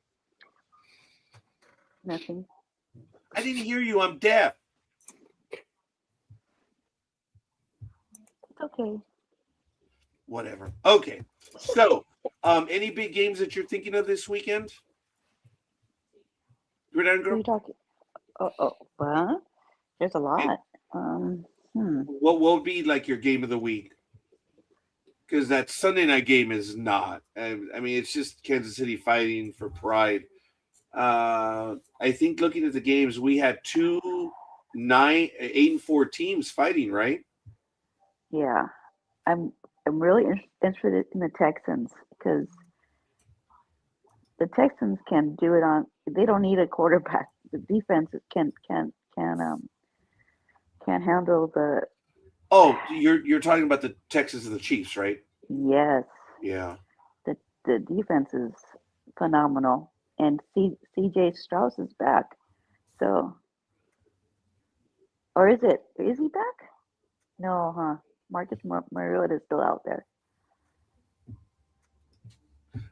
Nothing. I didn't hear you. I'm deaf. It's okay. Whatever. Okay. So, any big games that you're thinking of this weekend? Gridiron What are Girl? you talking? Well, there's a lot. What would be like your game of the week? Because that Sunday night game is not. I mean, it's just Kansas City fighting for pride. I think looking at the games, we had 8-4 teams fighting, right? Yeah, I'm really interested in the Texans because the Texans can do it on. They don't need a quarterback. The defense can handle the. Oh, you're talking about the Texans and the Chiefs, right? Yes. Yeah. The defense is phenomenal, and CJ Strauss is back. So, or is he back? No, huh? Marcus Mariota is still out there.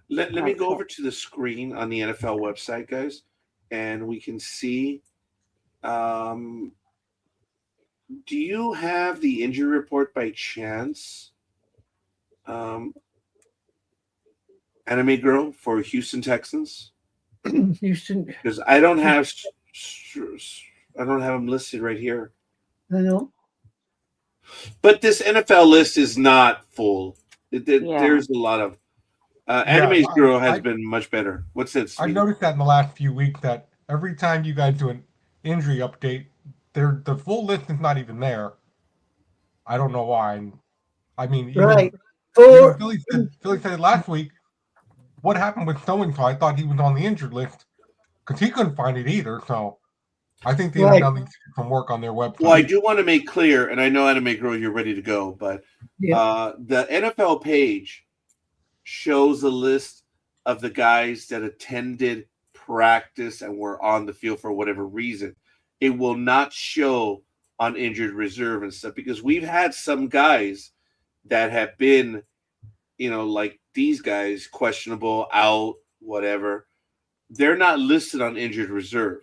Let me go over to the screen on the NFL website, guys, and we can see. Do you have the injury report by chance? Anime Girl for Houston Texans. Houston. Because I don't have them listed right here. I know. But this NFL list is not full. There's a lot of Anime's Girl has been much better. What's it? I've noticed that in the last few weeks that every time you guys do an injury update, the full list is not even there. I don't know why. I mean, even Philly said it last week. What happened with so-and-so? I thought he was on the injured list because he couldn't find it either. So I think the NFL needs to do some work on their website. Well, I do want to make clear, and I know Anime Girl, you're ready to go, but the NFL page shows a list of the guys that attended practice and were on the field for whatever reason. It will not show on injured reserve and stuff because we've had some guys that have been, like these guys, questionable, out, whatever. They're not listed on injured reserve.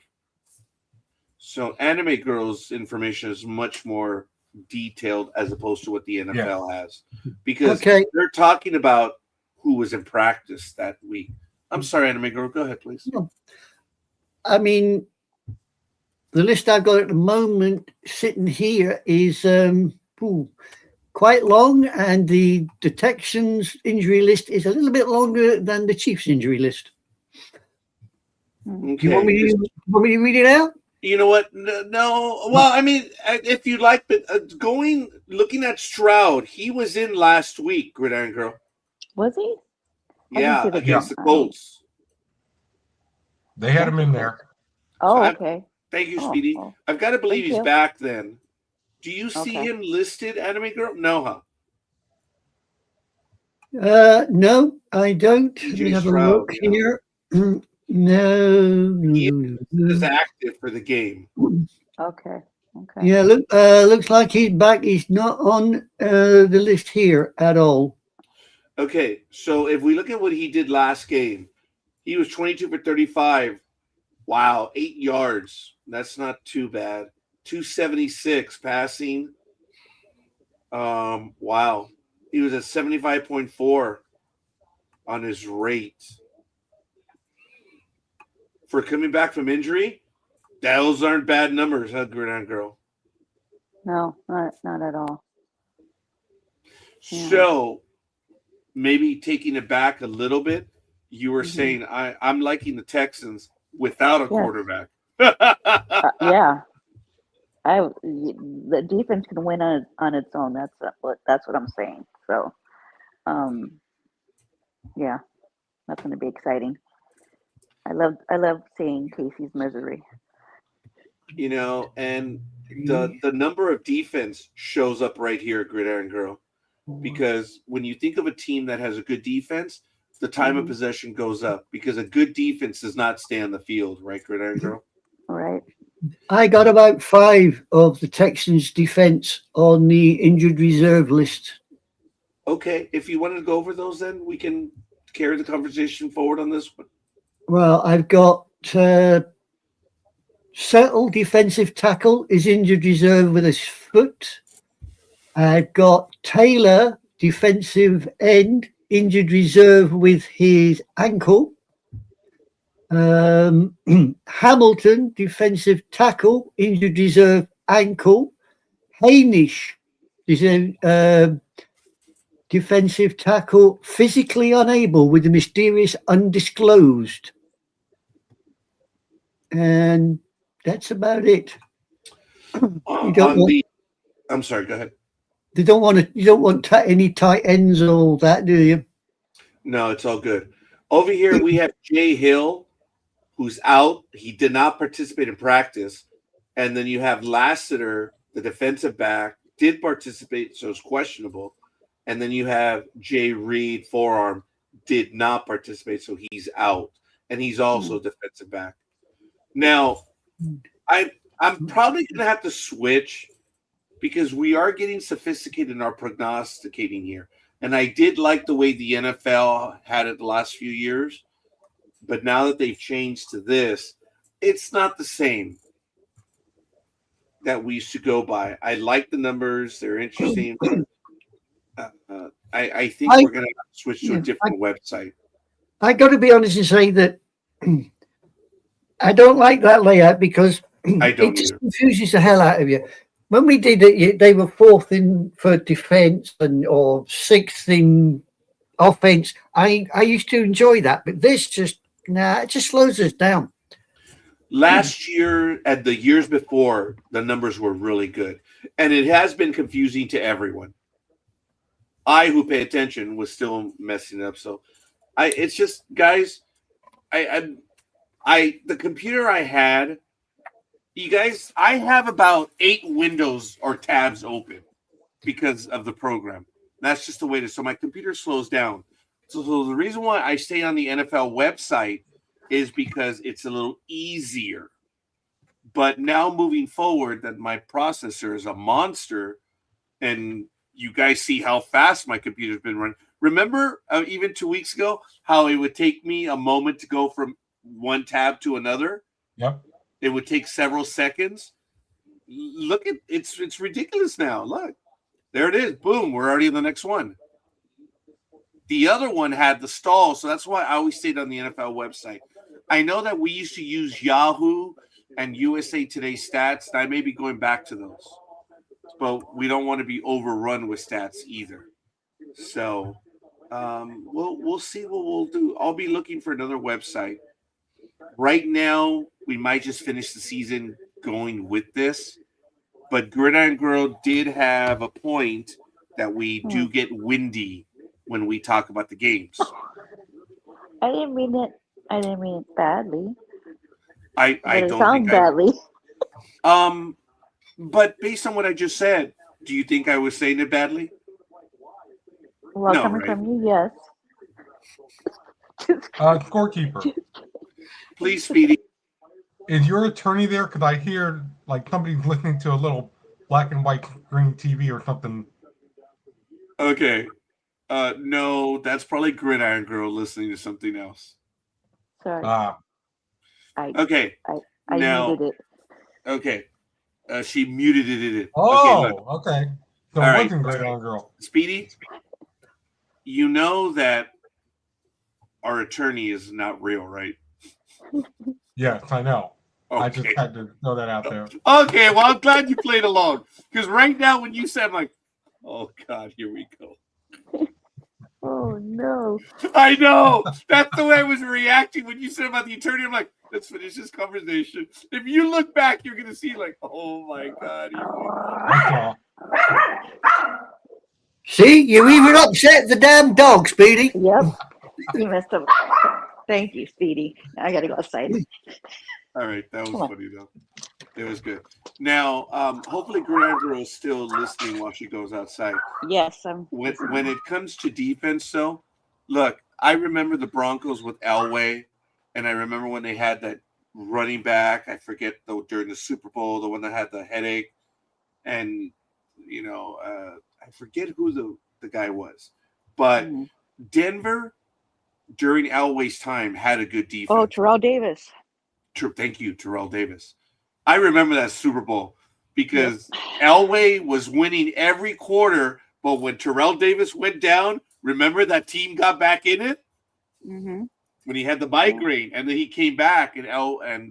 So Anime Girl's information is much more detailed as opposed to what the NFL has. Because they're talking about who was in practice that week. I'm sorry, Anime Girl. Go ahead, please. I mean, the list I've got at the moment sitting here is quite long, and the Texans injury list is a little bit longer than the Chiefs injury list. Okay. Do you want me to read it out? You know what? No. Well, I mean, if you'd like, but looking at Stroud, he was in last week, Gridiron Girl. Was he? Yeah, see the against game. the Colts. They had him in there. Oh, So okay. Thank you, Oh, Speedy. well, I've got to believe thank he's you. back then. Do you see Okay. him listed, Anime Girl? No, huh? No, I don't. Let DJ me have a Stroud, look yeah. here. No. He is active for the game. Okay. Okay. Yeah, looks like he's back. He's not on the list here at all. Okay, so if we look at what he did last game, he was 22 for 35. Wow, 8 yards. That's not too bad. 276 passing. Wow. He was at 75.4 on his rate. For coming back from injury, those aren't bad numbers, huh, Gridiron Girl? No, not at all. Yeah. So maybe taking it back a little bit, you were Mhm. saying I'm liking the Texans without a Yes. quarterback. Yeah. The defense can win on its own. That's what I'm saying. So, yeah, that's going to be exciting. I love seeing Casey's misery. You know, and the number of defense shows up right here, Gridiron Girl, because when you think of a team that has a good defense, the time of Mhm. possession goes up because a good defense does not stay on the field, right, Gridiron Girl? All right. I got about 5 of the Texans' defense on the injured reserve list. Okay, if you wanted to go over those, then we can carry the conversation forward on this one. Well, I've got Settle, defensive tackle, is injured reserve with his foot. I've got Taylor, defensive end, injured reserve with his ankle. Hamilton, defensive tackle, injured reserve, ankle. Hainish, defensive tackle, physically unable with the mysterious undisclosed. And that's about it. I'm sorry, go ahead. You don't want any tight ends or all that, do you? No, it's all good. Over here, we have Jay Hill, who's out. He did not participate in practice. And then you have Lassiter, the defensive back, did participate, so it's questionable. And then you have Jay Reed, forearm, did not participate, so he's out. And he's also defensive back. Now, I'm probably going to have to switch because we are getting sophisticated in our prognosticating here. And I did like the way the NFL had it the last few years. But now that they've changed to this, it's not the same that we used to go by. I like the numbers. They're interesting. I think we're going to switch to a different website. I got to be honest and say that I don't like that layout because it just confuses the hell out of you. When we did it, they were 4th in for defense or 6th in offense. I used to enjoy that, but this it just slows us down. Last year and the years before, the numbers were really good, and it has been confusing to everyone. I, who pay attention, was still messing up. So, it's just, guys, the computer I had. You guys, I have about 8 windows or tabs open because of the program. That's just the way it is. So my computer slows down. So the reason why I stay on the NFL website is because it's a little easier. But now moving forward, that my processor is a monster, and you guys see how fast my computer's been running. Remember, even 2 weeks ago, how it would take me a moment to go from one tab to another? Yep. It would take several seconds. Look at it's ridiculous now. Look, there it is. Boom, we're already in the next one. The other one had the stall, so that's why I always stayed on the NFL website. I know that we used to use Yahoo and USA Today stats, and I may be going back to those. but we don't want to be overrun with stats either. So we'll see what we'll do. I'll be looking for another website. Right now, we might just finish the season going with this. But Gridiron Girl did have a point that we do get windy when we talk about the games. I didn't mean it. I didn't mean it badly. I It don't sounds think badly. but based on what I just said, do you think I was saying it badly? Well, No, coming right? from you, yes. Scorekeeper, Please, Speedy. is your attorney there? Because I hear like somebody's listening to a little black and white green TV or something. Okay. No, that's probably Gridiron Girl listening to something else. Sorry. Okay. I now, muted it. Okay. She muted it. Okay. So All it right. wasn't Gridiron Girl. Speedy, you know that our attorney is not real, right? Yes, I know. Okay. I just had to throw that out there. Okay, well, I'm glad you played along. Because right now, when you said, I'm like, oh, God, here we go. Oh, no. I know. That's the way I was reacting when you said about the attorney. I'm like, let's finish this conversation. If you look back, you're going to see, like, oh, my God. Here we go. See, you even upset the damn dog, Speedy. Yep. You messed up. Thank you, Speedy. I got to go outside. All right, that was funny, though. It was good. Now, hopefully Gridiron Girl is still listening while she goes outside. Yes. When it comes to defense, though, look, I remember the Broncos with Elway, and I remember when they had that running back, I forget, though, during the Super Bowl, the one that had the headache, and, you know, I forget who the guy was. But Denver, during Elway's time, had a good defense. Oh, Terrell Davis. Thank you, Terrell Davis. I remember that Super Bowl because Elway was winning every quarter, but when Terrell Davis went down, remember that team got back in it? Mm-hmm. When he had the migraine, and then he came back, and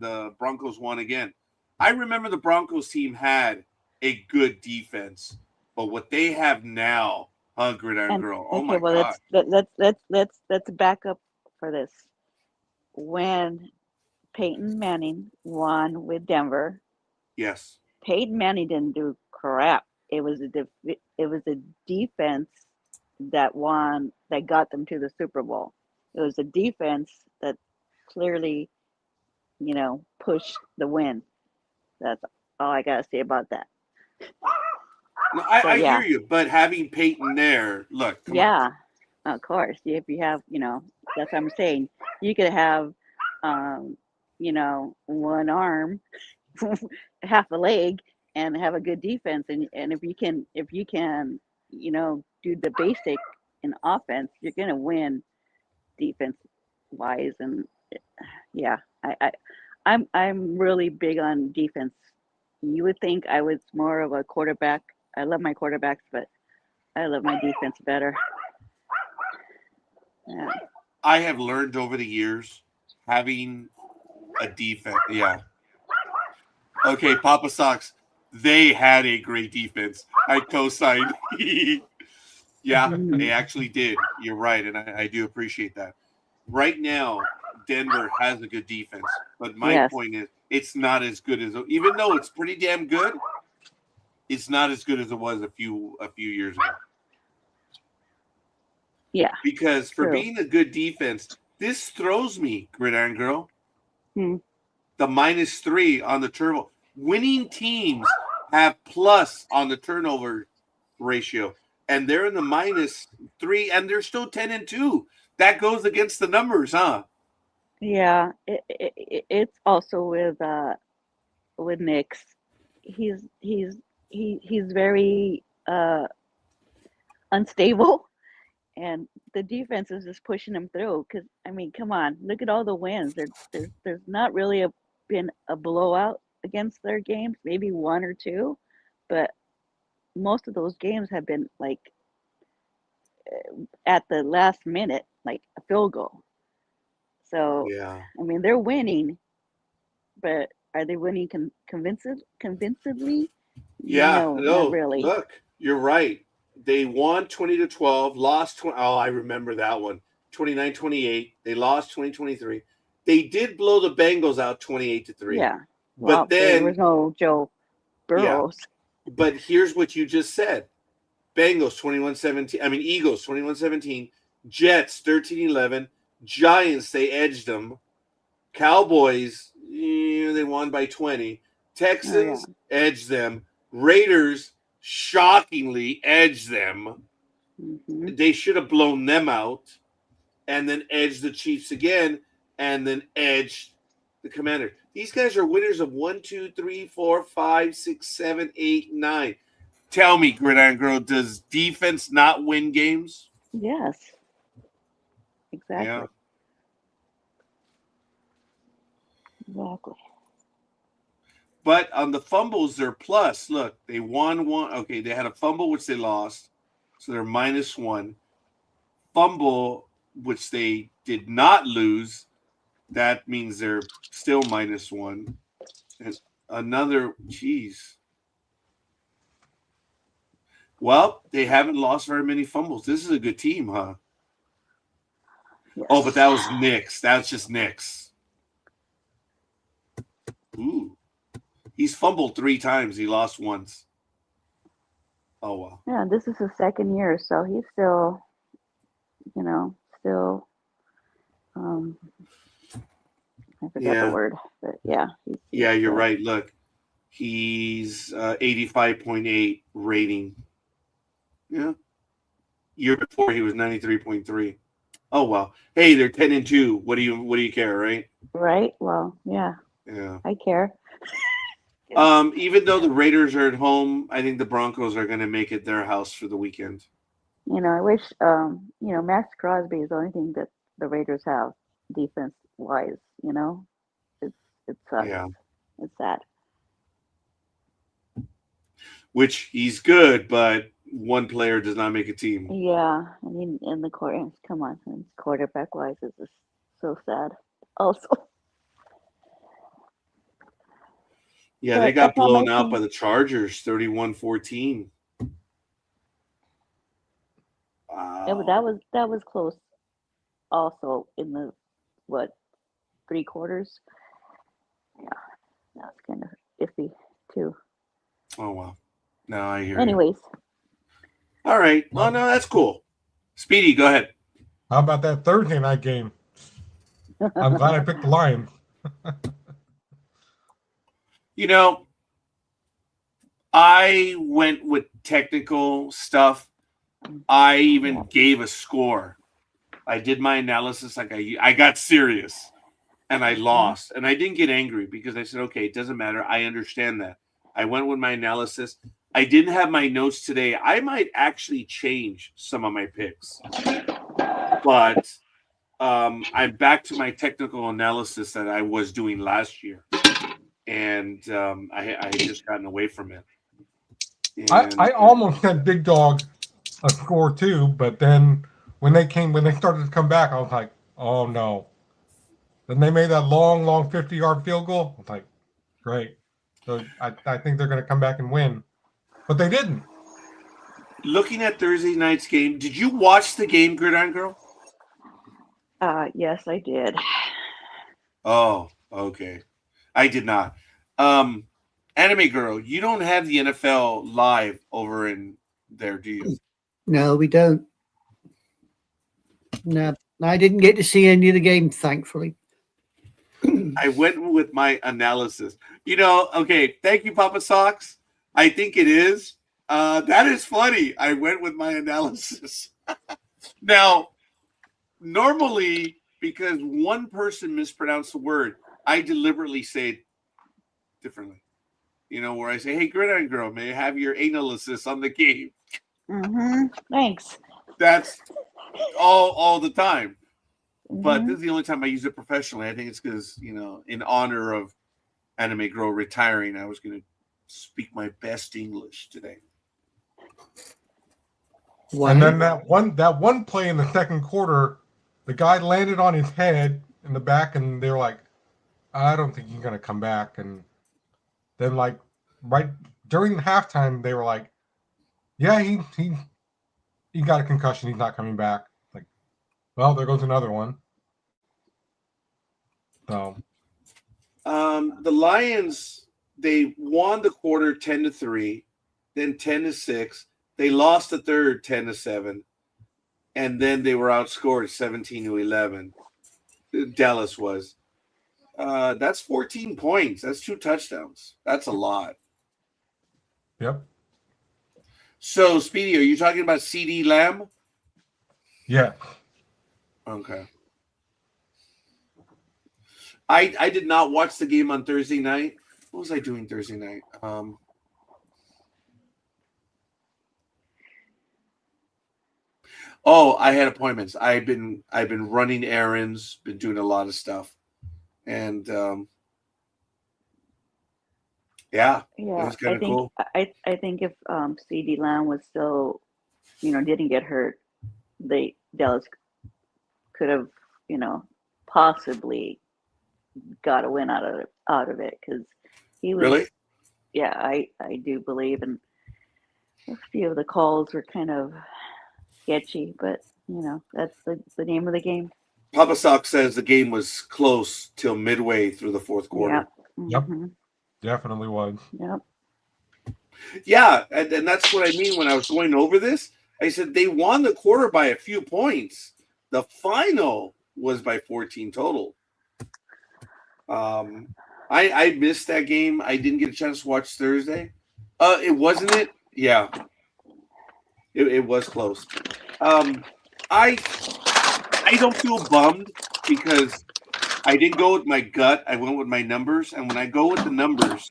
the Broncos won again. I remember the Broncos team had a good defense, but what they have now, Gridiron Girl, oh my God. Let's back up for this. When Peyton Manning won with Denver. Yes. Peyton Manning didn't do crap. It was a defense that won, that got them to the Super Bowl. It was a defense that clearly, pushed the win. That's all I gotta say about that. No, I hear you, but having Peyton there, look. Come on. Of course. If you have, that's what I'm saying. You could have one arm, half a leg, and have a good defense. And if you can, do the basic in offense, you're gonna win defense wise. And I'm really big on defense. You would think I was more of a quarterback. I love my quarterbacks, but I love my defense better. Yeah. I have learned over the years having a defense. Yeah. Okay, Papa Sox, they had a great defense. I co-signed. Yeah, they actually did. You're right, and I do appreciate that. Right now, Denver has a good defense, but my point is it's not as good as, even though it's pretty damn good, it's not as good as it was a few years ago. Yeah. Because for being a good defense, this throws me, Gridiron Girl. The -3 on the turnover. Winning teams have plus on the turnover ratio, and they're in the -3, and they're still 10-2. That goes against the numbers, huh? Yeah, it's also with Knicks. He's very unstable, and the defense is just pushing him through. Because come on, look at all the wins. There's not really been a blowout against their games, maybe one or two, but most of those games have been like at the last minute, like a field goal. So they're winning, but are they winning convincingly? Yeah, No, no, not really. look, you're right. They won 20 to 12, lost 20. Oh, I remember that one. 29-28. They lost 20-23. They did blow the Bengals out 28-3. Yeah. Well, But there was then, no Joe yeah, Burrows. but here's what you just said. Bengals 21-17. I mean, Eagles 21-17. Jets 13-11. Giants, they edged them. Cowboys, they won by 20. Texans edged them. Raiders shockingly edged them. Mhm. They should have blown them out and then edged the Chiefs again and then edged the Commanders. These guys are winners of 1, 2, 3, 4, 5, 6, 7, 8, 9. Tell me, Gridiron Girl, does defense not win games? Yes. Exactly. Yeah. Exactly. But on the fumbles, they're plus. Look, they won one. Okay, they had a fumble, which they lost. So they're -1. Fumble, which they did not lose. That means they're still -1. And another, geez. Well, they haven't lost very many fumbles. This is a good team, huh? Yes. Oh, but that was Knicks. That's just Knicks. Ooh. He's fumbled 3 times. He lost once. Oh, wow. Yeah, this is his second year, so he's still, I forgot Yeah. the word, but yeah. Yeah, you're right. Look, he's 85.8 rating. Yeah. Year before he was 93.3. Oh, wow. Hey, they're 10-2. What do you care, right? Right? Well, yeah, Yeah. I care. Even though the Raiders are at home, I think the Broncos are going to make it their house for the weekend. I wish, Max Crosby is the only thing that the Raiders have defense-wise, It sucks. Yeah. It's sad. Which he's good, but one player does not make a team. Yeah, I mean, in the court, come on, and quarterback-wise, it's just so sad. Also, Yeah, But they got that's not my blown out team. by the Chargers, 31-14. yeah, but that was close. Also, in the 3 quarters. Yeah, that was kind of iffy too. Oh, wow. No, I hear you. Anyways, All right. Well, no, that's cool. Speedy, go ahead. How about that Thursday night game? I'm glad I picked the Lions. I went with technical stuff. I even gave a score. I did my analysis. Like I got serious and I lost. And I didn't get angry because I said, okay, it doesn't matter. I understand that. I went with my analysis. I didn't have my notes today. I might actually change some of my picks. But I'm back to my technical analysis that I was doing last year. And I had just gotten away from it. And, I almost sent Big Dog a score too, but then when they started to come back, I was like, oh no. Then they made that long 50-yard field goal. I was like, great. So I think they're going to come back and win. But they didn't. Looking at Thursday night's game, did you watch the game, Gridiron Girl? yes, I did. Oh, okay. I did not. Anime Girl, you don't have the NFL live over in there, do you? No, we don't. No, I didn't get to see any of the game, thankfully. I went with my analysis. Okay, thank you, Papa Socks. I think it is. That is funny. I went with my analysis. Now, normally, because one person mispronounced the word, I deliberately say it differently. Where I say, hey, Gridiron Girl, may I have your analysis on the game? Thanks. That's all the time. Mm-hmm. But this is the only time I use it professionally. I think it's because, in honor of Anime Girl retiring, I was going to speak my best English today. And then that one play in the second quarter, the guy landed on his head in the back, and they were like, I don't think he's going to come back. And then, right during the halftime, they were like, "Yeah, he got a concussion. He's not coming back." Like, well, there goes another one. So, the Lions, they won the quarter 10-3, then 10-6. They lost the third 10-7, and then they were outscored 17-11. Dallas was. That's 14 points. That's 2 touchdowns. That's a lot. yep, So, Speedy, are you talking about CD Lamb? yeah. Okay. I did not watch the game on Thursday night. What was I doing Thursday night? I had appointments. I've been running errands, been doing a lot of stuff, and yeah, it Yeah, was kind I of think cool. I think if CD Lamb was still, didn't get hurt, Dallas could have, possibly got a win out of it because he was. Really? Yeah, I do believe, and a few of the calls were kind of sketchy, but that's the name of the game. Papa Sock says the game was close till midway through the fourth quarter. Yeah. Yep. Definitely was. Yep. Yeah, and that's what I mean when I was going over this. I said they won the quarter by a few points. The final was by 14 total. I missed that game. I didn't get a chance to watch Thursday. It wasn't it? Yeah. It was close. I don't feel bummed because I didn't go with my gut. I went with my numbers, and when I go with the numbers,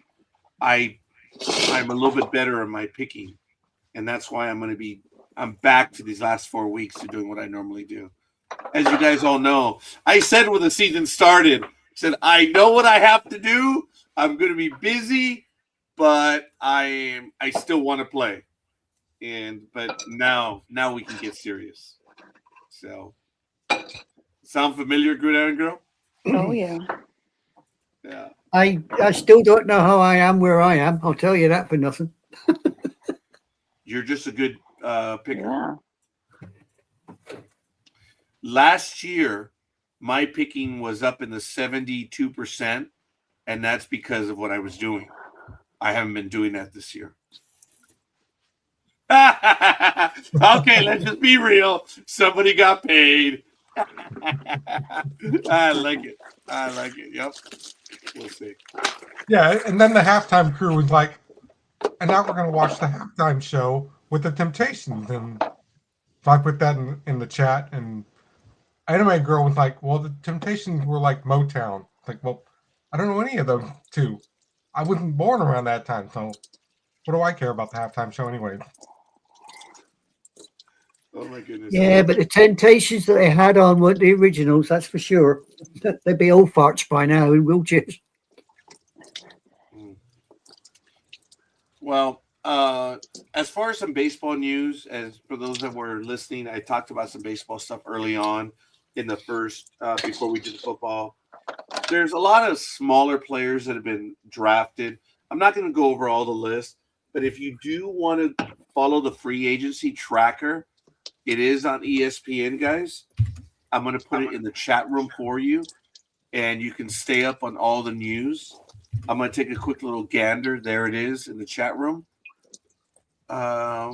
I'm a little bit better in my picking, and that's why I'm back to these last 4 weeks to doing what I normally do. As you guys all know, I said when the season started, I said I know what I have to do. I'm going to be busy, but I still want to play, but now we can get serious. So, sound familiar, Good Iron Girl? Oh yeah. Yeah. I still don't know how I am where I am. I'll tell you that for nothing. You're just a good picker. Yeah. Last year, my picking was up in the 72%, and that's because of what I was doing. I haven't been doing that this year. Okay, let's just be real. Somebody got paid. I like it. Yep. We'll see. Yeah, and then the halftime crew was like, and now we're going to watch the halftime show with the Temptations. And so I put that in the chat, and Anime Girl was like, well, the Temptations were like Motown. Like, well, I don't know any of those two. I wasn't born around that time, so what do I care about the halftime show anyway? Oh my goodness. Yeah, but the Temptations that they had on weren't the originals, that's for sure. They'd be old farts by now in wheelchairs. Well, as far as some baseball news, as for those that were listening, I talked about some baseball stuff early on in the first, before we did the football. There's a lot of smaller players that have been drafted. I'm not going to go over all the list, but if you do want to follow the free agency tracker, it is on ESPN, guys. I'm going to put it in the chat room for you, and you can stay up on all the news. I'm going to take a quick little gander. There it is in the chat room. I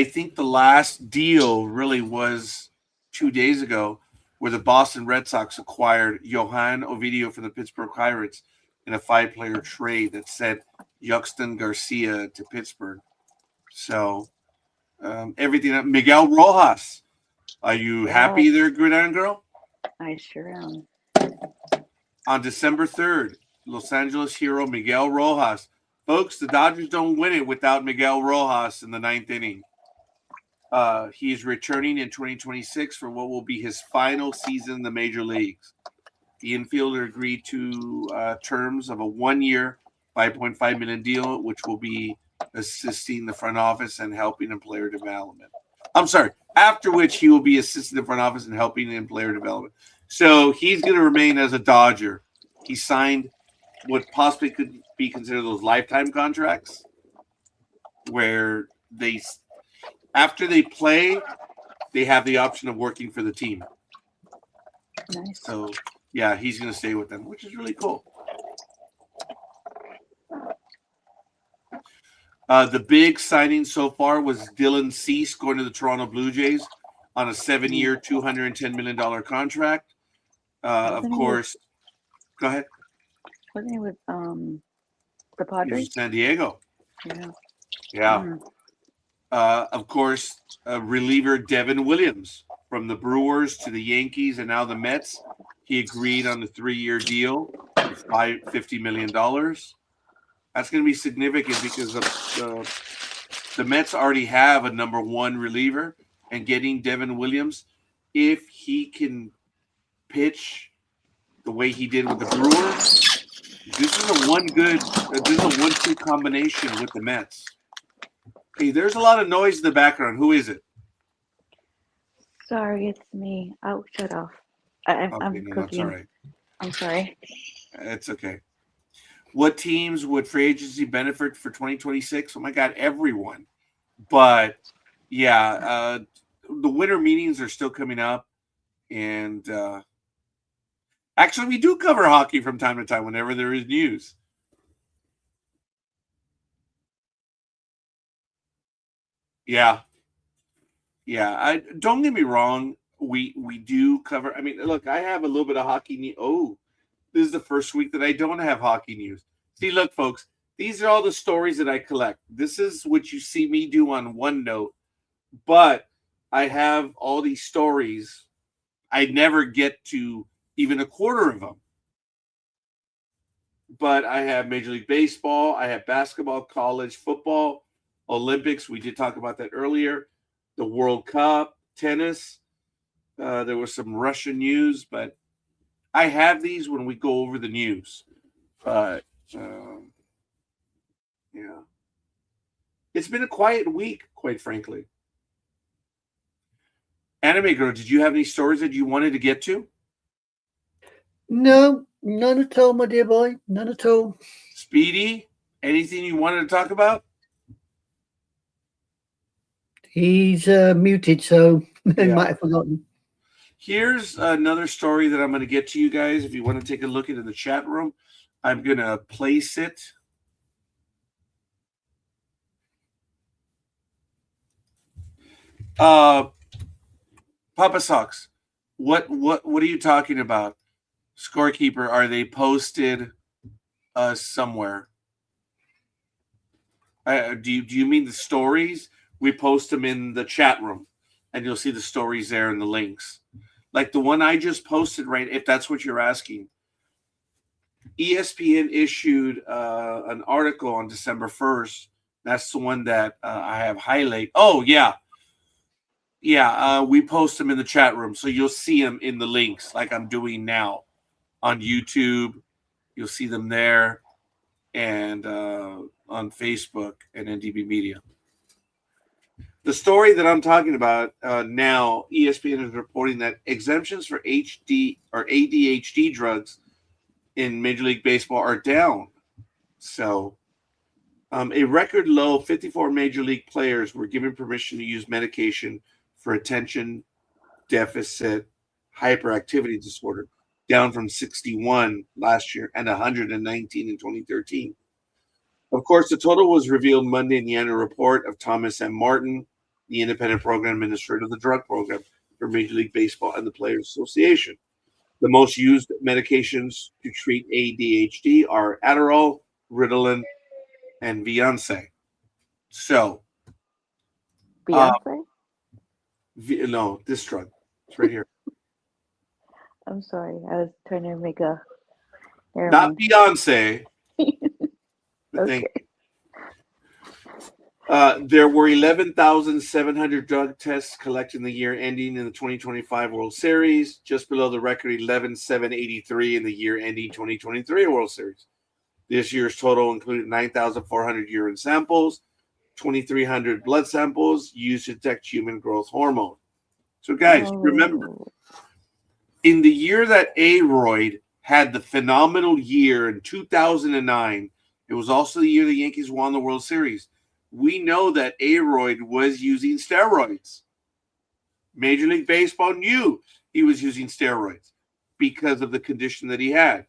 think the last deal really was 2 days ago where the Boston Red Sox acquired Johan Ovidio from the Pittsburgh Pirates in a 5-player trade that sent Yuxton Garcia to Pittsburgh. So everything. Miguel Rojas, are you happy there, Gridiron Girl? I sure am. On December 3rd, Los Angeles hero Miguel Rojas. Folks, the Dodgers don't win it without Miguel Rojas in the 9th inning. He's returning in 2026 for what will be his final season in the major leagues. The infielder agreed to terms of a 1-year, $5.5 million deal, which will be assisting the front office and helping in player development. I'm sorry, after which he will be assisting the front office and helping in player development. So he's going to remain as a Dodger. He signed what possibly could be considered those lifetime contracts, where they, after they play, they have the option of working for the team. Nice. So yeah, he's going to stay with them, which is really cool. The big signing so far was Dylan Cease going to the Toronto Blue Jays on a 7-year, $210 million contract. Of course, go ahead. Wasn't he with the He's Padres? San Diego. Yeah. Yeah. Of course, reliever Devin Williams from the Brewers to the Yankees and now the Mets. He agreed on the 3-year deal for $50 million. That's going to be significant because the Mets already have a number 1 reliever, and getting Devin Williams, if he can pitch the way he did with the Brewers, this is a 1-2 combination with the Mets. Hey, there's a lot of noise in the background. Who is it? Sorry, it's me. Oh, shut off. I'm No, cooking. that's all right. I'm sorry. It's okay. What teams would free agency benefit for 2026? Oh my God, everyone. But yeah, the winter meetings are still coming up, and actually, we do cover hockey from time to time whenever there is news. Yeah. Don't get me wrong. We do cover. I mean, look, I have a little bit of hockey news. Oh, this is the first week that I don't have hockey news. See, look, folks, these are all the stories that I collect. This is what you see me do on OneNote, but I have all these stories. I never get to even a quarter of them. But I have Major League Baseball, I have basketball, college football, Olympics. We did talk about that earlier. The World Cup, tennis. There was some Russian news, but I have these when we go over the news. But yeah, it's been a quiet week, quite frankly. Anime Girl, did you have any stories that you wanted to get to? No, none at all, my dear boy. None at all. Speedy, anything you wanted to talk about? He's muted, so he Yeah. might have forgotten. Here's another story that I'm going to get to you guys. If you want to take a look at it in the chat room, I'm going to place it. Papa Sox, what are you talking about? Scorekeeper, are they posted somewhere? Do you mean the stories? We post them in the chat room, and you'll see the stories there and the links. Like the one I just posted, right? If that's what you're asking. ESPN issued an article on December 1st. That's the one that I have highlighted. Oh, yeah. Yeah, we post them in the chat room, so you'll see them in the links like I'm doing now on YouTube. You'll see them there, and on Facebook and NDB Media. The story that I'm talking about now, ESPN is reporting that exemptions for HD or ADHD drugs in Major League Baseball are down. So a record low 54 Major League players were given permission to use medication for attention deficit hyperactivity disorder, down from 61 last year and 119 in 2013. Of course, the total was revealed Monday in the annual report of Thomas M. Martin, the independent program administrator of the drug program for Major League Baseball and the Players Association. The most used medications to treat ADHD are Adderall, Ritalin, and Beyonce. So, Beyonce? No, this drug. It's right here. I'm sorry. I was trying to make a. Not Beyonce. Okay. There were 11,700 drug tests collected in the year ending in the 2025 World Series, just below the record 11,783 in the year ending 2023 World Series. This year's total included 9,400 urine samples, 2,300 blood samples used to detect human growth hormone. So, guys, remember, in the year that Aroyd had the phenomenal year in 2009. It was also the year the Yankees won the World Series. We know that A-Rod was using steroids. Major League Baseball knew he was using steroids because of the condition that he had.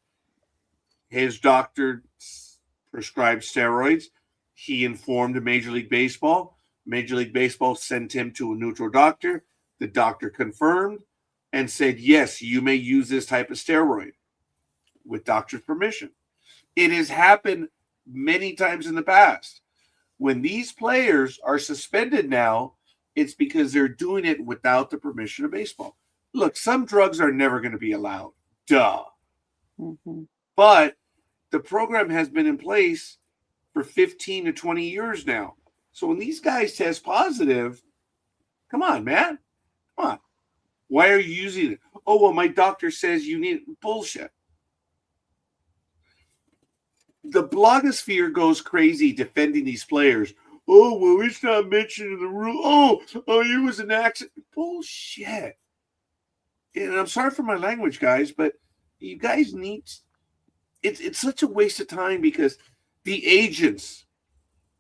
His doctor prescribed steroids. He informed Major League Baseball. Major League Baseball sent him to a neutral doctor. The doctor confirmed and said, yes, you may use this type of steroid with doctor's permission. It has happened many times in the past. When these players are suspended now, it's because they're doing it without the permission of baseball. Look, some drugs are never going to be allowed. Duh. Mm-hmm. But the program has been in place for 15 to 20 years now. So when these guys test positive, come on, man. Come on. Why are you using it? Oh, well, my doctor says you need it. Bullshit. The blogosphere goes crazy defending these players. Oh, well, it's not mentioned in the rule. Oh, it was an accident. Bullshit. And I'm sorry for my language, guys, but you guys need... It's such a waste of time because the agents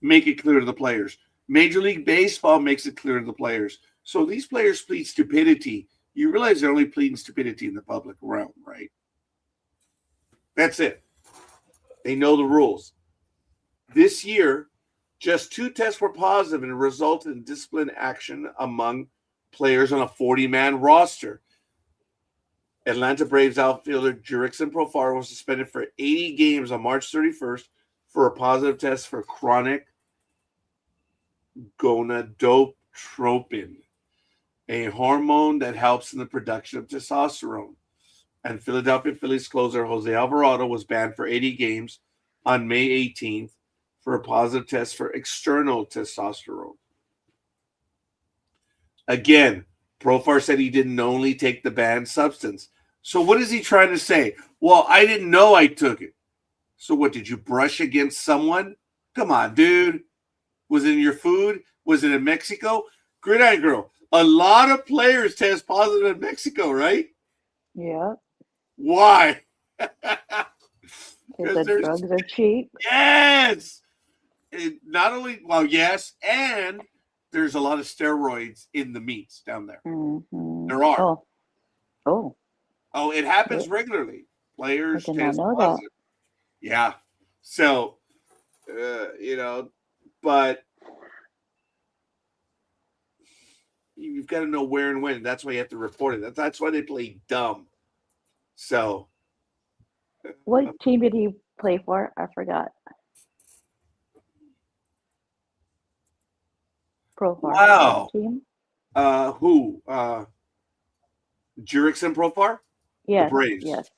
make it clear to the players. Major League Baseball makes it clear to the players. So these players plead stupidity. You realize they're only pleading stupidity in the public realm, right? That's it. They know the rules. This year, just 2 tests were positive and resulted in discipline action among players on a 40-man roster. Atlanta Braves outfielder Jurickson Profar was suspended for 80 games on March 31st for a positive test for chronic gonadotropin, a hormone that helps in the production of testosterone. And Philadelphia Phillies closer Jose Alvarado was banned for 80 games on May 18th for a positive test for external testosterone. Again, Profar said he didn't only take the banned substance. So what is he trying to say? Well, I didn't know I took it. So what, did you brush against someone? Come on, dude. Was it in your food? Was it in Mexico? Gridiron Girl, a lot of players test positive in Mexico, right? Yeah. Why? Because the drugs are cheap. Yes. Not only, well, yes, and there's a lot of steroids in the meats down there. Mm-hmm. There are. Oh, it happens regularly. Players I did not test know positive. Yeah. So, but you've got to know where and when. That's why you have to report it. That's why they play dumb. So. what team did he play for? I forgot. Profar. Wow. Team? Who? Jurickson Profar? Yes. The Braves. Yes.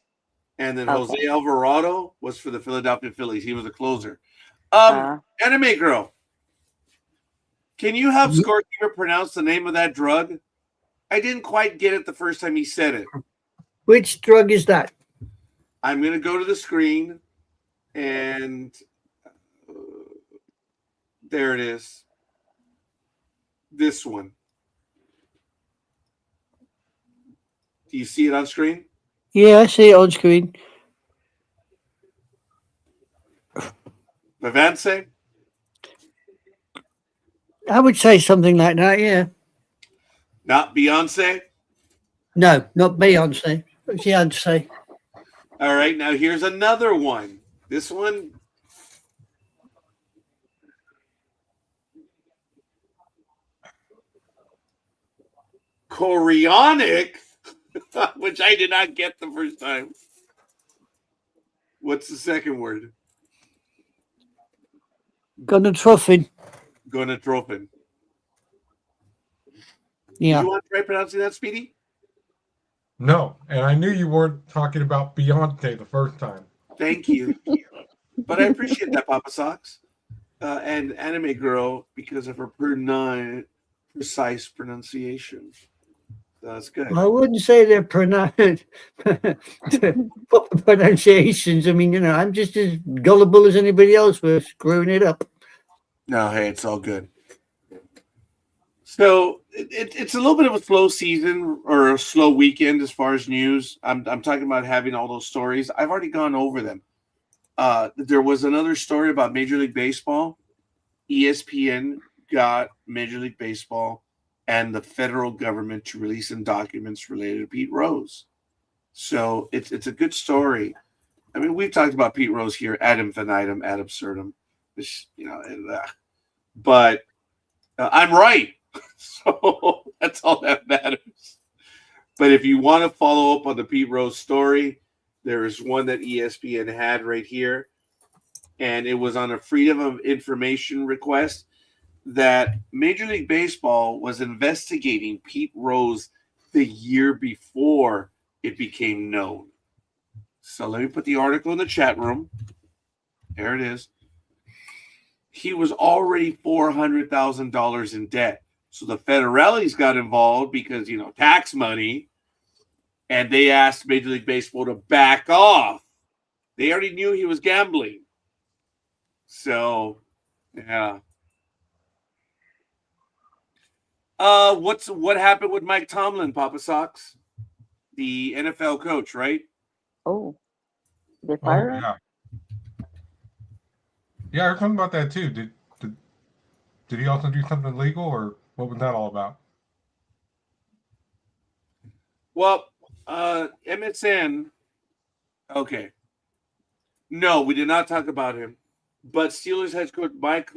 And then Okay. Jose Alvarado was for the Philadelphia Phillies. He was a closer. Anime Girl, can you help Scorekeeper pronounce the name of that drug? I didn't quite get it the first time he said it. Which drug is that? I'm going to go to the screen, and there it is. This one. Do you see it on screen? Yeah, I see it on screen. Vivance? I would say something like that, yeah. Not Beyonce? No, not Beyonce. Beyonce. All right, now here's another one. This one. Chorionic, which I did not get the first time. What's the second word? Gonadotropin. Gonadotropin. Yeah. You want to try pronouncing that, Speedy? No, and I knew you weren't talking about Beyonce the first time. Thank you. But I appreciate that, Papa Socks. And Anime Girl, because of her precise pronunciation. That's good. I wouldn't say they're proper pronunciations. I mean, I'm just as gullible as anybody else for screwing it up. No, hey, it's all good. So it's a little bit of a slow season or a slow weekend as far as news. I'm talking about having all those stories. I've already gone over them. There was another story about Major League Baseball. ESPN got Major League Baseball and the federal government to release some documents related to Pete Rose. So it's a good story. I mean, we've talked about Pete Rose here ad infinitum, ad absurdum. But I'm right. So that's all that matters. But if you want to follow up on the Pete Rose story, there is one that ESPN had right here. And it was on a Freedom of Information request that Major League Baseball was investigating Pete Rose the year before it became known. So let me put the article in the chat room. There it is. He was already $400,000 in debt. So the federales got involved because, tax money, and they asked Major League Baseball to back off. They already knew he was gambling. So, yeah. What happened with Mike Tomlin, Papa Sox? The NFL coach, right? Oh, they fire him? Yeah. Yeah, I heard something about that too. Did he also do something illegal, or what was that all about? Well, MSN. Okay. No, we did not talk about him. But Steelers head coach Mike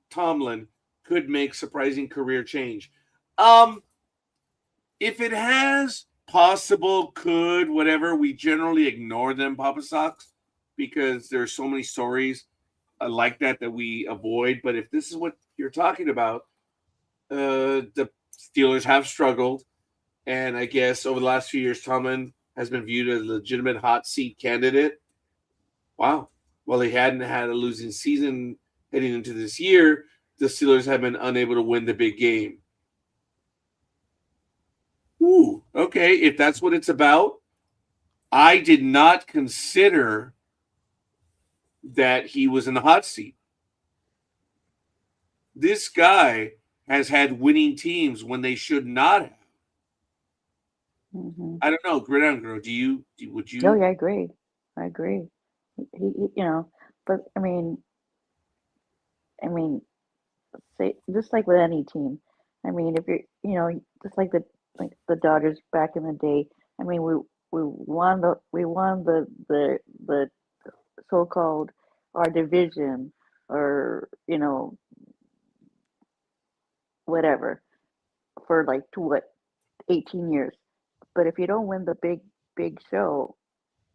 Tomlin could make surprising career change. If it has possible, could, whatever, we generally ignore them, Papa Sox, because there's so many stories like that we avoid. But if this is what you're talking about, the Steelers have struggled. And I guess over the last few years, Tomlin has been viewed as a legitimate hot seat candidate. Wow. Well, he hadn't had a losing season heading into this year. The Steelers have been unable to win the big game. Ooh, okay. If that's what it's about, I did not consider that he was in the hot seat. This guy has had winning teams when they should not have. Mm-hmm. I don't know, Gridiron Girl. Would you? Oh, yeah, I agree. He but I mean, say just like with any team. I mean, if you're, just like the Dodgers back in the day. I mean, we won the so-called our division, or whatever, for like 18 years. But if you don't win the big show,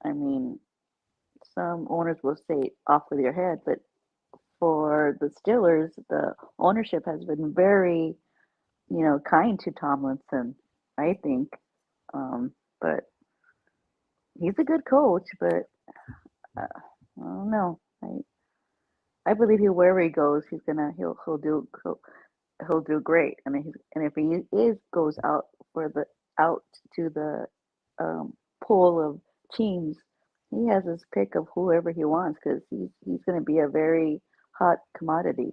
I mean, some owners will say off with your head, but for the Steelers, the ownership has been very, kind to Tomlinson, I think. But he's a good coach, but I don't know. I believe wherever he goes, he'll do great. I mean, and if he goes out to the pool of teams, he has his pick of whoever he wants, because he's going to be a very hot commodity.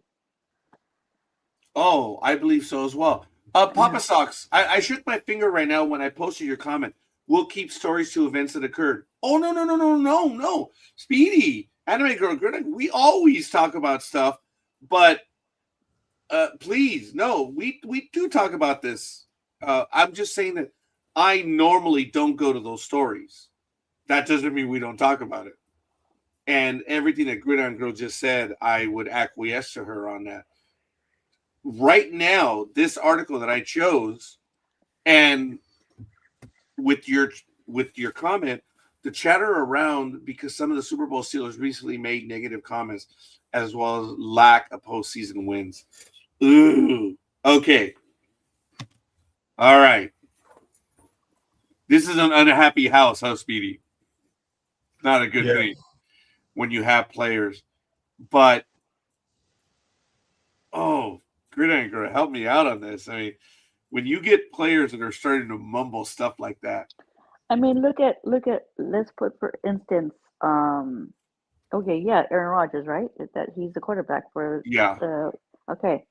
Oh, I believe so as well. Papa Sox, I shook my finger right now when I posted your comment. We'll keep stories to events that occurred. Oh, no. Speedy, Anime Girl, we always talk about stuff, but please, no, we do talk about this. I'm just saying that I normally don't go to those stories. That doesn't mean we don't talk about it. And everything that Gridiron Girl just said, I would acquiesce to her on that. Right now, this article that I chose, and with your comment, the chatter around, because some of the Super Bowl Steelers recently made negative comments, as well as lack of postseason wins. Ooh, okay. All right. This is an unhappy house, huh, Speedy? Not a good thing when you have players. But, Gridiron Girl, help me out on this. I mean, when you get players that are starting to mumble stuff like that. I mean, look at. Let's put, for instance, Aaron Rodgers, right? That he's the quarterback for. Yeah. Okay,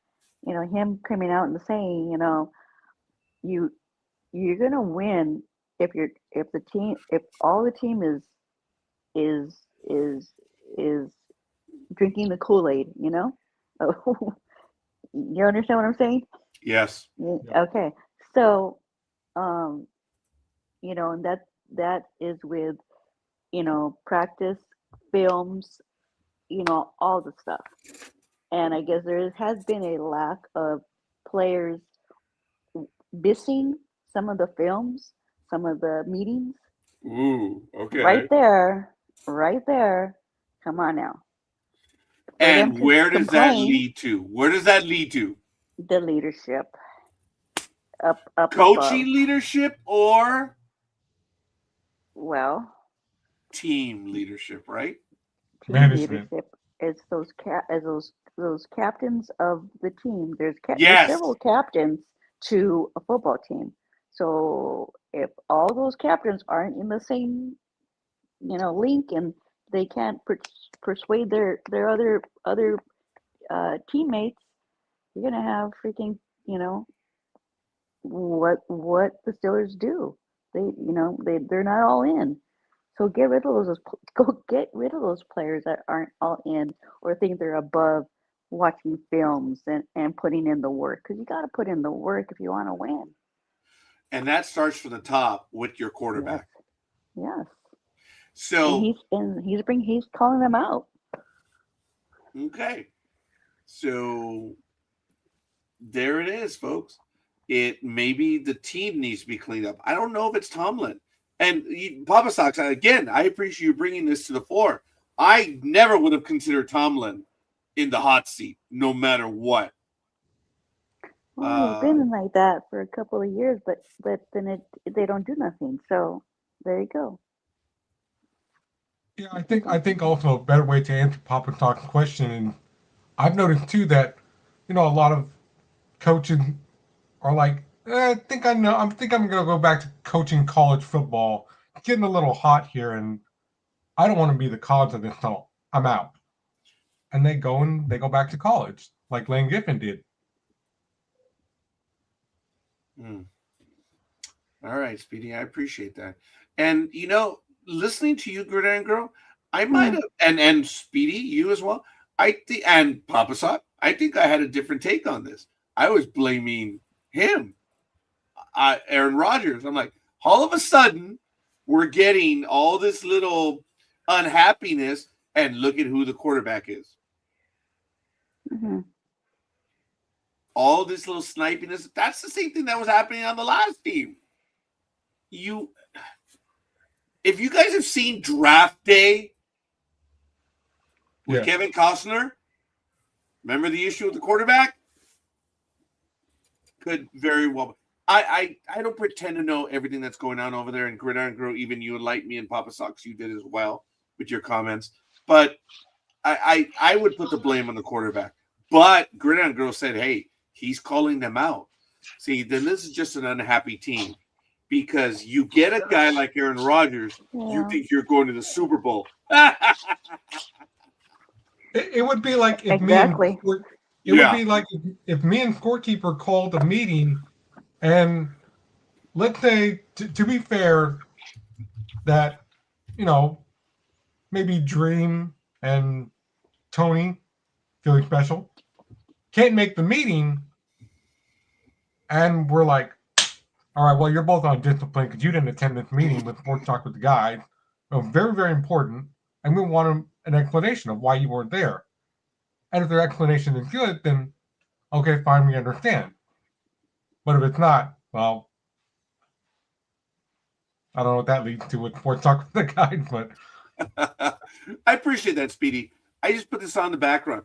him coming out and saying, you're gonna win if all the team is drinking the Kool-Aid, You understand what I'm saying? Yes. Okay. So, and that is with, practice, films, all the stuff. And I guess there has been a lack of players missing some of the films, some of the meetings. Ooh, okay. Right there. Come on now. And where does that lead to? Where does that lead to? The leadership. Up Coaching above. leadership or Well, team leadership, right? Team Management. leadership. It's those captains of the team. There's Yes. several captains to a football team. So if all those captains aren't in the same, link, and they can't persuade their other teammates, you're gonna have freaking, what the Steelers do. They're not all in. So get rid of those players that aren't all in or think they're above watching films and putting in the work, because you got to put in the work if you want to win. And that starts from the top with your quarterback. Yes. So and he's calling them out. Okay. So there it is, folks. Maybe the team needs to be cleaned up. I don't know if it's Tomlin. And Papa Sox, again, I appreciate you bringing this to the floor. I never would have considered Tomlin in the hot seat, no matter what. Well, it's been like that for a couple of years, but then they don't do nothing. So there you go. Yeah, I think also a better way to answer Papa Talk's question, and I've noticed too that, a lot of coaches are like, I think I'm gonna go back to coaching college football. It's getting a little hot here, and I don't want to be the cause of this, so I'm out. And they go back to college, like Lane Kiffin did. All right, Speedy, I appreciate that. And listening to you, Gridiron Girl, I might have, and Speedy, you as well. And Papa Sock, I think I had a different take on this. I was blaming him, Aaron Rodgers. I'm like, all of a sudden, we're getting all this little unhappiness, and look at who the quarterback is. Mm-hmm. All this little snipiness. That's the same thing that was happening on the last team. If you guys have seen Draft Day with Kevin Costner, remember the issue with the quarterback? Could very well. I don't pretend to know everything that's going on over there in Gridiron Girl. Even you enlightened me, and Papa Sox, you did as well with your comments. But I would put the blame on the quarterback. But Gridiron Girl said, hey, he's calling them out. See, then this is just an unhappy team. Because you get a guy like Aaron Rodgers, you think you're going to the Super Bowl. It would be like if exactly. would be like if me and Scorekeeper called a meeting, and let's say, to be fair, that maybe Dream and Tony, feeling special, can't make the meeting, and we're like, all right, well, you're both on discipline because you didn't attend this meeting with Sports Talk with the guys. Very, very important. And we want an explanation of why you weren't there. And if their explanation is good, then, okay, fine, we understand. But if it's not, well, I don't know what that leads to with Sports Talk with the guys, but. I appreciate that, Speedy. I just put this on the background.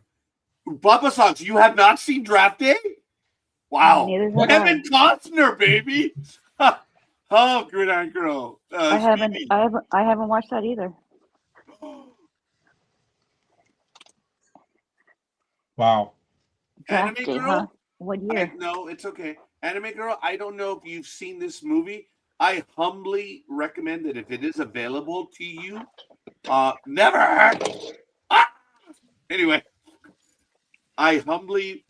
Papa Sox, you have not seen Draft Day? Wow. Kevin Costner, baby. Oh, Gridiron Girl. I haven't watched that either. Wow. Anime Drafty, Girl? huh? What year? No, it's okay. Anime Girl, I don't know if you've seen this movie. I humbly recommend that if it is available to you, never. Anyway, I humbly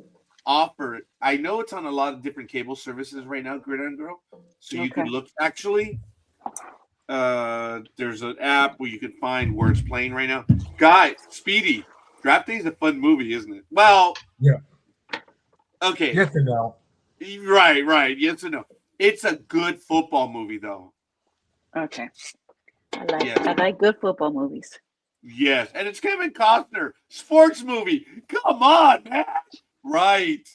offer. I know it's on a lot of different cable services right now, Gridiron Girl. So you can Okay. look. Actually, there's an app where you can find where it's playing right now. Guy, Speedy, Draft Day is a fun movie, isn't it? Well, Yeah. okay. Yes and no. Right. Yes or no? It's a good football movie, though. Okay. I Yes. like good football movies. Yes, and it's Kevin Costner, sports movie. Come on, man. Right.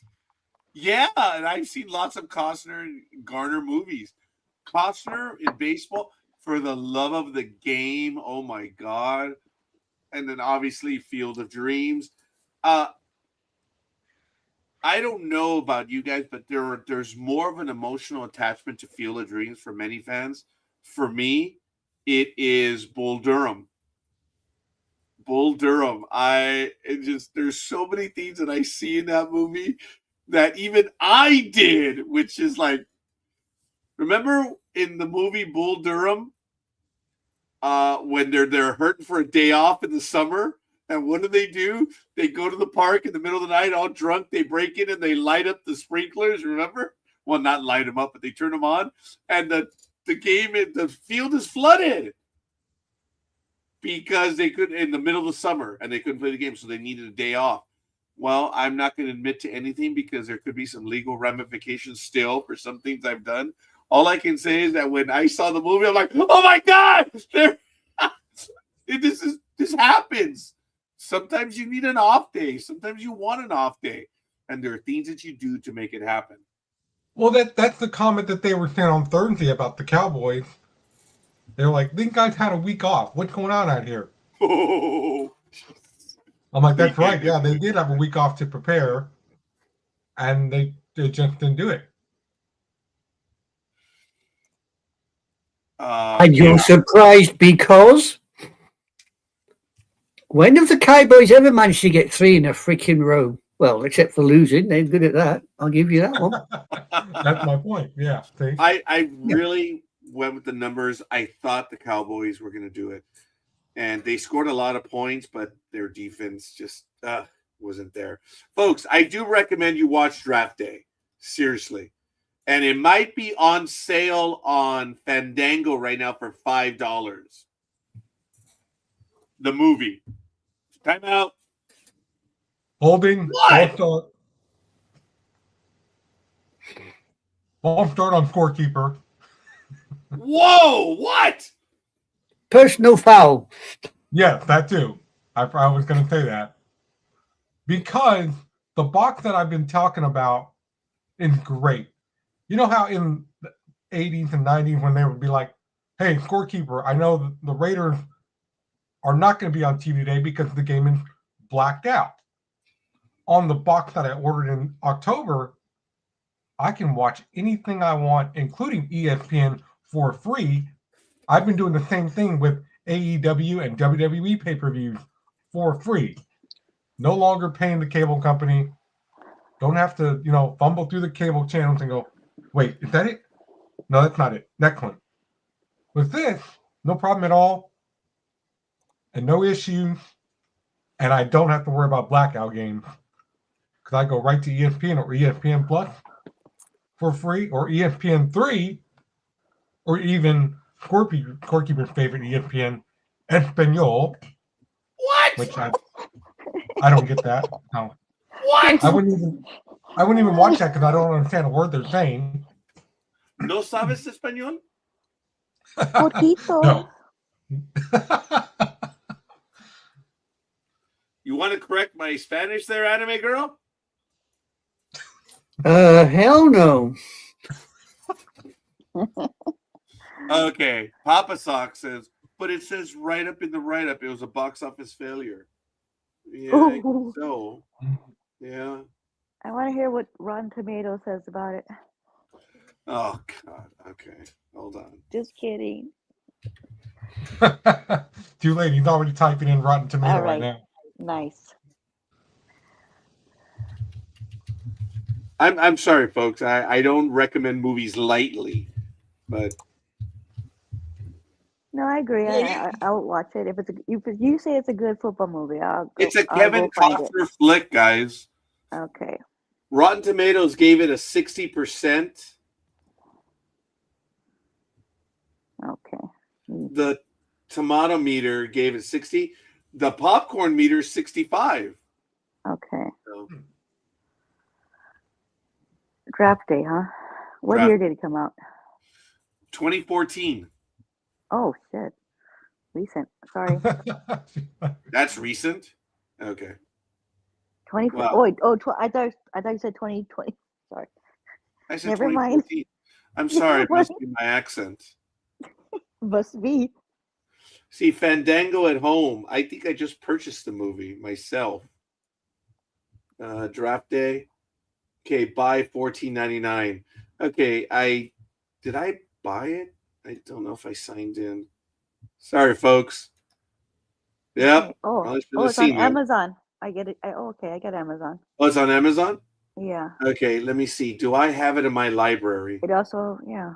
Yeah, and I've seen lots of Costner and Garner movies. Costner in baseball, For the Love of the Game. Oh my God. And then obviously Field of Dreams. I don't know about you guys, but there's more of an emotional attachment to Field of Dreams for many fans. For me, it is Bull Durham. There's so many things that I see in that movie that even I did, which is like, remember in the movie Bull Durham, when they're hurting for a day off in the summer, and what do? They go to the park in the middle of the night, all drunk. They break in and they light up the sprinklers. Remember? Well, not light them up, but they turn them on, and the field is flooded. Because they could in the middle of the summer and they couldn't play the game, so they needed a day off. Well, I'm not going to admit to anything because there could be some legal ramifications still for some things I've done. All I can say is that when I saw the movie, I'm like, oh my God, this happens. Sometimes you need an off day. Sometimes you want an off day, and there are things that you do to make it happen. Well, that's the comment that they were saying on Thursday about the Cowboys. They're like, these guys had a week off. What's going on out here? Oh, I'm like, that's right. Yeah, they did have a week off to prepare, and they just didn't do it. And you're surprised because when have the Cowboys ever managed to get 3 in a freaking row? Well, except for losing, they're good at that. I'll give you that one. That's my point. Yeah. See? I really went with the numbers. I thought the Cowboys were going to do it, and they scored a lot of points, but their defense just wasn't there. Folks, I do recommend you watch Draft Day. Seriously. And it might be on sale on Fandango right now for $5. The movie. Time out. Holding. What? Ball start on scorekeeper. Whoa, what? Personal foul. Yes, that too. I was going to say that. Because the box that I've been talking about is great. You know how in the 80s and 90s when they would be like, hey, scorekeeper, I know the Raiders are not going to be on TV today because the game is blacked out. On the box that I ordered in October, I can watch anything I want, including ESPN, for free. I've been doing the same thing with AEW and WWE pay-per-views for free. No longer paying the cable company. Don't have to, fumble through the cable channels and go, wait, is that it? No, that's not it. Next one. With this, no problem at all. And no issues. And I don't have to worry about blackout games. Because I go right to ESPN or ESPN Plus for free, or ESPN 3, or even Scorekeeper's favorite ESPN, Espanol. What? Which I don't get that. No. What? I wouldn't even watch that because I don't understand a word they're saying. ¿No sabes español? Poquito. No. You want to correct my Spanish there, anime girl? Hell no. Okay. Papa Sock says, but it says right up in the write-up it was a box office failure. Yeah, I guess so. Yeah. I want to hear what Rotten Tomatoes says about it. Oh, God. Okay. Hold on. Just kidding. Too late. He's already typing in Rotten Tomato All right right. now. Nice. I'm sorry, folks. I don't recommend movies lightly, but No, I agree. I'll watch it if you say it's a good football movie. it's a Kevin Costner flick, guys. Okay. Rotten Tomatoes gave it a 60%. Okay. The tomato meter gave it 60. The popcorn meter is 65. Okay. So, Draft Day, huh? What Draft- year did it come out? 2014. Oh shit. Recent. Sorry. That's recent. Okay. 24. Wow. Oh, wait, I thought you said 2020. Sorry. I said Never mind. 2014. I'm sorry. It must be my accent. Must be. See, Fandango at Home. I think I just purchased the movie myself. Draft Day. Okay, buy $14.99. Okay, did I buy it? I don't know if I signed in. Sorry, folks. Yep. Okay. Oh, Probably should oh, have it's on seen that. Amazon. I get it. Okay, I got Amazon. Oh, it's on Amazon? Yeah. Okay, let me see. Do I have it in my library? It also, yeah.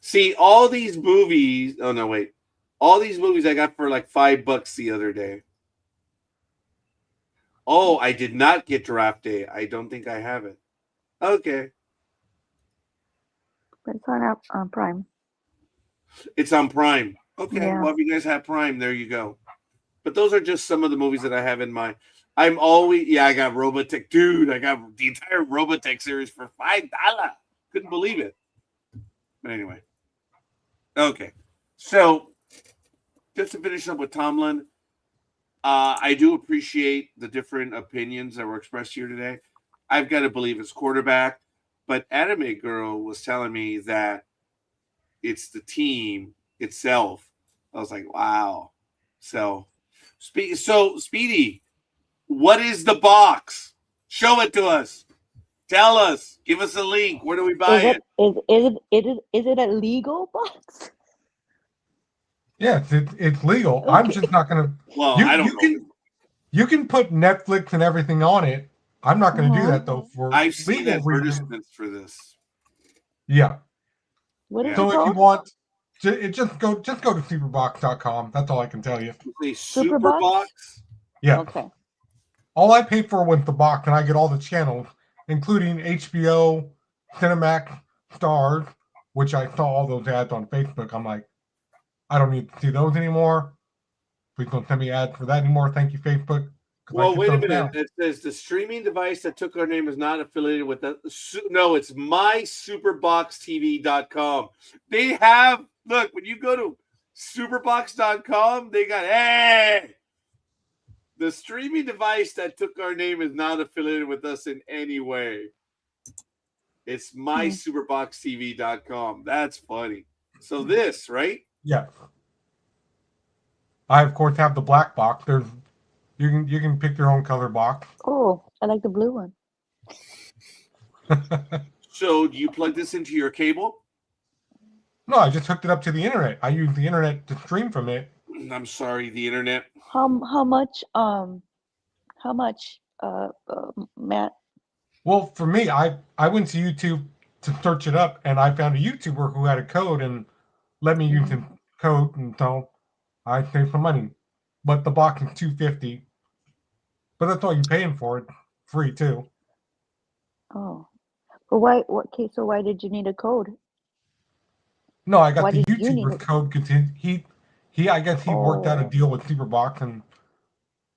See, all these movies. Oh, no, wait. All these movies I got for like $5 the other day. Oh, I did not get Draft Day. I don't think I have it. Okay. But it's on Prime. It's on Prime. Okay. Yeah. Well, if you guys have Prime, there you go. But those are just some of the movies that I have in mind. I'm always, I got Robotech. Dude, I got the entire Robotech series for $5. Couldn't believe it. But anyway. Okay. So, just to finish up with Tomlin, I do appreciate the different opinions that were expressed here today. I've got to believe it's quarterback. But Anime Girl was telling me that it's the team itself. I was like, wow. So Speedy, what is the box? Show it to us. Tell us. Give us a link. Where do we buy it? Is it a legal box? Yes, it's legal. Okay. I'm just not gonna. Well, I don't know. You can put Netflix and everything on it. I'm not going to do that though. For I've seen legal reasons. advertisements for this. Yeah. What is So it if you called? want, just go to superbox.com. That's all I can tell you. A Superbox? Superbox? Yeah. Okay. All I paid for was the box, and I get all the channels, including HBO, Cinemax, Stars, which I saw all those ads on Facebook. I'm like, I don't need to see those anymore. Please don't send me ads for that anymore. Thank you, Facebook. Well, wait a minute. It says the streaming device that took our name is not affiliated with that. No, it's mysuperboxtv.com. They have, look, when you go to superbox.com, they got, hey, the streaming device that took our name is not affiliated with us in any way. It's mysuperboxtv.com. That's funny. So this, right? Yeah. I, of course, have the black box. You can pick your own color box. Oh, I like the blue one. No, So do you plug this into your cable? I just hooked it up to the internet. I use the internet to stream from it. I'm sorry, the internet. How much Matt? Well, for me, I went to YouTube to search it up, and I found a YouTuber who had a code and let me use his code, and so I saved some money. But the box is $250. But that's all you're paying for it, free too. Oh, but why? Okay, so why did you need a code? No, I got Why the did you need YouTuber's it? code. I guess he worked out a deal with Superbox, and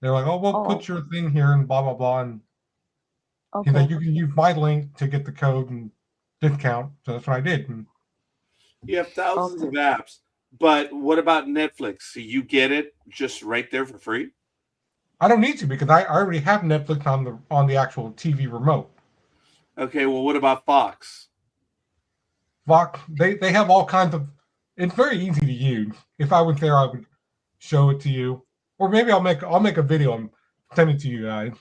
they're like, "Oh, we'll put your thing here and blah blah blah." And he's Okay. like, "You can use my link to get the code and discount." So that's what I did. And You have thousands of apps. But what about Netflix? So you get it just right there for free? I don't need to because I already have Netflix on the actual TV remote. Okay, well, what about Fox? Fox, they have all kinds of. It's very easy to use. If I was there, I would show it to you, or maybe I'll make a video and send it to you guys.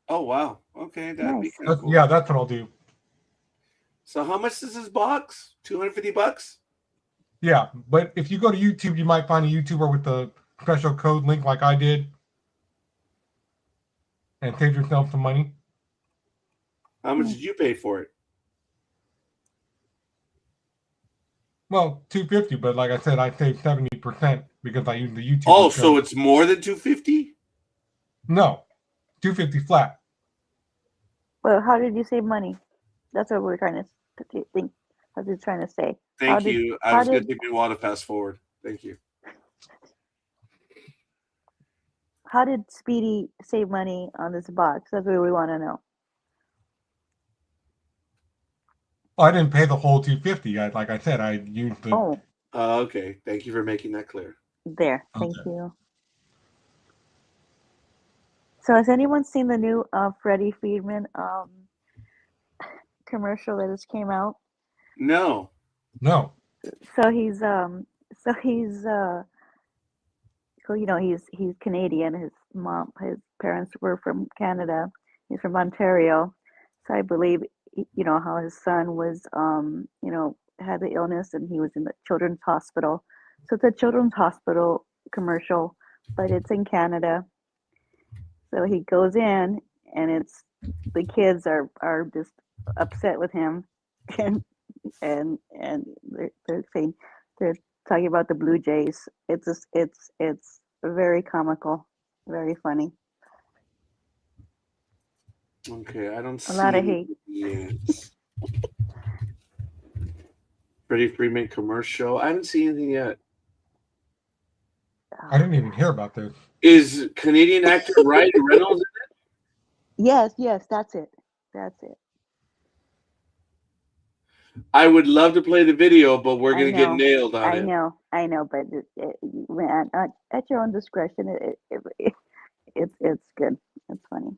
Oh wow! Okay, that'd be kind of cool. Yeah, that's what I'll do. So how much is this box? $250? Yeah, but if you go to YouTube, you might find a YouTuber with the special code link like I did, and save yourself some money. How much did you pay for it? Well, $250, but like I said, I saved 70% because I used the YouTube. Oh, so it's more than $250? No, $250 flat. Well, how did you save money? That's what we're trying to think. I was trying to say. Thank you. I how was going to did- take me a while to fast forward. Thank you. How did Speedy save money on this box? That's what we want to know. I didn't pay the whole 250. Like I said, I used the. Oh, Okay. Thank you for making that clear. there. Thank Okay. you. So has anyone seen the new Freddie Friedman commercial that just came out? No. No. So he's he's Canadian. His parents were from Canada. He's from Ontario. So I believe how his son was had the illness and he was in the children's hospital. So it's a children's hospital commercial, but it's in Canada. So he goes in and it's the kids are just upset with him and they're saying they're talking about the Blue Jays. It's very comical, very funny. Okay. I don't see A lot of hate. Yes. Freddie Freeman commercial. I haven't seen anything yet. I didn't even hear about this. Is Canadian actor Ryan Reynolds? Yes, that's it. I would love to play the video, but we're I going to get know. nailed on it. I know, but man, at your own discretion. It's good. It's funny.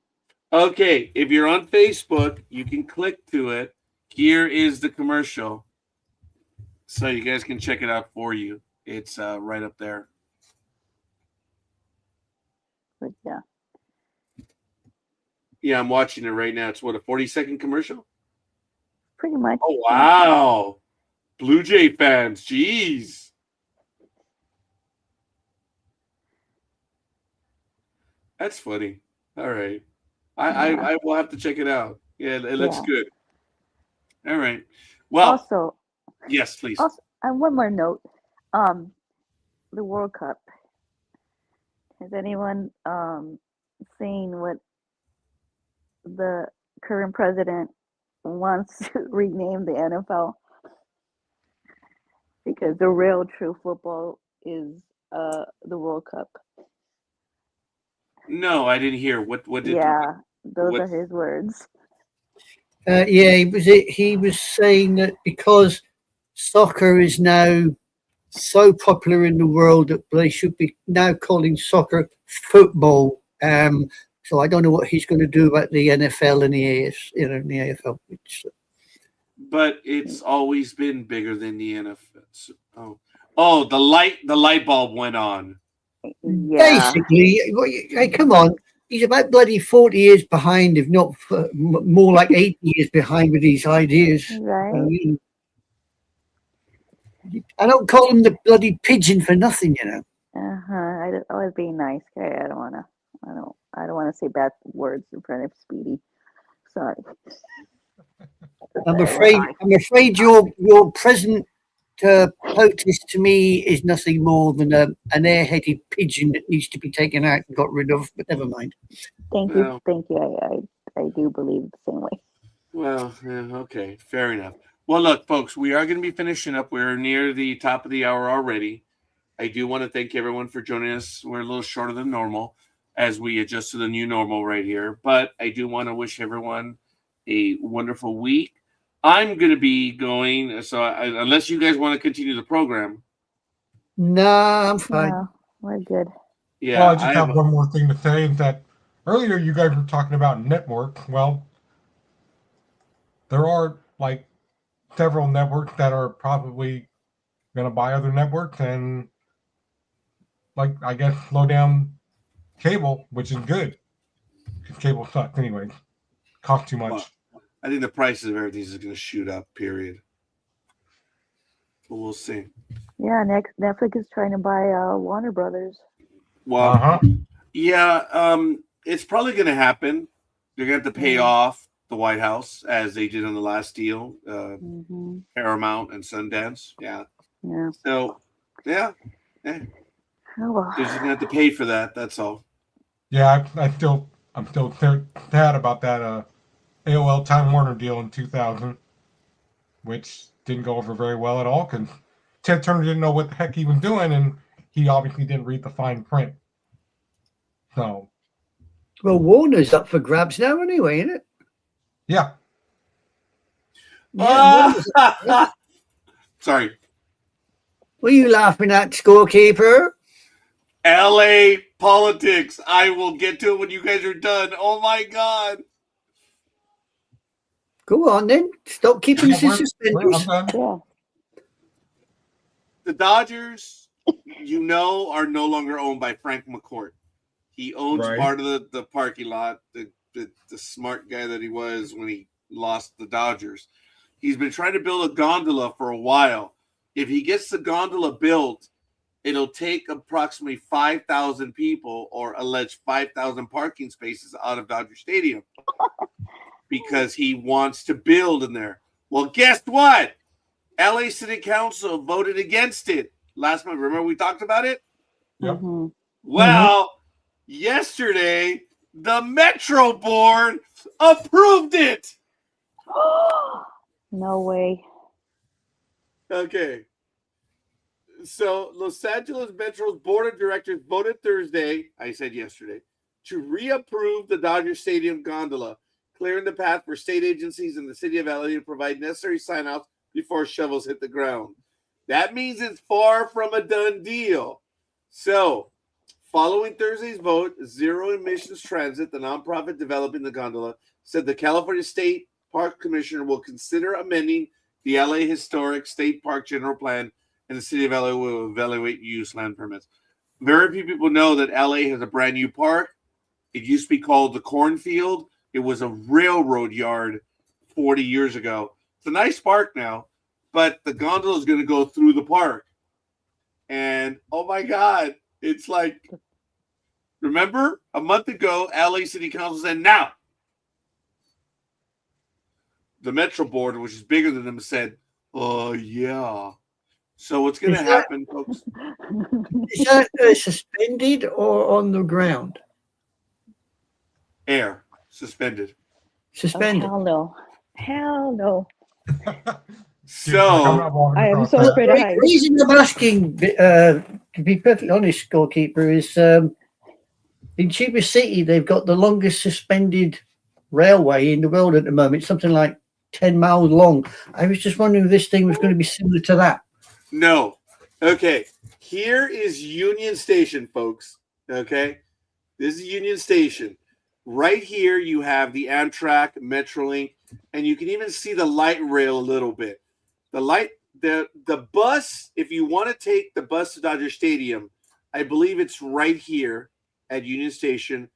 Okay, if you're on Facebook, you can click to it. Here is the commercial. So you guys can check it out for you. It's right up there. But yeah. Yeah, I'm watching it right now. It's what, a 40-second commercial? Pretty much. Oh, wow. Blue Jay fans. Jeez. That's funny. All right. I will have to check it out. Yeah, it looks Yeah. good. All right. Well, Also, yes, please. and one more note. The World Cup. Has anyone seen what the current president wants to rename the NFL? Because the real true football is the World Cup. No, I didn't hear. What did Those are his words. He was saying that because soccer is now so popular in the world that they should be now calling soccer football. So I don't know what he's going to do about the NFL and the AFL. But it's always been bigger than the NFL. Oh, the light bulb went on. Yeah. Basically, hey, come on. He's about bloody 40 years behind, if not more like 80 years behind with these ideas. Right. I mean, I don't call him the bloody pigeon for nothing, you know. I was being nice. Okay, I don't want to say bad words in front of Speedy. Sorry. I'm afraid your present POTUS to me is nothing more than an airheaded pigeon that needs to be taken out and got rid of. But never mind. Thank you. I do believe the same way. Well, yeah, okay, fair enough. Well, look, folks, we are going to be finishing up. We're near the top of the hour already. I do want to thank everyone for joining us. We're a little shorter than normal as we adjust to the new normal right here. But I do want to wish everyone a wonderful week. I'm going to be going, so unless you guys want to continue the program. No, I'm fine. No, we're good. Yeah, Well, I just have one more thing to say is that earlier you guys were talking about network. Well, there are like several networks that are probably going to buy other networks and like, I guess, slow down cable, which is good. Because cable sucks anyways. Costs too much. Well, I think the prices of everything is going to shoot up, period. But we'll see. Yeah, Netflix is trying to buy Warner Brothers. Well, yeah, it's probably going to happen. They're going to have to pay off the White House as they did on the last deal, Paramount and Sundance. Yeah. So, yeah. Oh, well. They're just going to have to pay for that. That's all. Yeah, I'm still sad about that AOL Time Warner deal in 2000, which didn't go over very well at all because Ted Turner didn't know what the heck he was doing, and he obviously didn't read the fine print. So, Well, Warner's up for grabs now anyway, isn't it? yeah. Yeah. Sorry. What are you laughing at, scorekeeper? LA politics. I will get to it when you guys are done. Oh my God. Go on then. Stop keeping us in suspenders. I'm done. Yeah. The Dodgers, are no longer owned by Frank McCourt. He owns Right. part of the parking lot, the smart guy that he was when he lost the Dodgers. He's been trying to build a gondola for a while. If he gets the gondola built, it'll take approximately 5,000 people or alleged 5,000 parking spaces out of Dodger Stadium because he wants to build in there. Well, guess what? LA City Council voted against it last month. Remember we talked about it? Yep. Mm-hmm. Well, yesterday, the Metro Board approved it. No way. Okay. So Los Angeles Metro's board of directors voted Thursday, I said yesterday, to reapprove the Dodger Stadium gondola, clearing the path for state agencies in the city of LA to provide necessary sign-offs before shovels hit the ground. That means it's far from a done deal. So, following Thursday's vote, Zero Emissions Transit, the nonprofit developing the gondola, said the California State Park Commissioner will consider amending the LA Historic State Park General Plan, and the city of LA will evaluate use land permits. Very few people know that LA has a brand new park. It used to be called the Cornfield. It was a railroad yard 40 years ago. It's a nice park now, but the gondola is going to go through the park. And, oh my God, it's like, remember a month ago, LA City Council said, now. The Metro Board, which is bigger than them, said, oh, yeah. So what's going to happen, folks? Is that suspended or on the ground? Air. Suspended. Suspended. Oh, hell no. Hell no. So, I am so afraid of The heights. reason I'm asking, to be perfectly honest, scorekeeper, is in Chiba City, they've got the longest suspended railway in the world at the moment, something like 10 miles long. I was just wondering if this thing was going to be similar to that. no. Okay. Here is Union Station, folks. Okay. This is Union Station. Right here, you have the Amtrak, Metrolink, and you can even see the light rail a little bit. The bus, if you want to take the bus to Dodger Stadium, I believe it's right here at Union Station,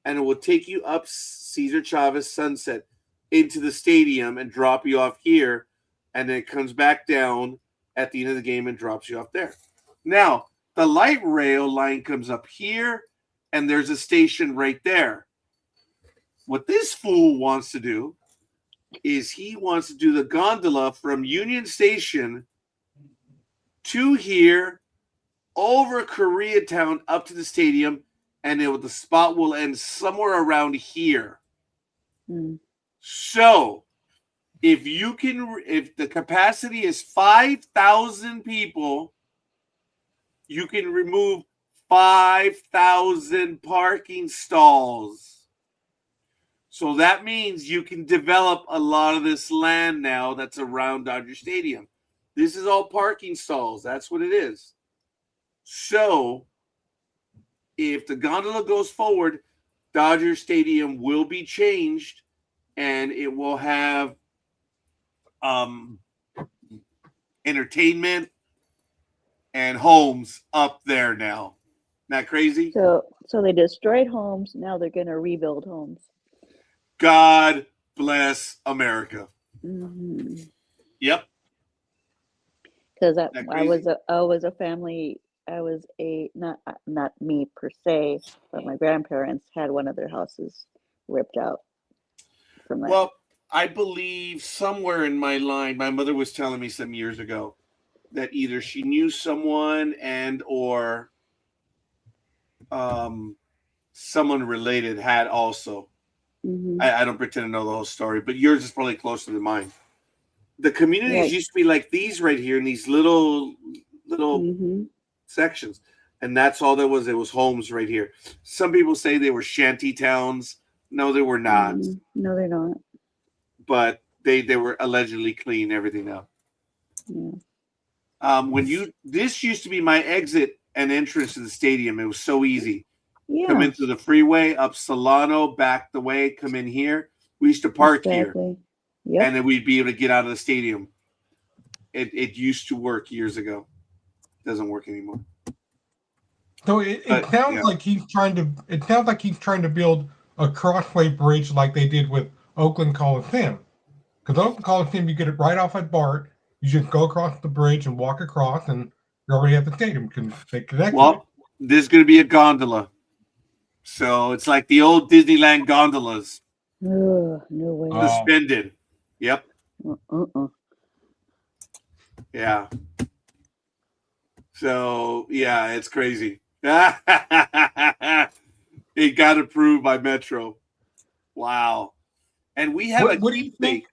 and it will take you up Cesar Chavez Sunset into the stadium and drop you off here, and then it comes back down at the end of the game and drops you off there. Now, the light rail line comes up here, and there's a station right there. What this fool wants to do is he wants to do the gondola from Union Station to here, over Koreatown, up to the stadium, and the spot will end somewhere around here. Mm. So, if the capacity is 5,000 people, you can remove 5,000 parking stalls. So that means you can develop a lot of this land now that's around Dodger Stadium. This is all parking stalls. That's what it is. So, if the gondola goes forward, Dodger Stadium will be changed, and it will have entertainment and homes up there now. Not crazy? So they destroyed homes. Now they're going to rebuild homes. God bless America. Mm-hmm. Yep. Because That I crazy? was a family. I was not me per se, but my grandparents had one of their houses ripped out from that. Well, I believe somewhere in my line, my mother was telling me some years ago that either she knew someone and or someone related had also Mhm. I don't pretend to know the whole story, but yours is probably closer to mine. The communities Right. used to be like these right here in these little Mhm. sections, and that's all there was. It was homes right here. Some people say they were shanty towns. No, they were not, No, they're not. but they were allegedly clean everything up. Yeah. This used to be my exit and entrance to the stadium. It was so easy. Yeah. Come into the freeway, up Solano, back the way, come in here. We used to park here, Yep. and then we'd be able to get out of the stadium. It used to work years ago. Doesn't work anymore. So it sounds like he's trying to. It sounds like he's trying to build a crossway bridge like they did with Oakland Coliseum. Because Oakland Coliseum, you get it right off at BART. You just go across the bridge and walk across, and you're already at the stadium. They connect. Well, there's going to be a gondola. So it's like the old Disneyland gondolas. No way. Suspended. Yep. Yeah. So, yeah, it's crazy. It got approved by Metro. Wow. And we have what do you think?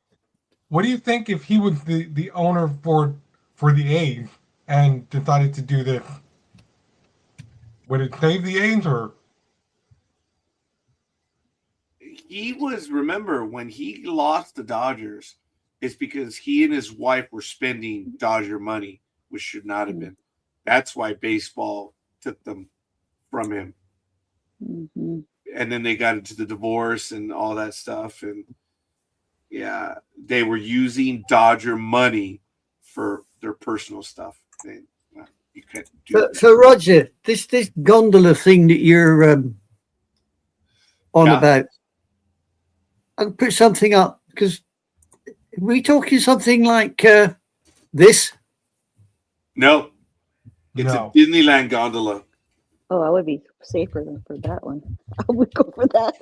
What do you think if he was the owner for the A's and decided to do this? Would it save the A's or? He was, remember, when he lost the Dodgers, it's because he and his wife were spending Dodger money, which should not have been. That's why baseball took them from him. Mm-hmm. And then they got into the divorce and all that stuff. And yeah, they were using Dodger money for their personal stuff. You can't do that. So Roger, this gondola thing that you're on about, I'll put something up because are we talking something like this? No, it's a Disneyland gondola. Oh, I would be safer than for that one. I would go for that.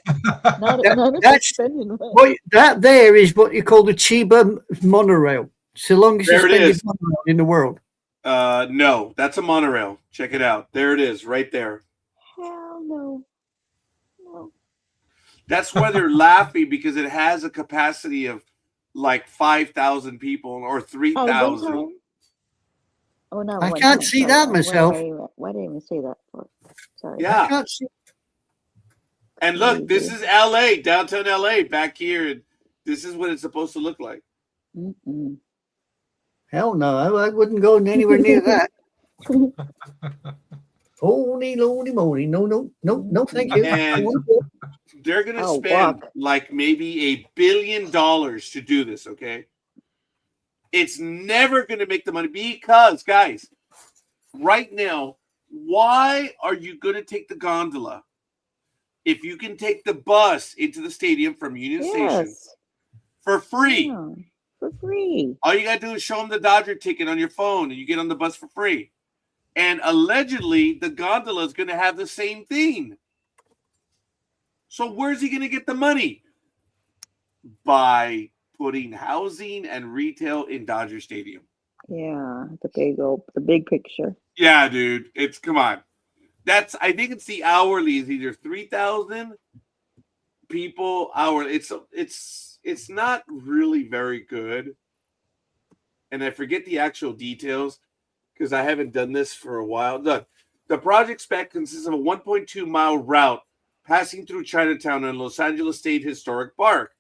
That there is what you call the Chiba monorail. It's the longest suspended monorail in the world. No, that's a monorail. Check it out. There it is, right there. Hell no. That's why they're laughing, because it has a capacity of like 5,000 people or 3,000. Oh, no. I can't see that myself. Why did I even say that for? Sorry. Yeah. I can't see. And look, this is LA, downtown LA, back here. This is what it's supposed to look like. Mm-mm. Hell no, I wouldn't go anywhere near that. Holy moly, no, thank you. And they're going to spend like maybe $1 billion to do this, okay? It's never going to make the money because, guys, right now, why are you going to take the gondola if you can take the bus into the stadium from Union Station for free? Yeah, for free. All you got to do is show them the Dodger ticket on your phone and you get on the bus for free. And allegedly, the gondola is going to have the same thing. So where's he going to get the money? By putting housing and retail in Dodger Stadium. Yeah, the big picture. Yeah, dude. Come on. I think it's the hourly is either 3,000 people hourly. It's not really very good. And I forget the actual details because I haven't done this for a while. Look, the project spec consists of a 1.2 mile route passing through Chinatown and Los Angeles State Historic Park.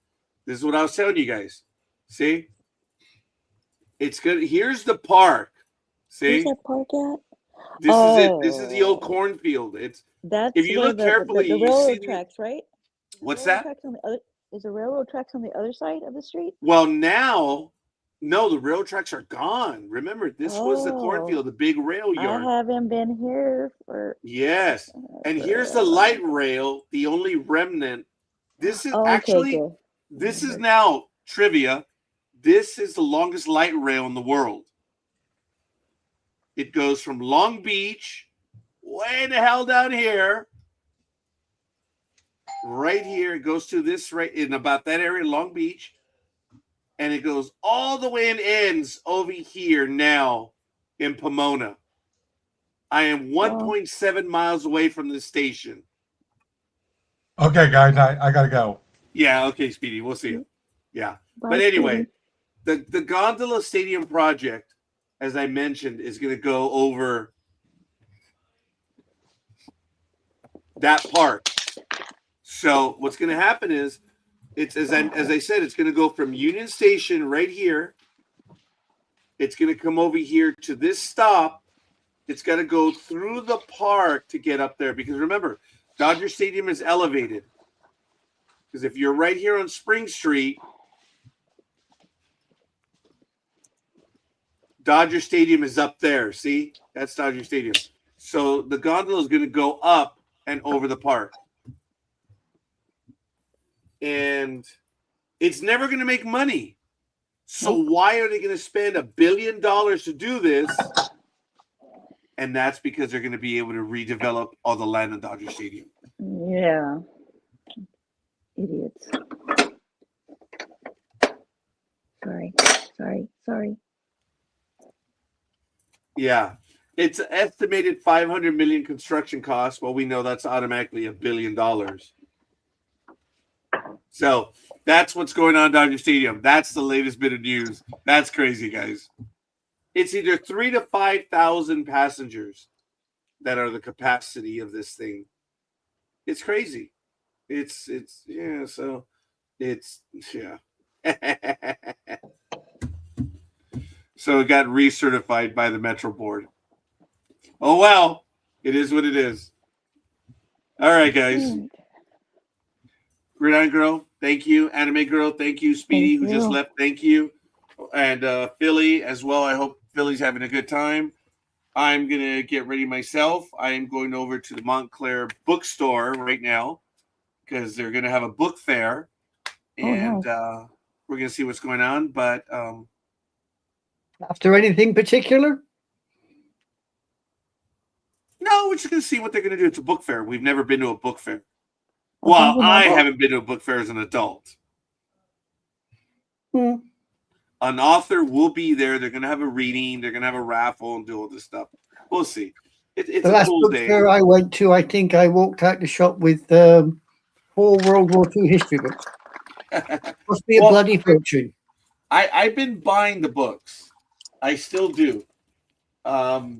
This is what I was telling you guys. See? It's good. Here's the park. See? Where's that park at? This is it. This is the old cornfield. That's if you look carefully, the railroad tracks, right? What's that? Is the railroad tracks on the other side of the street? Well, now, no, the railroad tracks are gone. Remember, this was the cornfield, the big rail yard. I haven't been here for. Yes, and here's the light rail, the only remnant. This is this is now trivia. This is the longest light rail in the world. It goes from Long Beach, way the hell down here, right here. It goes to this right in about that area, Long Beach, and it goes all the way and ends over here now in Pomona. I am 1.7 miles away from the station. Okay, guys, I gotta go. Yeah, okay, Speedy. We'll see you. Yeah. Bye, But anyway, Speedy. the Gondola Stadium project, as I mentioned, is going to go over that park. So what's going to happen is, it's as I said, it's going to go from Union Station right here. It's going to come over here to this stop. It's got to go through the park to get up there, because remember, Dodger Stadium is elevated. Because if you're right here on Spring Street, Dodger Stadium is up there. See? That's Dodger Stadium. So the gondola is going to go up and over the park. And it's never going to make money. So why are they going to spend $1 billion to do this? And that's because they're going to be able to redevelop all the land in Dodger Stadium. Yeah. Idiots. Sorry. Yeah. It's an estimated $500 million construction cost. Well, we know that's automatically $1 billion. So that's what's going on in Dodger Stadium. That's the latest bit of news. That's crazy, guys. It's either 3,000 to 5,000 passengers that are the capacity of this thing. It's crazy. It's yeah. So it's yeah. So it got recertified by the Metro Board. Oh well, it is what it is. All right, guys. Gridiron Girl, thank you. Anime Girl, thank you. Speedy, who just left, thank you. And Philly as well. I hope Philly's having a good time. I'm going to get ready myself. I am going over to the Montclair bookstore right now because they're going to have a book fair. And we're going to see what's going on. But after anything particular? No, we're just going to see what they're going to do. It's a book fair. We've never been to a book fair. Well, I haven't been to a book fair as an adult. An author will be there. They're going to have a reading. They're going to have a raffle and do all this stuff. We'll see. It's the last book fair I went to, I think I walked out the shop with 4 World War II history books. Must be a bloody fortune. I've been buying the books. I still do. I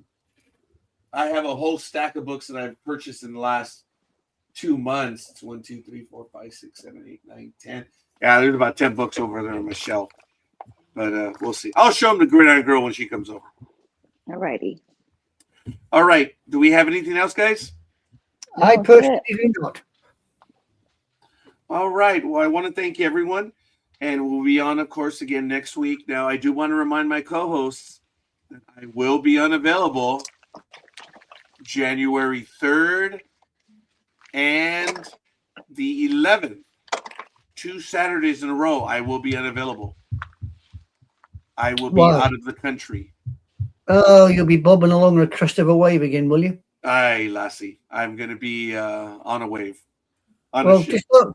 have a whole stack of books that I've purchased in the last 2 months. It's 1, 2, 3, 4, 5, 6, 7, 8, 9, 10. Yeah, there's about 10 books over there on my shelf. But we'll see. I'll show them to Gridiron Girl when she comes over. All righty. All right. Do we have anything else, guys? I personally do not. All right. Well, I want to thank everyone. And we'll be on, of course, again next week. Now, I do want to remind my co-hosts that I will be unavailable January 3rd and the 11th. 2 Saturdays in a row, I will be unavailable. I will be out of the country. Oh, you'll be bobbing along the crest of a wave again, will you? Aye, lassie. I'm going to be on a wave. Well,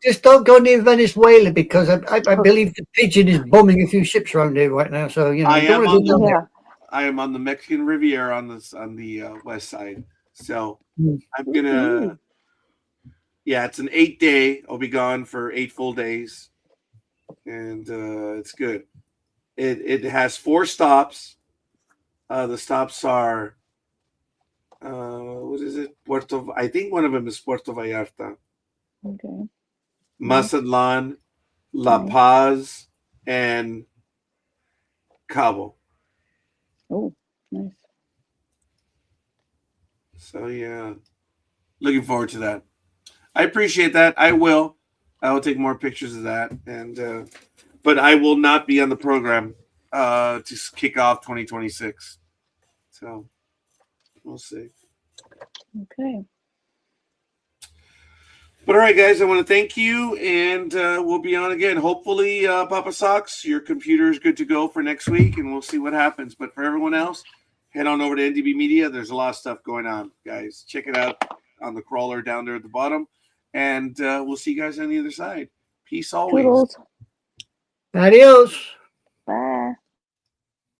just don't go near Venezuela because I believe the pigeon is bombing a few ships around here right now. So, you know, I am on the Mexican Riviera on the west side. So I'm going to, it's an 8-day. I'll be gone for 8 full days. And it's good. It has 4 stops. The stops are, what is it? I think one of them is Puerto Vallarta. Okay. Mazatlan, La Paz, and Cabo. Oh, nice. So, yeah. Looking forward to that. I appreciate that. I will take more pictures of that. And but I will not be on the program to kick off 2026. So, we'll see. Okay. But all right, guys, I want to thank you, and we'll be on again. Hopefully, Papa Socks, your computer is good to go for next week, and we'll see what happens. But for everyone else, head on over to NDB Media. There's a lot of stuff going on, guys. Check it out on the crawler down there at the bottom, and we'll see you guys on the other side. Peace always. Toodles. Adios.